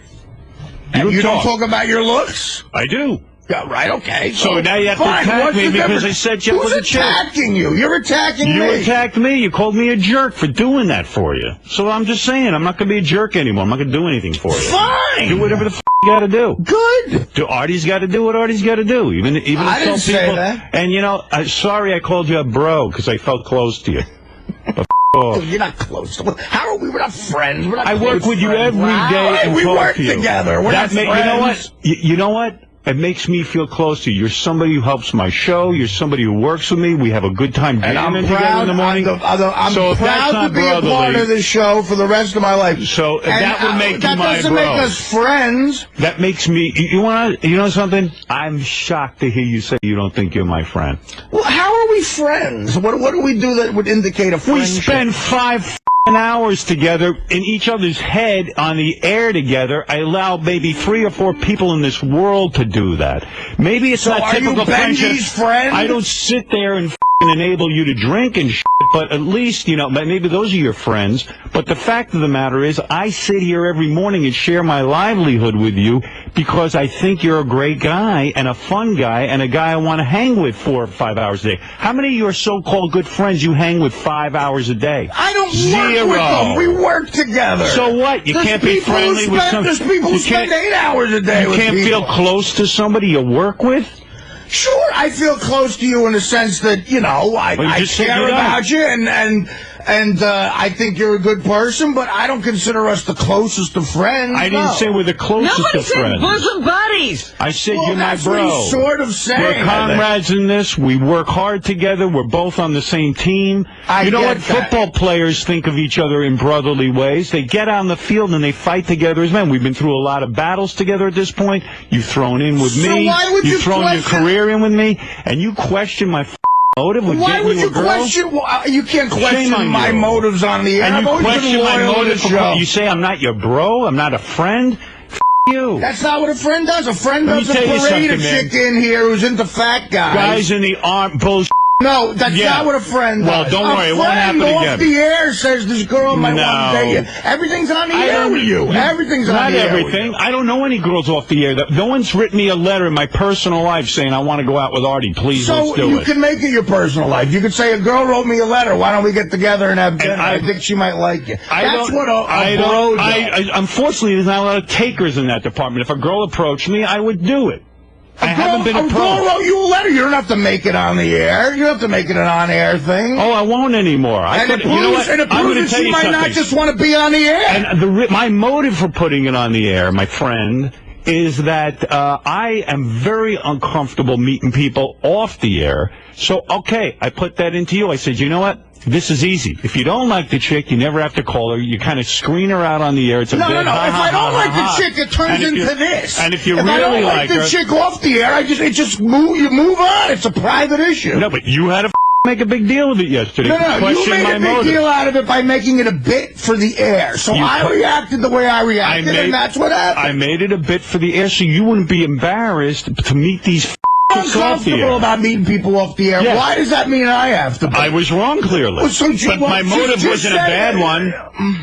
You don't talk about your looks? I do. Yeah, right, okay. So now you have to attack me because I said you was a chick. Who's attacking you? You're attacking me. You attacked me. You called me a jerk for doing that for you. So I'm just saying, I'm not going to be a jerk anymore. I'm not going to do anything for you. Fine. Do whatever the f*** you got to do. Good. Artie's got to do what Artie's got to do. Even I didn't say that. And, you know, sorry I called you a bro because I felt close to you. But Dude, you're not close. How are we? We're not friends. We're not I work with you every day and we talk work to you. together. We're not friends. You know what? You know what? It makes me feel close to you. You're somebody who helps my show. You're somebody who works with me. We have a good time jamming together in the morning. I'm proud to be a part of this show for the rest of my life. So that would make you my bro. That doesn't make us friends. That makes me. You know something? I'm shocked to hear you say you don't think you're my friend. Well, how are we friends? What do we do that would indicate a friendship? We spend 5 hours together in each other's head on the air together. I allow maybe 3 or 4 people in this world to do that. Maybe it's not typical friendship. Friend? I don't sit there and enable you to drink and shit, but at least, you know, maybe those are your friends. But the fact of the matter is, I sit here every morning and share my livelihood with you because I think you're a great guy and a fun guy and a guy I want to hang with 4 or 5 hours a day. How many of your so-called good friends you hang with 5 hours a day? I don't work with them. We work together. So what? You can't be friendly with some... There's people who spend 8 hours a day with people. You can't feel close to somebody you work with? Sure, I feel close to you in the sense that, you know, I care about you and I think you're a good person, but I don't consider us the closest of friends. I didn't say we're the closest of friends. Nobody said bosom buddies. I said you're my bro. What he's sort of saying. We're comrades in this. We work hard together. We're both on the same team. You know what? Football players think of each other in brotherly ways. They get on the field and they fight together as men. We've been through a lot of battles together at this point. You've thrown in with me. Why would You've thrown your career in with me, and you question my motive with Why would you question? You can't question my motives on the air. And you I've question my motive. You say I'm not your bro. I'm not a friend. You. That's not what a friend does. A friend doesn't parade a chick in here who's into fat guys. Guys in the arm bullshit. No, that's not what a friend does. Well, don't worry, it won't happen again. A friend off the air says this girl might want to date you. Everything's on the air with you. Everything's on the air. Not everything. I don't know any girls off the air. No one's written me a letter in my personal life saying I want to go out with Artie. Please, let's do it. So you can make it your personal life. You could say a girl wrote me a letter. Why don't we get together and have dinner? I think she might like you. That's what a bro does. Unfortunately, there's not a lot of takers in that department. If a girl approached me, I would do it. I haven't been approached. A girl wrote you a letter. You don't have to make it on the air. You don't have to make it an on-air thing. Oh, I won't anymore. It proves that she might not just want to be on the air. And my motive for putting it on the air, my friend, is that I am very uncomfortable meeting people off the air. So, okay, I put that into you. I said, you know what? This is easy. If you don't like the chick, you never have to call her. You kind of screen her out on the air. It's a no. If I don't like the chick, it turns into this. And if you really I don't like her, the chick off the air, you move on. It's a private issue. No, but you had to make a big deal of it yesterday. No, you made a big deal out of it by making it a bit for the air. So I reacted the way I reacted, and that's what happened. I made it a bit for the air so you wouldn't be embarrassed to meet these uncomfortable about meeting people off the air. Yes. Why does that mean I have to be? I was wrong, clearly. But my motive wasn't a bad one.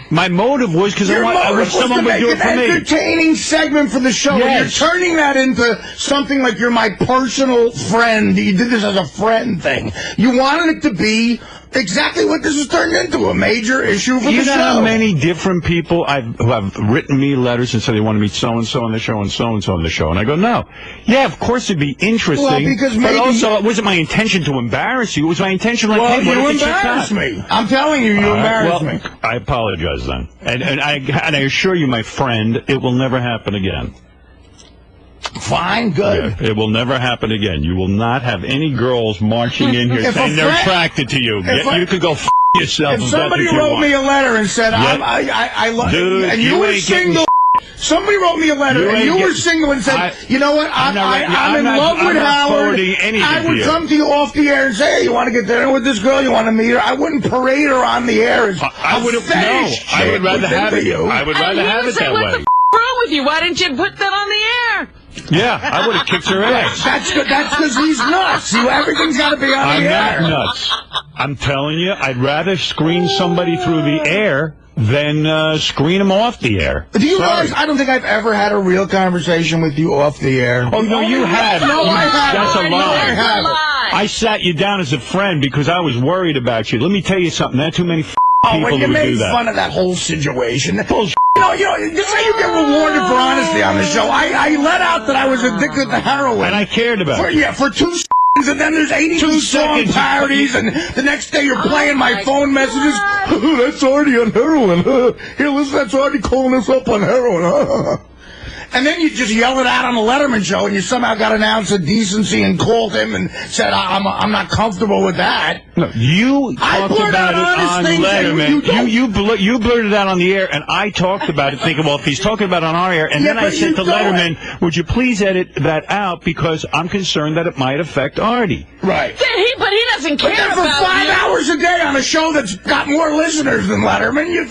My motive was because I wish someone would do it for me. An entertaining segment for the show. Yes. You're turning that into something like you're my personal friend. You did this as a friend thing. You wanted it to be exactly what this has turned into, a major issue for the show. You know how many different people who have written me letters and said they want to meet so-and-so on the show and so-and-so on the show. And I go, no. Yeah, of course it'd be interesting. Well, because but also, it wasn't my intention to embarrass you. It was my intention to you embarrassed me. I'm telling you, you embarrassed me. I apologize then. And I assure you, my friend, it will never happen again. Fine, good. Yeah, it will never happen again. You will not have any girls marching in here saying they're attracted to you. You could go yourself. If somebody wrote me a letter and said, I love you, and you were single. Somebody wrote me a letter, and you were single and said, you know what, I'm in love with Howard. I would come to you off the air and say, hey, you want to get dinner with this girl? You want to meet her? I wouldn't parade her on the air. I would rather have it. I would rather have it that way. What's wrong with you? Why didn't you put that on the air? Yeah, I would have kicked her ass. That's because he's nuts. Everything's got to be on the air. I'm not nuts. I'm telling you, I'd rather screen somebody through the air than screen them off the air. Do you realize I don't think I've ever had a real conversation with you off the air? Oh, no, you have. No, I haven't. That's a lie. No, I haven't. I sat you down as a friend because I was worried about you. Let me tell you something. There are too many people when you who made do that. fun of that whole situation. Bullshit. You know, this is how you get rewarded for honesty on the show. I let out that I was addicted to heroin. And I cared about it. Yeah, for 2 seconds, and then there's 82 song parodies, and the next day you're playing my phone messages. That's Artie on heroin. Here, listen, that's Artie calling us up on heroin. And then you just yell it out on the Letterman show, and you somehow got an ounce of decency and called him and said, I'm not comfortable with that. No, you talked about it on Letterman. You blurted out on the air, and I talked about it, thinking, well, if he's talking about it on our air, and then I said to Letterman, would you please edit that out, because I'm concerned that it might affect Artie. Right. But he doesn't care about for 5 hours a day on a show that's got more listeners than Letterman, you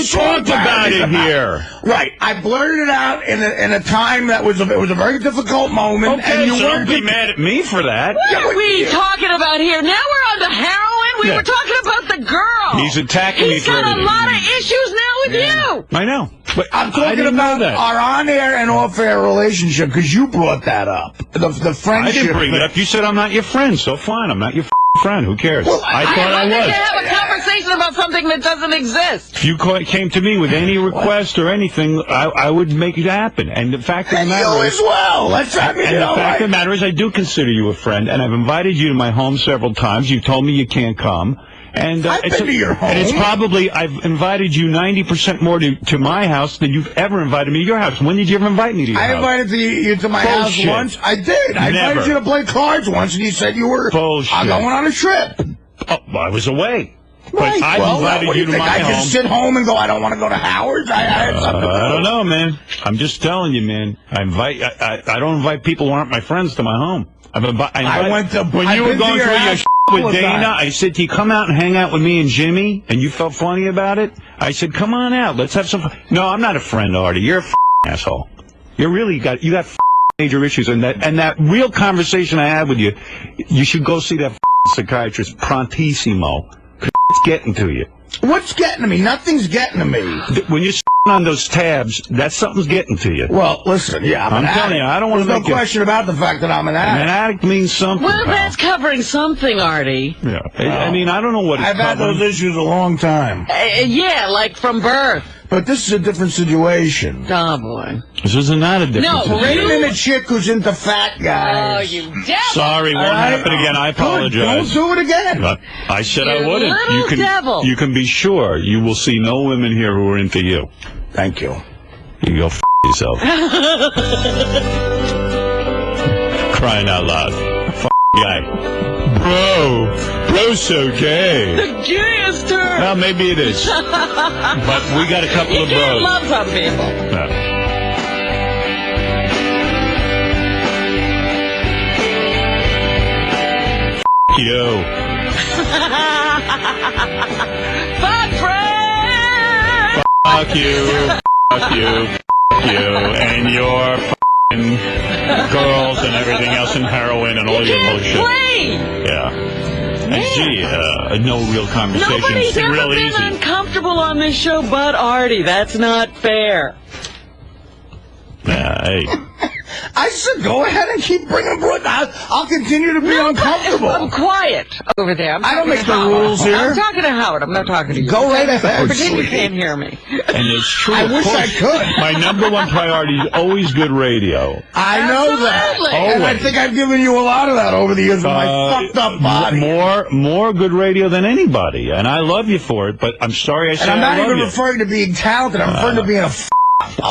talked about it here. Right. I blurted it out in a time that was a very difficult moment. Okay, and you so weren't don't be mad at me for that. What are we talking about here? Now we're on the heroin? We were talking about the girl. He's attacking me for everything. He's got a everything. lot of issues now with you. I know. But I'm talking about our on-air and off-air relationship, because you brought that up. The friendship. I didn't bring it up. You said I'm not your friend, so fine. I'm not your friend. Who cares? Well, I thought I was. to have a conversation about something that doesn't exist. If you came to me with any request or anything, I would make it happen. And the fact of the matter is, as well. The fact of the matter is, I do consider you a friend, and I've invited you to my home several times. You told me you can't come. And I've been to your home. And it's probably, I've invited you 90% more to my house than you've ever invited me to your house. When did you ever invite me to your house? I invited you to my house once. I did. I invited you to play cards once, and you said you were going on a trip. Oh, well, I was away. But Right. I invited you to my home. I just sit home and go, I don't want to go to Howard's? I don't know, man. I'm just telling you, man. I don't invite people who aren't my friends to my home. When you were going through your with Dana, I said to you, come out and hang out with me and Jimmy, and you felt funny about it. I said, come on out, let's have some fun. No, I'm not a friend, Artie. You're a asshole. You got major issues, and that real conversation I had with you, you should go see that psychiatrist, 𝗦𝗵cie𝗄𝗿𝗍. It's getting to you. What's getting to me? Nothing's getting to me. When you're on those tabs, something's getting to you. Well, listen, I'm telling you, I don't want to make no question about the fact that I'm an addict. An addict means something. Well, that's covering something, Artie. Yeah. I mean, I don't know what it's I've had those issues a long time. Yeah, like from birth. But this is a different situation. Oh, boy. This is not a different situation. Rating a chick who's into fat guys. Oh, you devil. Sorry, won't happen again. I apologize. Don't do it again. I said I You wouldn't. little devil. You can be sure you will see no women here who are into you. Thank you. You go yourself. Crying out loud. Guy. Bro's so gay. The gayest term. Well, maybe it is. But we got a couple of bros. You love some people. You. Fuck friend. Fuck you. Fuck you. Fuck you. And your f***ing girls and everything else and heroin and all your bullshit. Yeah. And gee, no real conversation. Nobody's ever real been easy. uncomfortable on this show but Artie. That's not fair. Hey. I said, go ahead and keep bringing Brooke. I'll continue to be uncomfortable. I'm quiet over there. I don't make the rules here. I'm talking to Howard. I'm not talking to you. Go right ahead. Pretend you can't hear me. And it's true. I wish I could. My number one priority is always good radio. I know that. And I think I've given you a lot of that over the years with my fucked up body. More good radio than anybody. And I love you for it, but I'm sorry I said And I'm not I love even you. referring to being talented. I'm referring to being a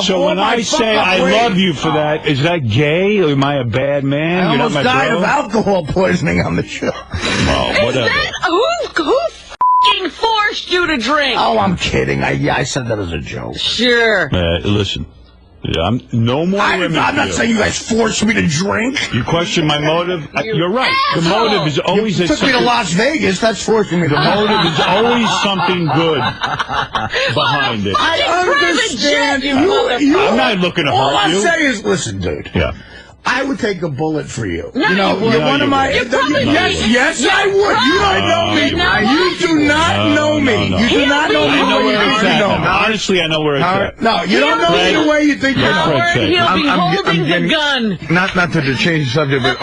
So when I say I love you for that, is that gay? Or am I a bad man? I You're not almost my died bro? of alcohol poisoning on the show. Oh, whatever. Who f***ing forced you to drink? Oh, I'm kidding. I said that as a joke. Sure. Listen, I'm no more women. I'm not saying you guys forced me to drink. You question my motive? You're right. The motive is always... You took me to Las Vegas. That's forcing me to The motive is always something good behind it. I understand you. I'm not looking to hurt you. All I'm saying is, listen, dude. Yeah. I would take a bullet for you. No, you know, you you're wouldn't. one of my. Yes, I would. You don't know me. You do not know me. You do not know me the way you think you know me. Honestly, I know where it's at. No, you don't know me the way you think you know me. He'll be holding the gun. Not to change the subject, but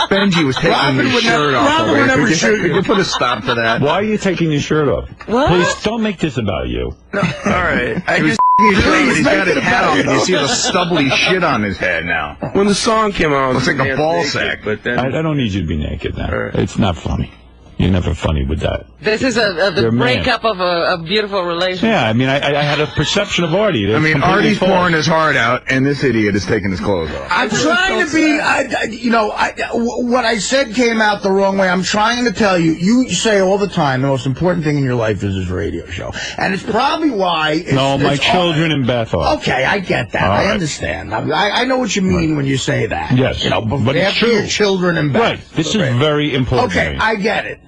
Benji was taking his shirt off. Robin would never shoot you. Could you put a stop to that? Why are you taking your shirt off? What? Please don't make this about you. All right. Please He's got make his it hat off, about and you you. see the stubbly shit on his head now. When the song came out, Looks like a ball sack. But then, I don't need you to be naked now. It's not funny. You're never funny with that. This is the You're a man. breakup of a beautiful relationship. Yeah, I mean, I had a perception of Artie. That's I mean, completely Artie's false. pouring his heart out, and this idiot is taking his clothes off. I'm trying to be, what I said came out the wrong way. I'm trying to tell you, you say all the time the most important thing in your life is this radio show. And it's probably why... My children and Beth are. Okay, I get that. All I right. understand. I know what you mean when you say that. Yes, But it's after true. your children and Beth. Right, this is very important to Okay, me. I get it.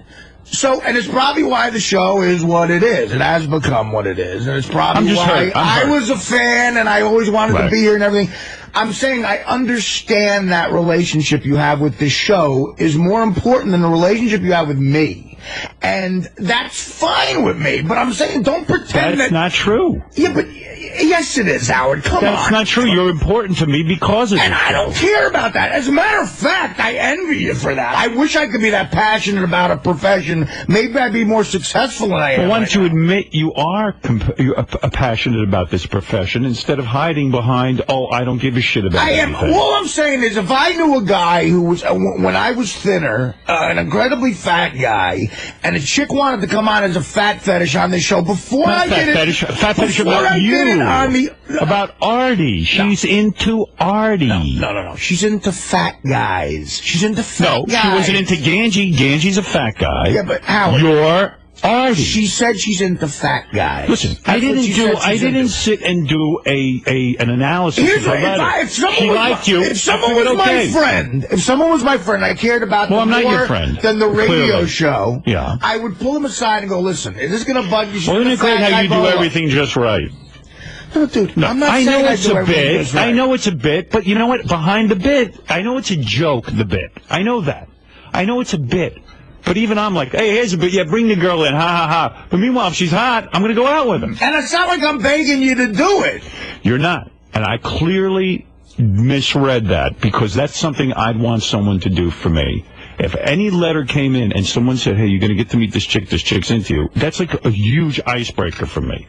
So, and it's probably why the show is what it is. It has become what it is. And it's probably why I was a fan and I always wanted to be here and everything. I'm saying I understand that relationship you have with this show is more important than the relationship you have with me. And that's fine with me. But I'm saying don't pretend That's not true. Yeah, but yes, it is, Howard. Come on. That's not true. You're important to me because of it. And I don't care about that. As a matter of fact, I envy you for that. I wish I could be that passionate about a profession. Maybe I'd be more successful than I am. Well, why don't you admit you are passionate about this profession instead of hiding behind, oh, I don't give a shit about anything. All I'm saying is if I knew a guy who was, when I was thinner, an incredibly fat guy, and a chick wanted to come on as a fat fetish on this show, before Not I fat did it... fetish, fat fetish before about I you. did it on the... About Artie. She's into Artie. No. She's into fat guys. She's into fat guys. She wasn't into Ganji. Ganji's a fat guy. Yeah, but Howard... You're Artie. She said she's into fat guys. Listen, I didn't sit and do an analysis of her letter. She liked you. If someone was my friend, I cared about them I'm not more your friend, than the radio clearly. show. Yeah. I would pull them aside and go, listen, is this going to bug you? Well, isn't it great how you do everything just right? No, dude, No, I'm not I saying know I it's do a everything bit. just right. I know it's a bit, but you know what? Behind the bit, I know it's a joke, the bit. I know that. I know it's a bit. But even I'm like, hey, here's a bit. Yeah, bring the girl in. Ha, ha, ha. But meanwhile, if she's hot, I'm going to go out with her. And it's not like I'm begging you to do it. You're not. And I clearly misread that because that's something I'd want someone to do for me. If any letter came in and someone said, hey, you're going to get to meet this chick's into you, that's like a huge icebreaker for me.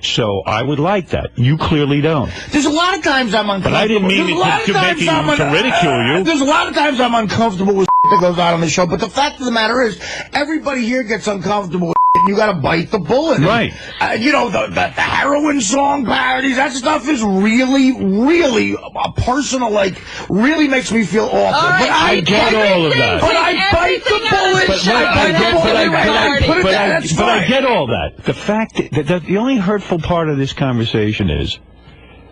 So I would like that. You clearly don't. There's a lot of times I'm uncomfortable. But I didn't mean to ridicule you. There's a lot of times I'm uncomfortable with that goes on the show. But the fact of the matter is, everybody here gets uncomfortable with and you got to bite the bullet. Right. You know, the heroin song parodies, that stuff is really, really a personal, really makes me feel awful. Right, but I get all of that. But I bite the bullet. But I get all that. The fact that the only hurtful part of this conversation is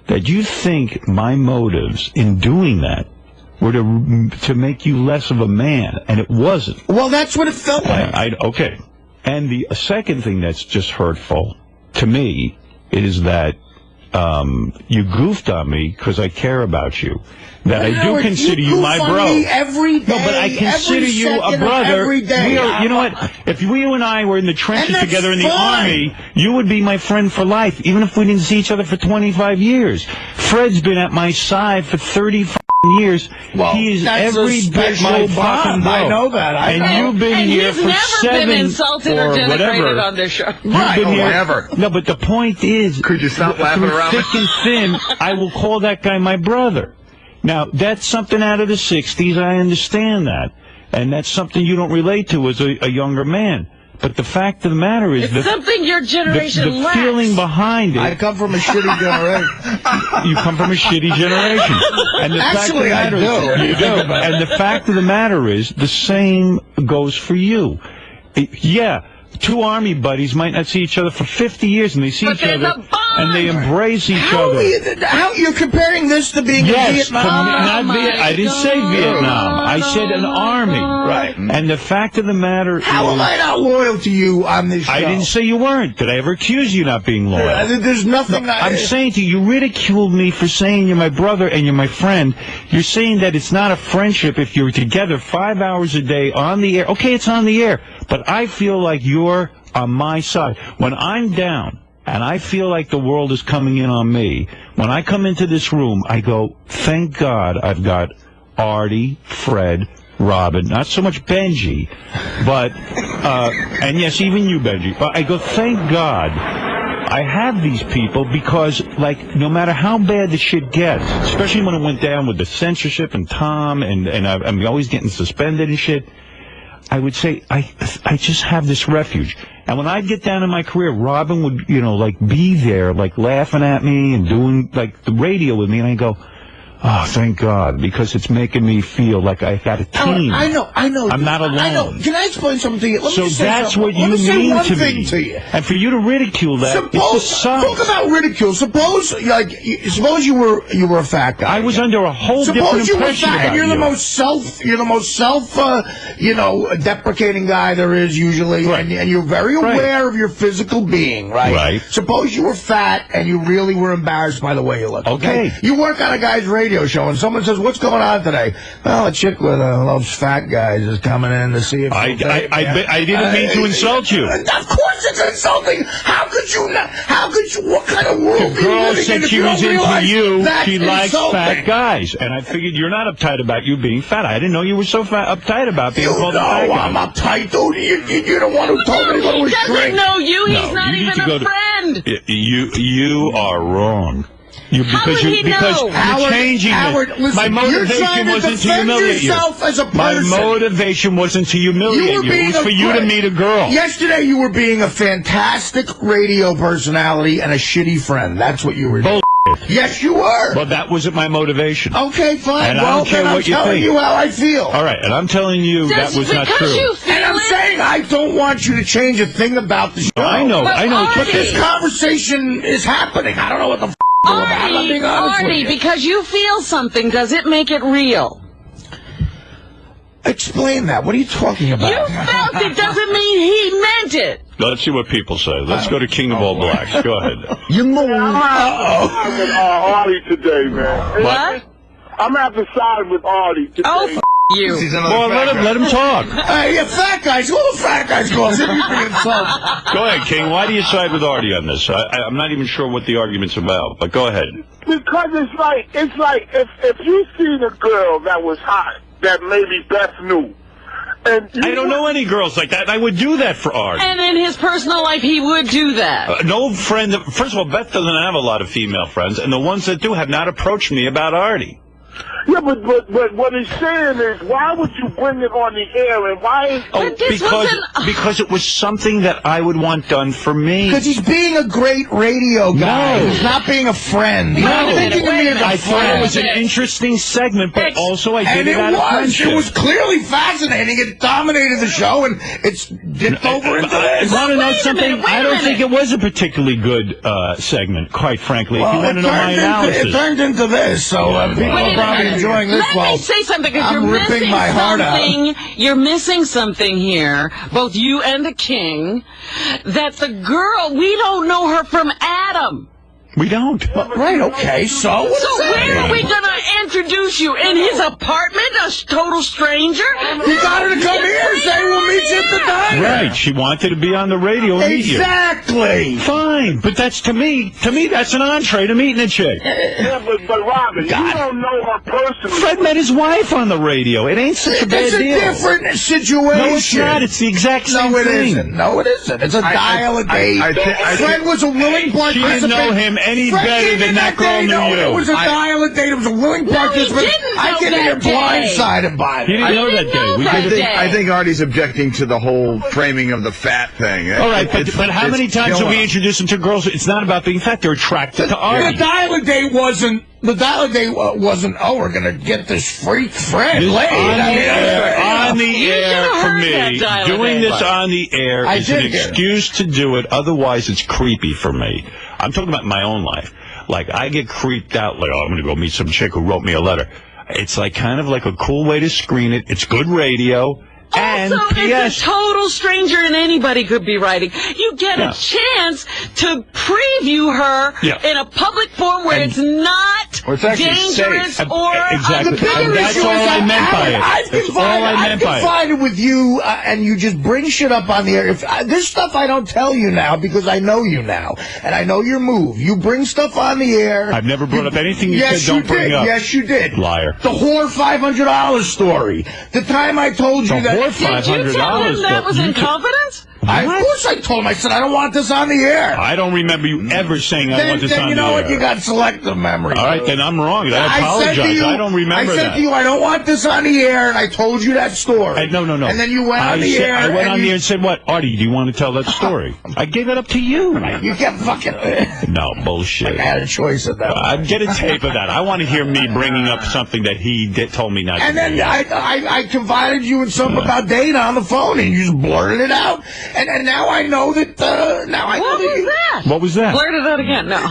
that you think my motives in doing that were to make you less of a man, and it wasn't. Well, that's what it felt like. Okay. And the second thing that's just hurtful to me is that you goofed on me because I care about you. That I do consider you my bro. Every day, no, but I consider you a brother. Every day. You know what? If you and I were in the trenches together in the Army, you would be my friend for life, even if we didn't see each other for 25 years. Fred's been at my side for 30 years. Well, he is that's every a bit my special fucking bond. bro. I know that. And you've been here for he's never 7 been insulted or denigrated on this show. You've been here Never. No, but the point is, could you stop laughing through around me? thick and thin, I will call that guy my brother. Now, that's something out of the 60s. I understand that. And that's something you don't relate to as a younger man. But the fact of the matter is, It's something your generation the lacks. feeling behind it. I come from a shitty generation. You come from a shitty generation. And the Actually, fact of the matter I do. is, you do. And the fact of the matter is, the same goes for you. Yeah. Two army buddies might not see each other for 50 years, and they see each other, and they embrace each other. How you're comparing this to being in Vietnam? I didn't say Vietnam. I said an army. Right. And the fact of the matter How is, am I not loyal to you on this show? I didn't say you weren't. Did I ever accuse you of not being loyal? There's nothing. No, I'm saying to you, you ridiculed me for saying you're my brother and you're my friend. You're saying that it's not a friendship if you're together 5 hours a day on the air. Okay, it's on the air, but I feel like you're on my side. When I'm down and I feel like the world is coming in on me, when I come into this room, I go, thank God I've got Artie, Fred, Robin, not so much Benji, but, and yes, even you, Benji, but I go, thank God I have these people because, like, no matter how bad the shit gets, especially when it went down with the censorship and Tom, and I'm always getting suspended and shit, I would say, I just have this refuge. And when I'd get down in my career, Robin would, like, be there, like, laughing at me and doing, like, the radio with me, and I go, oh, thank God, because it's making me feel like I got a team. I know. I'm not alone. I know. Can I explain something to you? Let me So just say that's something. what you Let me say mean one to thing me. to you. And for you to ridicule that, it just sucks. Talk about ridicule. Suppose you were a fat guy. I was under a whole different impression about you're you. You're the most deprecating guy there is usually, right. and you're very aware of your physical being, right? Right. Suppose you were fat and you really were embarrassed by the way you look. Okay. You work on a guy's radio show and someone says, "What's going on today?" Well, a chick with loves fat guys is coming in to see if I didn't mean to insult you. Of course it's insulting. How could you not? How could you? What kind of world? The girl said said she was into you. She likes fat guys, and I figured you're not uptight about you being fat. I didn't know you were so uptight about being called a fat guy. I'm uptight, dude. You're the one who told me to go to his drink. He doesn't know you. He's not you even a friend. You are wrong. Because you're changing Howard, it. listen, My motivation wasn't to humiliate you. As a person. My motivation wasn't to humiliate you. It was for you to meet a girl. Yesterday you were being a fantastic radio personality and a shitty friend. That's what you were doing. Yes, you were. Well, that wasn't my motivation. Okay, fine. And I don't care what you think. I'm telling you how I feel. All right, and I'm telling you that was not true. And I'm saying I don't want you to change a thing about the show. I know. But this conversation is happening. I don't know what the f*** Artie, because you feel something, does it make it real? Explain that. What are you talking about? You felt it doesn't mean he meant it. Let's see what people say. Let's go to King of All Blacks. Go ahead. You moron. I'm with Artie today, man. What? I'm going to have to side with Artie today. Oh, you. Well, let him talk. Hey, you fat guys. All the fat guys go. Go ahead, King. Why do you side with Artie on this? I'm not even sure what the argument's about, but go ahead. Because it's like if you seen a girl that was hot, that maybe Beth knew. And I don't know any girls like that. I would do that for Artie. And in his personal life, he would do that. No friend. First of all, Beth doesn't have a lot of female friends, and the ones that do have not approached me about Artie. Yeah, but what he's saying is, why would you bring it on the air, and why is... because it was something that I would want done for me. Because he's being a great radio guy. No. He's not being a friend. He's not thinking of me as a I friend. thought it was an interesting segment, but also I did it out of friendship. It was clearly fascinating. It dominated the show, and it's dipped over into this. You want to know something? I don't think it was a particularly good segment, quite frankly. Well, if you want to know my analysis. It turned into this, so people are probably enjoying this. Let me say something, because I'm ripping my heart out. You're missing something here, both you and the King, that the girl, we don't know her from Adam. We don't. Right, okay, so where are we going to introduce you? In his apartment? A total stranger? You got her to come here and say, we'll meet you at the diner. Right, she wanted to be on the radio and meet you. Exactly. Fine, but that's to me, that's an entree to meeting a chick. Yeah, but Robin, you don't know her personally. Fred met his wife on the radio. It ain't such a bad deal. It's a different situation. No, it's not. It's the exact same thing. No, it isn't. It's a dial a date. Fred was a willing participant. She didn't know him any Fred better didn't than that girl day knew know you. It was a dial-a date. It was a willing participant. I get in here blindsided by it. He didn't know that day. We did I think Artie's objecting to the whole framing of the fat thing. All right, but how many times have we killing. introduced them to girls? It's not about being fat. They're attracted to Artie. The dial-a date wasn't. The dial-a-date wasn't. Oh, we're gonna get this freak Fred laid. On the air for me. Doing this on the air I is an did hear it. excuse to do it. Otherwise, it's creepy for me. I'm talking about my own life. Like, I get creeped out. Like, oh, I'm going to go meet some chick who wrote me a letter. It's like kind of like a cool way to screen it. It's good radio. And also, P.S. it's a total stranger and anybody could be writing. You get a chance to preview her in a public forum where it's not Or it's actually dangerous safe. or Exactly. The bigger That's issue all is I meant by it. I've That's all I meant by it. confided with you, and you just bring shit up on the air. If this stuff I don't tell you now because I know you now, and I know your move. You bring stuff on the air. I've never brought up anything you Yes, said don't you bring did. up. Yes, you did. Liar. The whore $500 story. The time I told you The that. whore $500. Did you tell him that was in confidence? Of course I told him. I said, I don't want this on the air. I don't remember you ever saying I want this then on you the know air. what? You got selective memory. All right, then I'm wrong. I said apologize. to you, I don't remember I said that. to you, I don't want this on the air, and I told you that story. No. And then you went on the air. I went and on you, the air and said, what? Artie, do you want to tell that story? I gave it up to you. You kept fucking... No, bullshit. I had a choice at that. I'd get a tape of that. I want to hear me bringing up something that he told me not to. And then bring up. I confided you in something about Dana on the phone, and you just blurted it out. And now I know that. What was that? Blurt it out again. No.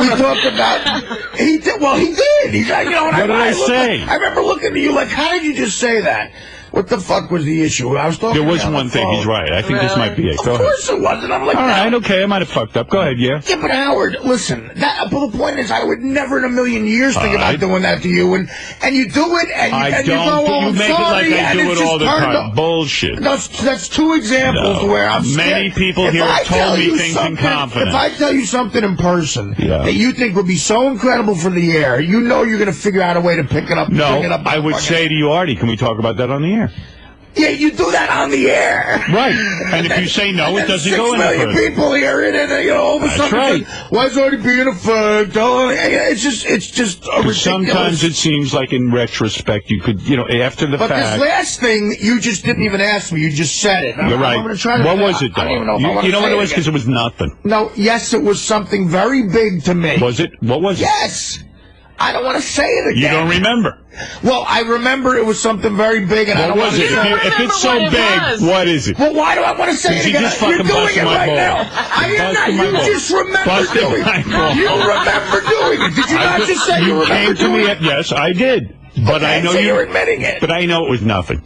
We talked about. He did. Well, he did. He's like, What did I say? I remember looking at you like, how did you just say that? What the fuck was the issue? I was talking. There was on one the thing. phone. He's right. I think this might be it. Of Go ahead. course it wasn't. I'm like, All right, okay. I might have fucked up. Go ahead, yeah. Yeah, but Howard, listen. But the point is, I would never in a million years think about doing that to you, and you do it, and you go, oh, You I'm make it sorry, like I and do it's it all just the turned time. up. Bullshit. That's two examples where I'm scared. Many people If here I have tell told me you things in something- confidence. If I tell you something in person Yeah. that you think would be so incredible for the air, you know you're going to figure out a way to pick it up. No, pick it up I would say to you, Artie, can we talk about that on the air? Yeah, you do that on the air. Right. And if you say no, it doesn't go any 6 million further. people hear it, and all of a That's sudden, right. it's like, why is Artie being a fuck? It's just a ridiculous. Sometimes it seems like in retrospect you could, after the But fact. this last thing, you just didn't even ask me. You just said it. You're right. I'm gonna try to What was it, I don't even know though? if I wanna You know what say it was? again. Because it was nothing. No, yes, it was something very big to me. Was it? What was it? Yes. I don't want to say it again. You don't remember. Well, I remember it was something very big, and I What don't want was to it? say it. If it's so big, what is it? Well, why do I want to say Did it you again? just You're fucking doing busted it my right balls? now. I am not. Busted my You balls. just remember Busted doing my it. balls. You remember doing it. Did you not just say you remember came to doing me it? Yes, I did. But Okay, I know so you're admitting it. But I know it was nothing.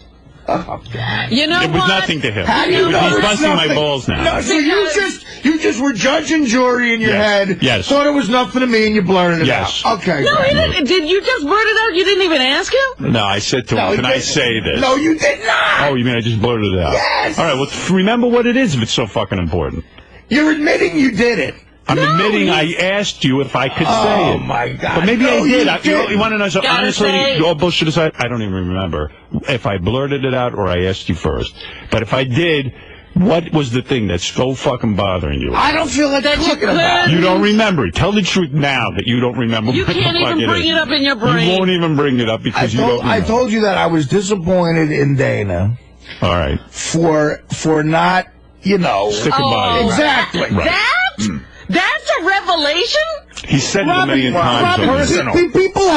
You know It was what? nothing to him. How do you know He's it's busting my nothing? balls now. No, so you just were judge and jury in your Yes. head. Yes. Thought it was nothing to me, and you blurted it Yes. out. Okay. No, he didn't. Did you just blurt it out? You didn't even ask him? No, I said to him, No, can he I didn't. say this? No, you did not. Oh, you mean I just blurted it out? Yes. All right, well, remember what it is if it's so fucking important. You're admitting you did it. I'm admitting I asked you if I could say Oh, it. my God. But maybe No, I did. you didn't. You want to know something? Gotta Honestly, say- all bullshit aside, I don't even remember if I blurted it out or I asked you first. But if I did, what was the thing that's so fucking bothering you? I don't feel like talking about it. You don't remember it. Tell the truth now that you don't remember You what the can't fuck even it bring is. it up in your brain. You won't even bring it up because you don't remember. I told you that I was disappointed in Dana All right. for not, Sticking by you. Exactly. Right. That? That's a revelation? He said it a million times. People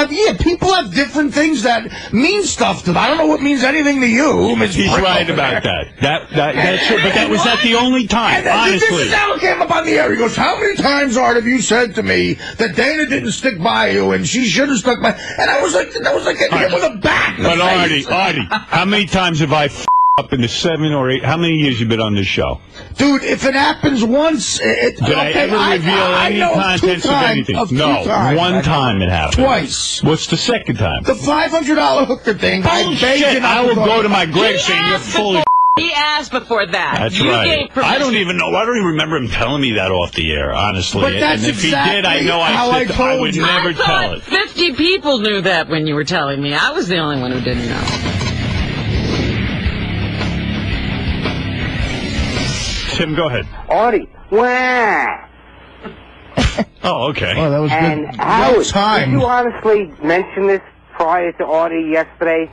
have different things that mean stuff to them. I don't know what means anything to you, Ms. He's Brick right over about there. That's true. But that was not the only time, And then honestly. this is how it came up on the air. He goes, how many times, Art, have you said to me that Dana didn't stick by you and she should have stuck by? And I was like getting hit with a bat in the But face. Artie, how many times have I up in the 7 or 8? How many years you been on this show? Dude, if it happens once, Did I ever reveal any contents of anything? No, one time it happened. Twice. What's the second time? The $500 hooker thing. Bullshit! I will go to my grave saying you're full of. He asked before that. That's you right. Gave permission. I don't even remember him telling me that off the air, honestly. But that's and if exactly he did, I know how I told would you. never I tell thought it. 50 people knew that when you were telling me. I was the only one who didn't know. Tim, go ahead. Artie, wah. Oh, okay. Oh, that was And good. Howard, Well timed. did you honestly mention this prior to Artie yesterday?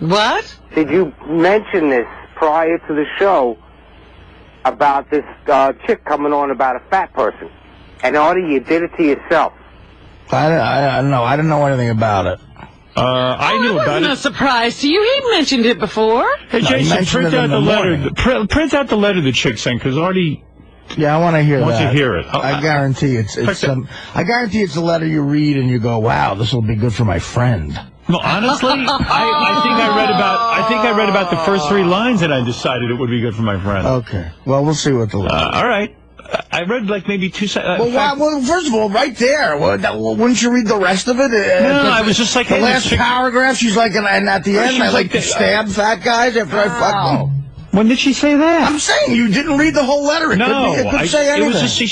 What? Did you mention this prior to the show about this chick coming on about a fat person? And Artie, you did it to yourself. I don't know. I didn't know anything about it. I knew about wasn't it. a surprise to you. He mentioned it before. Hey, No, he Jason, mentioned print it in out the the letter. morning. Print out the letter the chick sent, because Artie Yeah, I want to hear wants that. to hear it. I guarantee it's I guarantee it's a letter you read and you go, wow, this will be good for my friend. No, honestly, I think I read about the first 3 lines, and I decided it would be good for my friend. Okay. Well, we'll see what the letter. All right. I read like maybe 2 seconds. Well, first of all, right there, wouldn't you read the rest of it? No, I was just like, the hey, last paragraph. She's like, and at the end, I like to stab fat guys after I fuck them. When did she say that? I'm saying you didn't read the whole letter. It No, could say anything. it was just she has